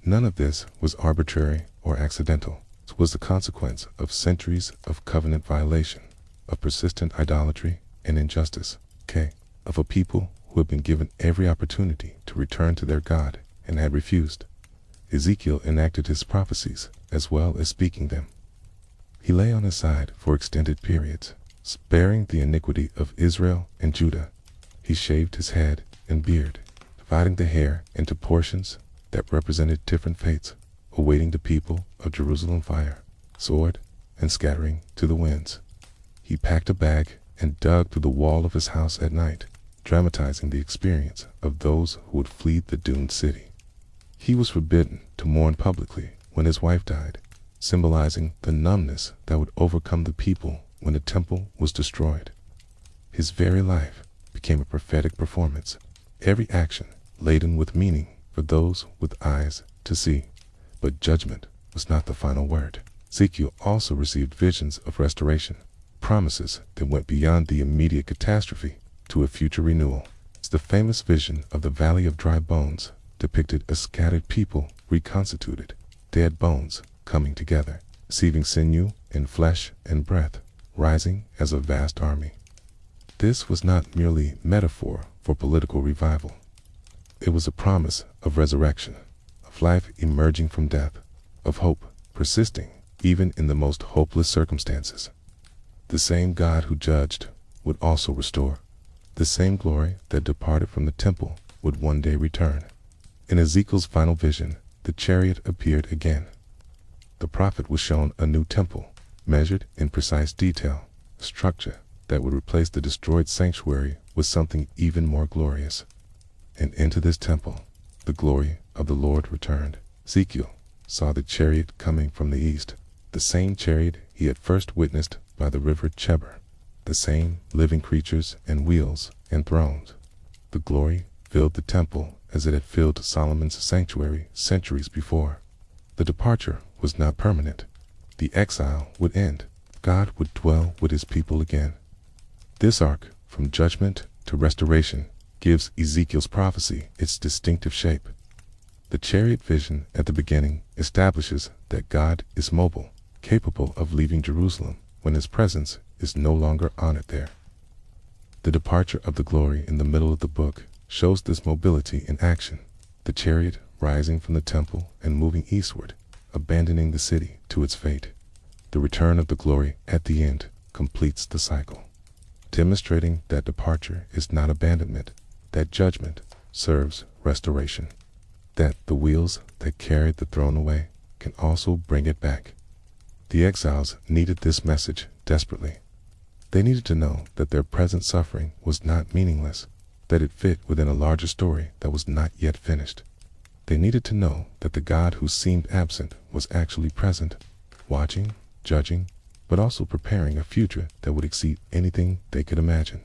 None of this was arbitrary or accidental. It was the consequence of centuries of covenant violation, of persistent idolatry and injustice, of a people who had been given every opportunity to return to their God and had refused. Ezekiel enacted his prophecies as well as speaking them. He lay on his side for extended periods, sparing the iniquity of Israel and Judah. He shaved his head and beard, dividing the hair into portions that represented different fates, awaiting the people of Jerusalem fire, sword, and scattering to the winds. He packed a bag and dug through the wall of his house at night, dramatizing the experience of those who would flee the doomed city. He was forbidden to mourn publicly when his wife died, symbolizing the numbness that would overcome the people when the temple was destroyed. His very life became a prophetic performance, every action laden with meaning for those with eyes to see. But judgment was not the final word. Ezekiel also received visions of restoration, promises that went beyond the immediate catastrophe to a future renewal. The famous vision of the Valley of Dry Bones depicted a scattered people reconstituted, dead bones coming together, receiving sinew and flesh and breath, rising as a vast army. This was not merely metaphor for political revival. It was a promise of resurrection, of life emerging from death, of hope persisting even in the most hopeless circumstances. The same God who judged would also restore. The same glory that departed from the temple would one day return. In Ezekiel's final vision, the chariot appeared again. The prophet was shown a new temple, measured in precise detail, a structure that would replace the destroyed sanctuary with something even more glorious. And into this temple, the glory of the Lord returned. Ezekiel saw the chariot coming from the east, the same chariot he had first witnessed by the River Chebar, the same living creatures and wheels and thrones. The glory filled the temple as it had filled Solomon's sanctuary centuries before. The departure was not permanent. The exile would end. God would dwell with his people again. This arc, from judgment to restoration, gives Ezekiel's prophecy its distinctive shape. The chariot vision at the beginning establishes that God is mobile, capable of leaving Jerusalem when his presence is no longer honored there. The departure of the glory in the middle of the book shows this mobility in action, the chariot rising from the temple and moving eastward, abandoning the city to its fate. The return of the glory at the end completes the cycle, demonstrating that departure is not abandonment, that judgment serves restoration, that the wheels that carried the throne away can also bring it back. The exiles needed this message desperately. They needed to know that their present suffering was not meaningless, that it fit within a larger story that was not yet finished. They needed to know that the God who seemed absent was actually present, watching, judging, but also preparing a future that would exceed anything they could imagine.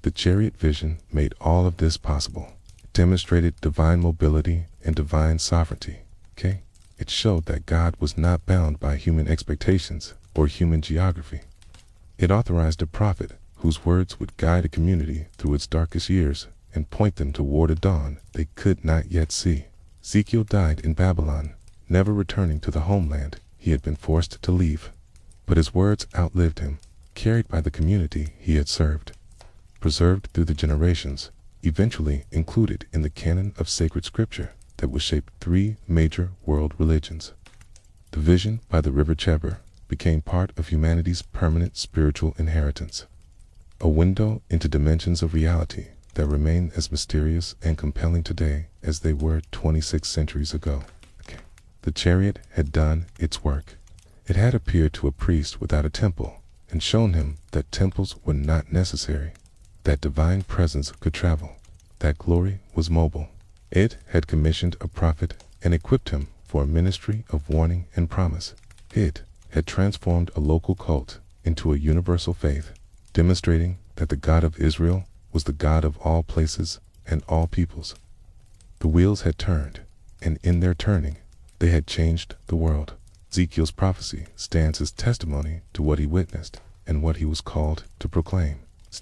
The chariot vision made all of this possible. It demonstrated divine mobility and divine sovereignty. Okay? It showed that God was not bound by human expectations or human geography. It authorized a prophet whose words would guide a community through its darkest years and point them toward a dawn they could not yet see. Ezekiel died in Babylon, never returning to the homeland he had been forced to leave. But his words outlived him, carried by the community he had served, preserved through the generations, eventually included in the canon of sacred scripture that would shape 3 major world religions. The vision by the River Chebar became part of humanity's permanent spiritual inheritance, a window into dimensions of reality that remain as mysterious and compelling today as they were 26 centuries ago. The chariot had done its work. It had appeared to a priest without a temple and shown him that temples were not necessary, that divine presence could travel, that glory was mobile. It had commissioned a prophet and equipped him for a ministry of warning and promise. It had transformed a local cult into a universal faith, demonstrating that the God of Israel was the God of all places and all peoples. The wheels had turned, and in their turning, they had changed the world. Ezekiel's prophecy stands as testimony to what he witnessed and what he was called to proclaim.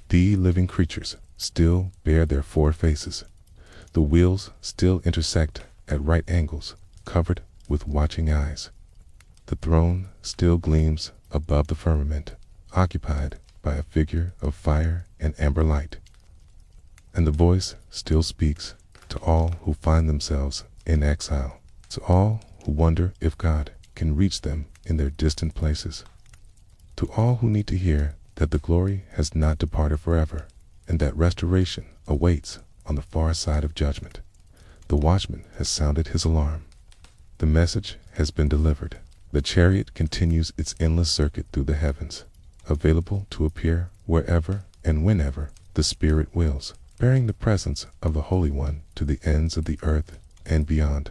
The living creatures still bear their 4 faces. The wheels still intersect at right angles, covered with watching eyes. The throne still gleams above the firmament, occupied by a figure of fire and amber light. And the voice still speaks to all who find themselves in exile, to all who wonder if God can reach them in their distant places, to all who need to hear that the glory has not departed forever and that restoration awaits on the far side of judgment. The watchman has sounded his alarm. The message has been delivered. The chariot continues its endless circuit through the heavens, available to appear wherever and whenever the Spirit wills, bearing the presence of the Holy One to the ends of the earth and beyond.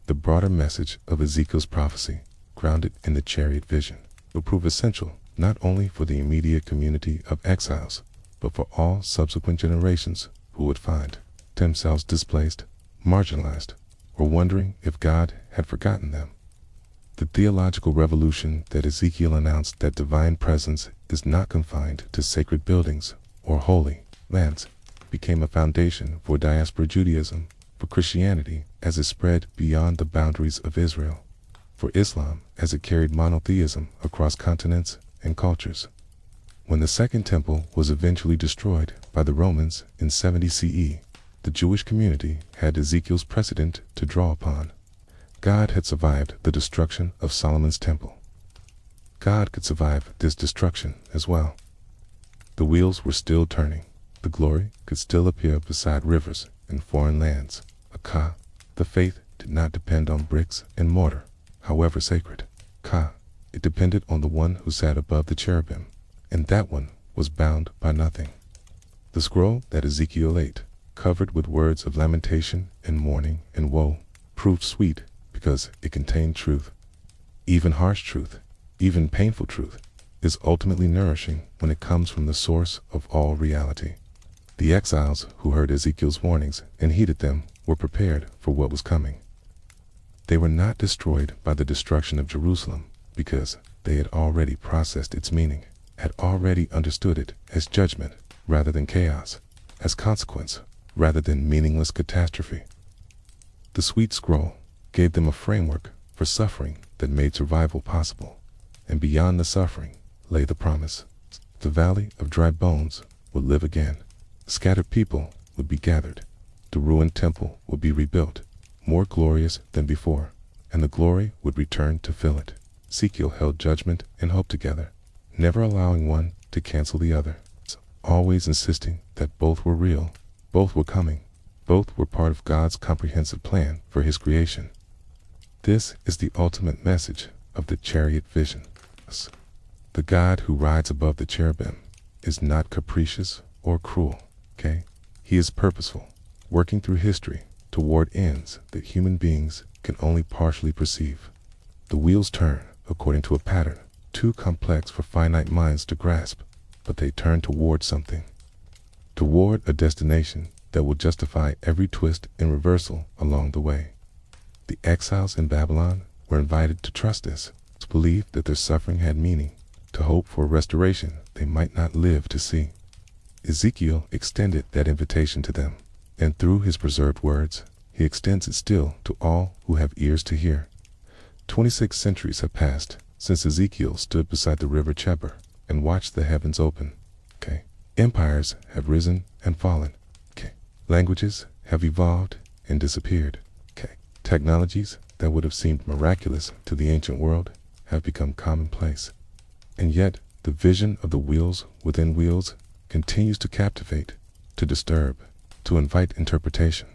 The broader message of Ezekiel's prophecy, grounded in the chariot vision, will prove essential not only for the immediate community of exiles, but for all subsequent generations who would find themselves displaced, marginalized, or wondering if God had forgotten them. The theological revolution that Ezekiel announced, that divine presence is not confined to sacred buildings or holy lands, became a foundation for diaspora Judaism, for Christianity as it spread beyond the boundaries of Israel, for Islam as it carried monotheism across continents and cultures. When the Second Temple was eventually destroyed by the Romans in 70 CE, the Jewish community had Ezekiel's precedent to draw upon. God had survived the destruction of Solomon's temple. God could survive this destruction as well. The wheels were still turning. The glory could still appear beside rivers and foreign lands. The faith did not depend on bricks and mortar, however sacred. It depended on the one who sat above the cherubim, and that one was bound by nothing. The scroll that Ezekiel ate, covered with words of lamentation and mourning and woe, proved sweet because it contained truth. Even harsh truth, even painful truth, is ultimately nourishing when it comes from the source of all reality. The exiles who heard Ezekiel's warnings and heeded them were prepared for what was coming. They were not destroyed by the destruction of Jerusalem because they had already processed its meaning, had already understood it as judgment rather than chaos, as consequence rather than meaningless catastrophe. The sweet scroll gave them a framework for suffering that made survival possible, and beyond the suffering lay the promise. The valley of dry bones would live again. Scattered people would be gathered. The ruined temple would be rebuilt, more glorious than before, and the glory would return to fill it. Ezekiel held judgment and hope together, never allowing one to cancel the other, always insisting that both were real, both were coming, both were part of God's comprehensive plan for his creation. This is the ultimate message of the chariot vision. The God who rides above the cherubim is not capricious or cruel, He is purposeful, working through history toward ends that human beings can only partially perceive. The wheels turn according to a pattern too complex for finite minds to grasp, but they turn toward something, toward a destination that will justify every twist and reversal along the way. The exiles in Babylon were invited to trust this, to believe that their suffering had meaning, to hope for a restoration they might not live to see. Ezekiel extended that invitation to them, and through his preserved words, he extends it still to all who have ears to hear. 26 centuries have passed since Ezekiel stood beside the River Chebar and watched the heavens open. Empires have risen and fallen. Languages have evolved and disappeared. Technologies that would have seemed miraculous to the ancient world have become commonplace. And yet, the vision of the wheels within wheels continues to captivate, to disturb, to invite interpretation.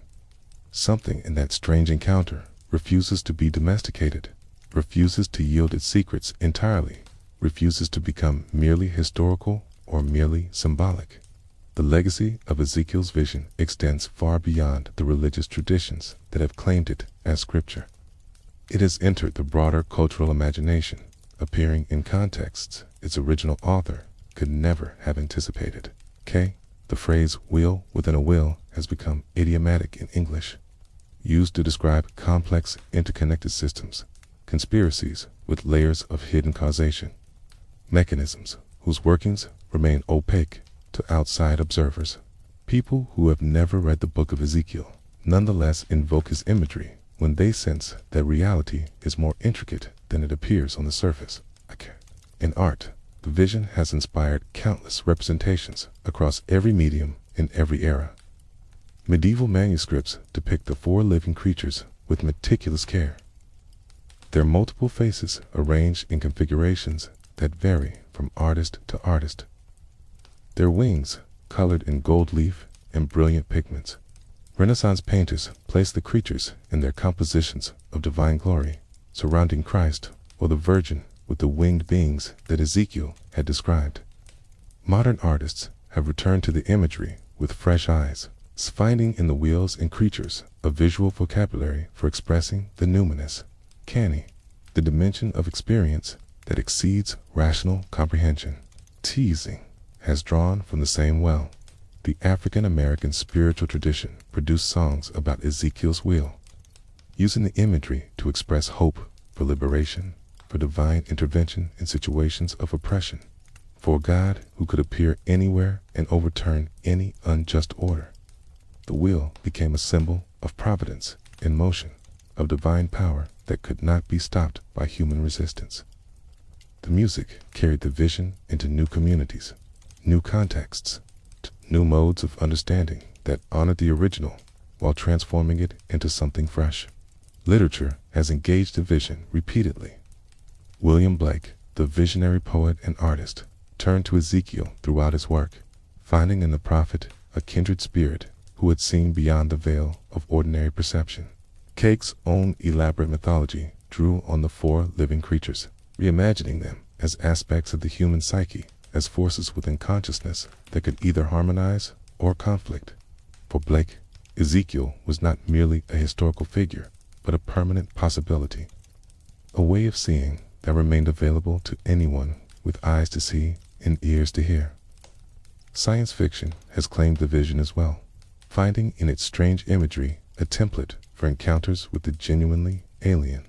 Something in that strange encounter refuses to be domesticated, refuses to yield its secrets entirely, refuses to become merely historical or merely symbolic. The legacy of Ezekiel's vision extends far beyond the religious traditions that have claimed it as scripture. It has entered the broader cultural imagination, appearing in contexts its original author could never have anticipated. The phrase wheel within a wheel has become idiomatic in English, used to describe complex interconnected systems, conspiracies with layers of hidden causation, mechanisms whose workings remain opaque to outside observers. People who have never read the book of Ezekiel nonetheless invoke his imagery when they sense that reality is more intricate than it appears on the surface. In art, the vision has inspired countless representations across every medium in every era. Medieval manuscripts depict the 4 living creatures with meticulous care. Their multiple faces arranged in configurations that vary from artist to artist. Their wings colored in gold leaf and brilliant pigments. Renaissance painters placed the creatures in their compositions of divine glory, surrounding Christ or the Virgin with the winged beings that Ezekiel had described. Modern artists have returned to the imagery with fresh eyes, finding in the wheels and creatures a visual vocabulary for expressing the numinous, canny, the dimension of experience that exceeds rational comprehension. Teasing has drawn from the same well. The African-American spiritual tradition produced songs about Ezekiel's wheel, using the imagery to express hope for liberation, for divine intervention in situations of oppression, for a God who could appear anywhere and overturn any unjust order. The wheel became a symbol of providence in motion, of divine power that could not be stopped by human resistance. The music carried the vision into new communities, new contexts, new modes of understanding that honored the original while transforming it into something fresh. Literature has engaged the vision repeatedly. William Blake, the visionary poet and artist, turned to Ezekiel throughout his work, finding in the prophet a kindred spirit who had seen beyond the veil of ordinary perception. Cake's own elaborate mythology drew on the 4 living creatures, reimagining them as aspects of the human psyche, as forces within consciousness that could either harmonize or conflict. For Blake, Ezekiel was not merely a historical figure, but a permanent possibility, a way of seeing that remained available to anyone with eyes to see and ears to hear. Science fiction has claimed the vision as well, finding in its strange imagery a template for encounters with the genuinely alien.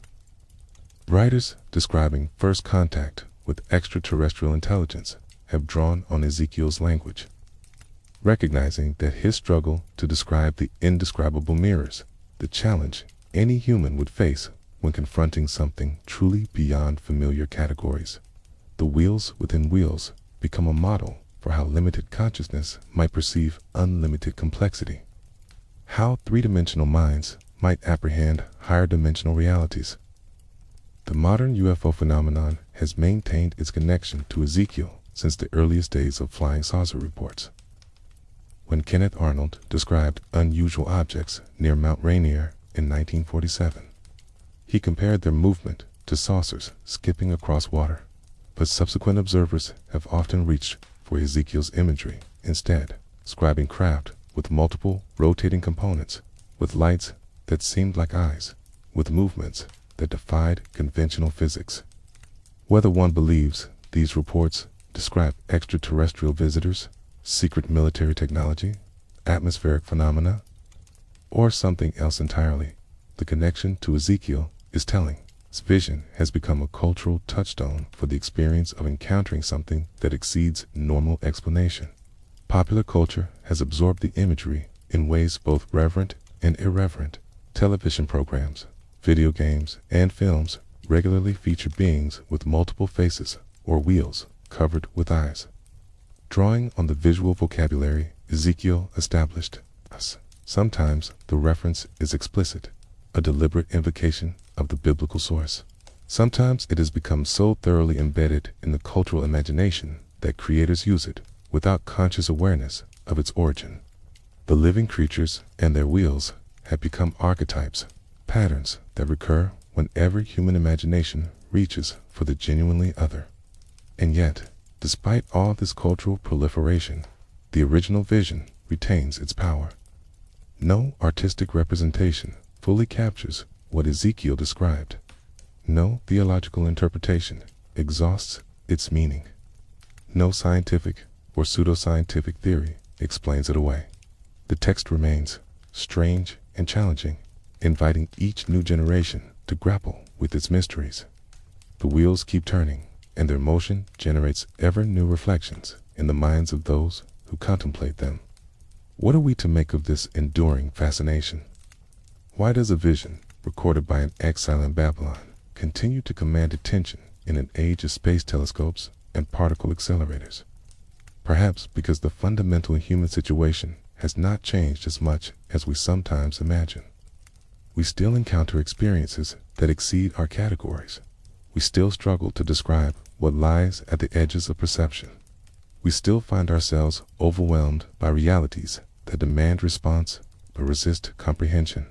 Writers describing first contact with extraterrestrial intelligence have drawn on Ezekiel's language, recognizing that his struggle to describe the indescribable mirrors the challenge any human would face when confronting something truly beyond familiar categories. The wheels within wheels become a model for how limited consciousness might perceive unlimited complexity, how 3-dimensional minds might apprehend higher dimensional realities. The modern UFO phenomenon has maintained its connection to Ezekiel since the earliest days of flying saucer reports. When Kenneth Arnold described unusual objects near Mount Rainier in 1947, he compared their movement to saucers skipping across water, but subsequent observers have often reached for Ezekiel's imagery instead, describing craft with multiple rotating components, with lights that seemed like eyes, with movements that defied conventional physics. Whether one believes these reports describe extraterrestrial visitors, secret military technology, atmospheric phenomena, or something else entirely, The connection to Ezekiel is telling. This vision has become a cultural touchstone for the experience of encountering something that exceeds normal explanation. Popular culture has absorbed the imagery in ways both reverent and irreverent. Television programs, video games, and films regularly feature beings with multiple faces or wheels covered with eyes. Drawing on the visual vocabulary Ezekiel established, sometimes the reference is explicit, a deliberate invocation of the biblical source. Sometimes it has become so thoroughly embedded in the cultural imagination that creators use it without conscious awareness of its origin. The living creatures and their wheels have become archetypes, patterns that recur whenever human imagination reaches for the genuinely other. And yet, despite all this cultural proliferation, the original vision retains its power. No artistic representation fully captures what Ezekiel described. No theological interpretation exhausts its meaning. No scientific or pseudoscientific theory explains it away. The text remains strange and challenging, inviting each new generation to grapple with its mysteries. The wheels keep turning, and their motion generates ever new reflections in the minds of those who contemplate them. What are we to make of this enduring fascination? Why does a vision recorded by an exile in Babylon continue to command attention in an age of space telescopes and particle accelerators? Perhaps because the fundamental human situation has not changed as much as we sometimes imagine. We still encounter experiences that exceed our categories. We still struggle to describe what lies at the edges of perception. We still find ourselves overwhelmed by realities that demand response but resist comprehension.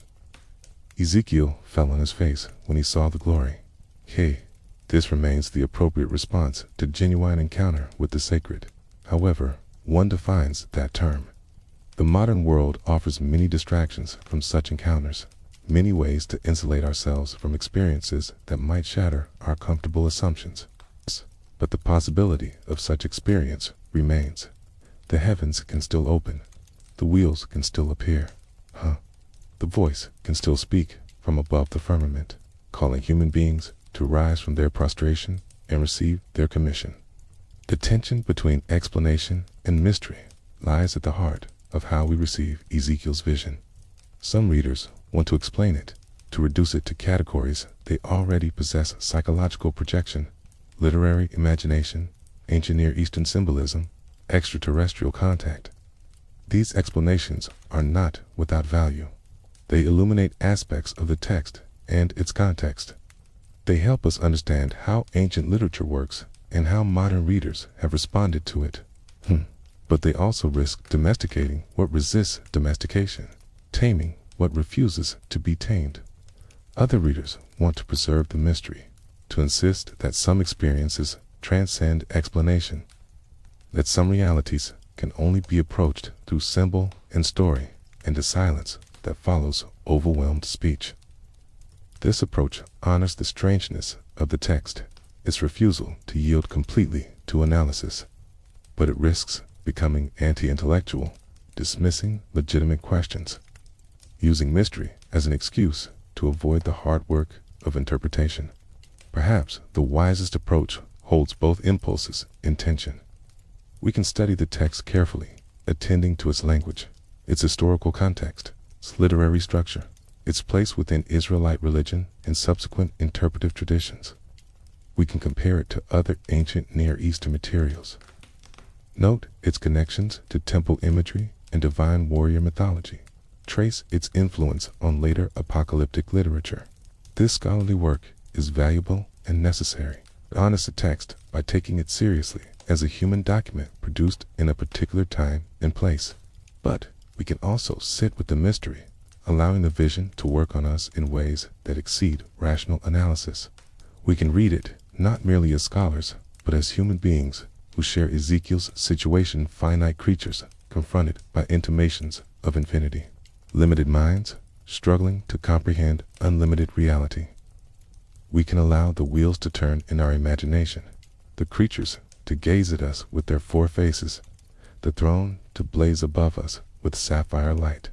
Ezekiel fell on his face when he saw the glory. Hey, this remains the appropriate response to genuine encounter with the sacred. However, one defines that term. The modern world offers many distractions from such encounters, many ways to insulate ourselves from experiences that might shatter our comfortable assumptions. But the possibility of such experience remains. The heavens can still open. The wheels can still appear. The voice can still speak from above the firmament, calling human beings to rise from their prostration and receive their commission. The tension between explanation and mystery lies at the heart of how we receive Ezekiel's vision. Some readers want to explain it, to reduce it to categories they already possess: psychological projection, literary imagination, ancient Near Eastern symbolism, extraterrestrial contact. These explanations are not without value. They illuminate aspects of the text and its context. They help us understand how ancient literature works and how modern readers have responded to it. But they also risk domesticating what resists domestication, taming what refuses to be tamed. Other readers want to preserve the mystery, to insist that some experiences transcend explanation, that some realities can only be approached through symbol and story, and the silence that follows overwhelmed speech. This approach honors the strangeness of the text, its refusal to yield completely to analysis, but it risks becoming anti-intellectual, dismissing legitimate questions, using mystery as an excuse to avoid the hard work of interpretation. Perhaps the wisest approach holds both impulses in tension. We can study the text carefully, attending to its language, its historical context, its literary structure, its place within Israelite religion and subsequent interpretive traditions. We can compare it to other ancient Near Eastern materials. Note its connections to temple imagery and divine warrior mythology. Trace its influence on later apocalyptic literature. This scholarly work is valuable and necessary. Honors the text by taking it seriously as a human document produced in a particular time and place. But we can also sit with the mystery, allowing the vision to work on us in ways that exceed rational analysis. We can read it not merely as scholars, but as human beings who share Ezekiel's situation: finite creatures confronted by intimations of infinity, limited minds struggling to comprehend unlimited reality. We can allow the wheels to turn in our imagination, the creatures to gaze at us with their four faces, the throne to blaze above us with sapphire light.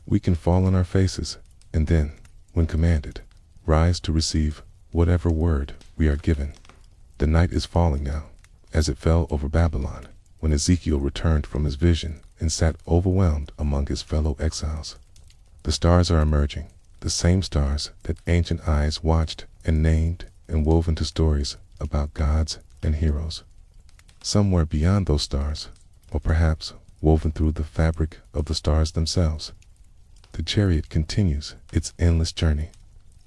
We can fall on our faces And then, when commanded, rise to receive whatever word we are given. The night is falling now, as it fell over Babylon, when Ezekiel returned from his vision and sat overwhelmed among his fellow exiles. The stars are emerging, the same stars that ancient eyes watched and named and wove into stories about gods and heroes. Somewhere beyond those stars, or perhaps woven through the fabric of the stars themselves, the chariot continues its endless journey.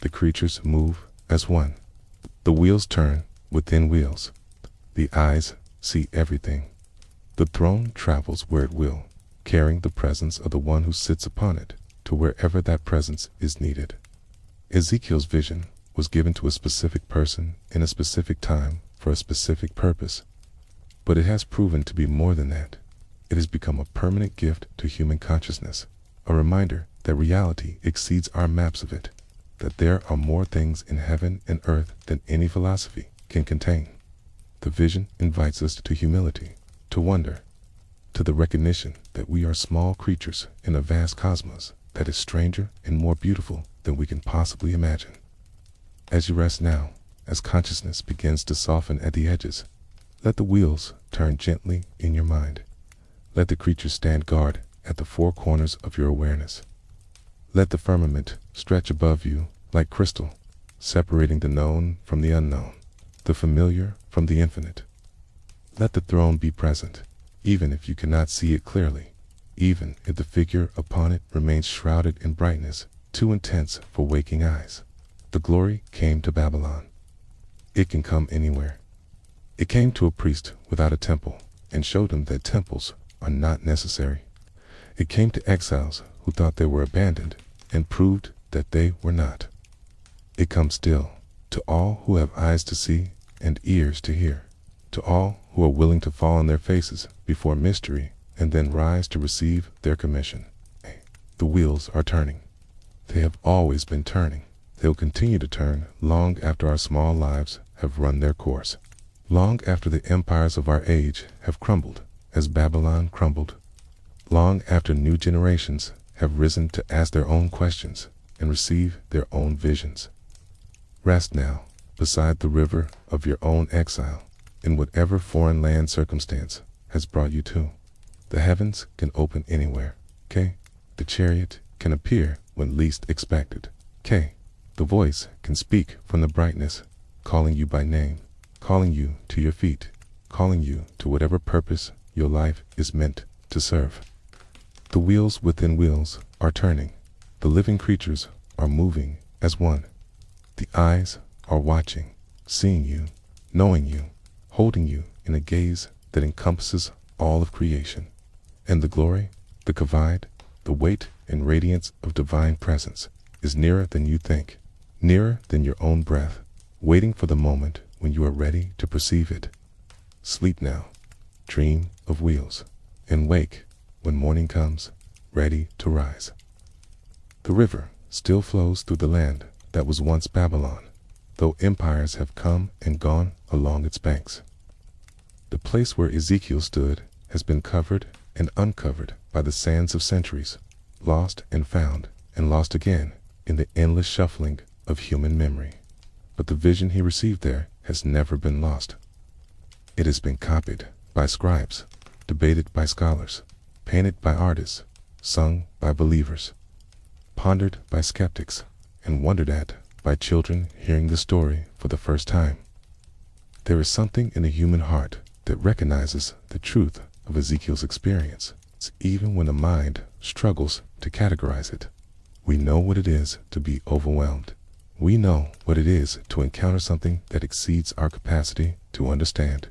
The creatures move as one. The wheels turn within wheels. The eyes see everything. The throne travels where it will, carrying the presence of the one who sits upon it to wherever that presence is needed. Ezekiel's vision was given to a specific person in a specific time for a specific purpose. But it has proven to be more than that. It has become a permanent gift to human consciousness, a reminder that reality exceeds our maps of it, that there are more things in heaven and earth than any philosophy can contain. The vision invites us to humility, to wonder, to the recognition that we are small creatures in a vast cosmos that is stranger and more beautiful than we can possibly imagine. As you rest now, as consciousness begins to soften at the edges, let the wheels turn gently in your mind. Let the creatures stand guard at the four corners of your awareness. Let the firmament stretch above you like crystal, separating the known from the unknown, the familiar from the infinite. Let the throne be present, even if you cannot see it clearly, even if the figure upon it remains shrouded in brightness too intense for waking eyes. The glory came to Babylon. It can come anywhere. It came to a priest without a temple and showed him that temples are not necessary. It came to exiles who thought they were abandoned and proved that they were not. It comes still to all who have eyes to see and ears to hear, to all who are willing to fall on their faces before mystery and then rise to receive their commission. The wheels are turning. They have always been turning. They will continue to turn long after our small lives have run their course, long after the empires of our age have crumbled as Babylon crumbled, long after new generations have risen to ask their own questions and receive their own visions. Rest now beside the river of your own exile in whatever foreign land circumstance has brought you to. The heavens can open anywhere. The chariot can appear when least expected. The voice can speak from the brightness, calling you by name, calling you to your feet, calling you to whatever purpose your life is meant to serve. The wheels within wheels are turning. The living creatures are moving as one. The eyes are watching, seeing you, knowing you, holding you in a gaze that encompasses all of creation. And the glory, the kavod, the weight and radiance of divine presence is nearer than you think, nearer than your own breath, waiting for the moment when you are ready to perceive it. Sleep now, dream of wheels, and wake when morning comes, ready to rise. The river still flows through the land that was once Babylon, though empires have come and gone along its banks. The place where Ezekiel stood has been covered and uncovered by the sands of centuries, lost and found, and lost again in the endless shuffling of human memory. But the vision he received there has never been lost. It has been copied by scribes, debated by scholars, painted by artists, sung by believers, pondered by skeptics, and wondered at by children hearing the story for the first time. There is something in the human heart that recognizes the truth of Ezekiel's experience, even when the mind struggles to categorize it. We know what it is to be overwhelmed. We know what it is to encounter something that exceeds our capacity to understand.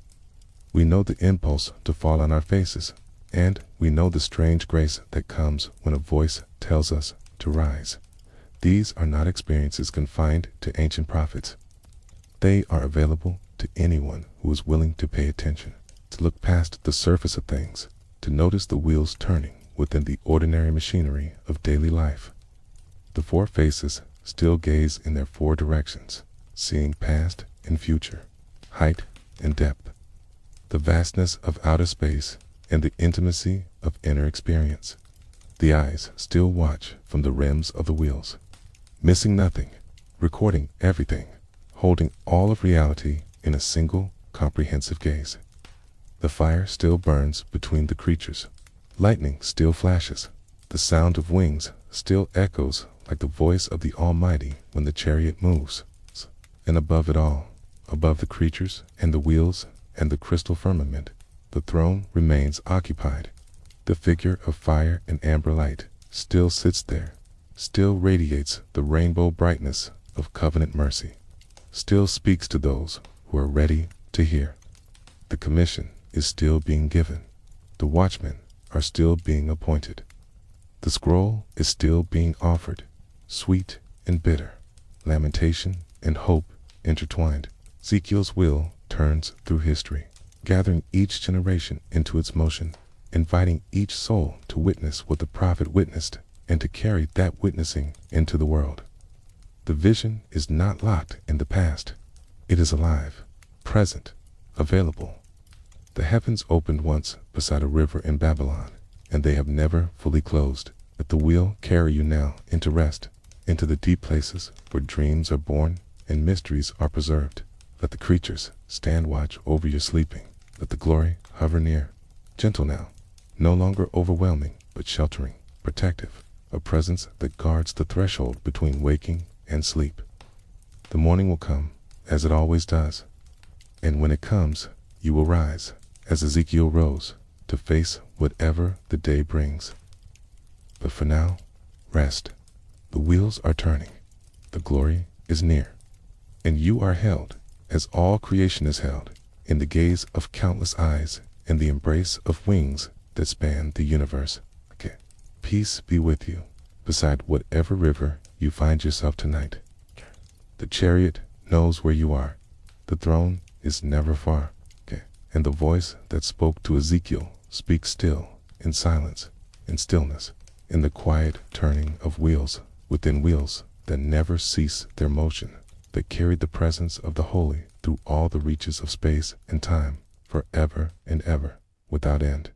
We know the impulse to fall on our faces, and we know the strange grace that comes when a voice tells us to rise. These are not experiences confined to ancient prophets. They are available to anyone who is willing to pay attention, to look past the surface of things, to notice the wheels turning within the ordinary machinery of daily life. The four faces still gaze in their four directions, seeing past and future, height and depth, the vastness of outer space and the intimacy of inner experience. The eyes still watch from the rims of the wheels, missing nothing, recording everything, holding all of reality in a single, comprehensive gaze. The fire still burns between the creatures. Lightning still flashes. The sound of wings still echoes like the voice of the Almighty when the chariot moves. And above it all, above the creatures and the wheels and the crystal firmament, the throne remains occupied. The figure of fire and amber light still sits there, still radiates the rainbow brightness of covenant mercy, still speaks to those who are ready to hear. The commission is still being given. The watchmen are still being appointed. The scroll is still being offered, sweet and bitter, lamentation and hope intertwined. Ezekiel's wheel turns through history, gathering each generation into its motion, inviting each soul to witness what the prophet witnessed and to carry that witnessing into the world. The vision is not locked in the past. It is alive, present, available. The heavens opened once beside a river in Babylon, and they have never fully closed. Let the wheel carry you now into rest, into the deep places where dreams are born and mysteries are preserved. Let the creatures stand watch over your sleeping. Let the glory hover near, gentle now, no longer overwhelming, but sheltering, protective, a presence that guards the threshold between waking and sleep. The morning will come, as it always does, and when it comes, you will rise, as Ezekiel rose, to face whatever the day brings. But for now, rest. The wheels are turning. The glory is near. And you are held, as all creation is held, in the gaze of countless eyes, in the embrace of wings that span the universe. Okay. Peace be with you, beside whatever river you find yourself tonight. The chariot knows where you are. The throne is never far. Okay. And the voice that spoke to Ezekiel speaks still, in silence, in stillness, in the quiet turning of wheels within wheels that never cease their motion, that carried the presence of the holy through all the reaches of space and time, forever and ever, without end.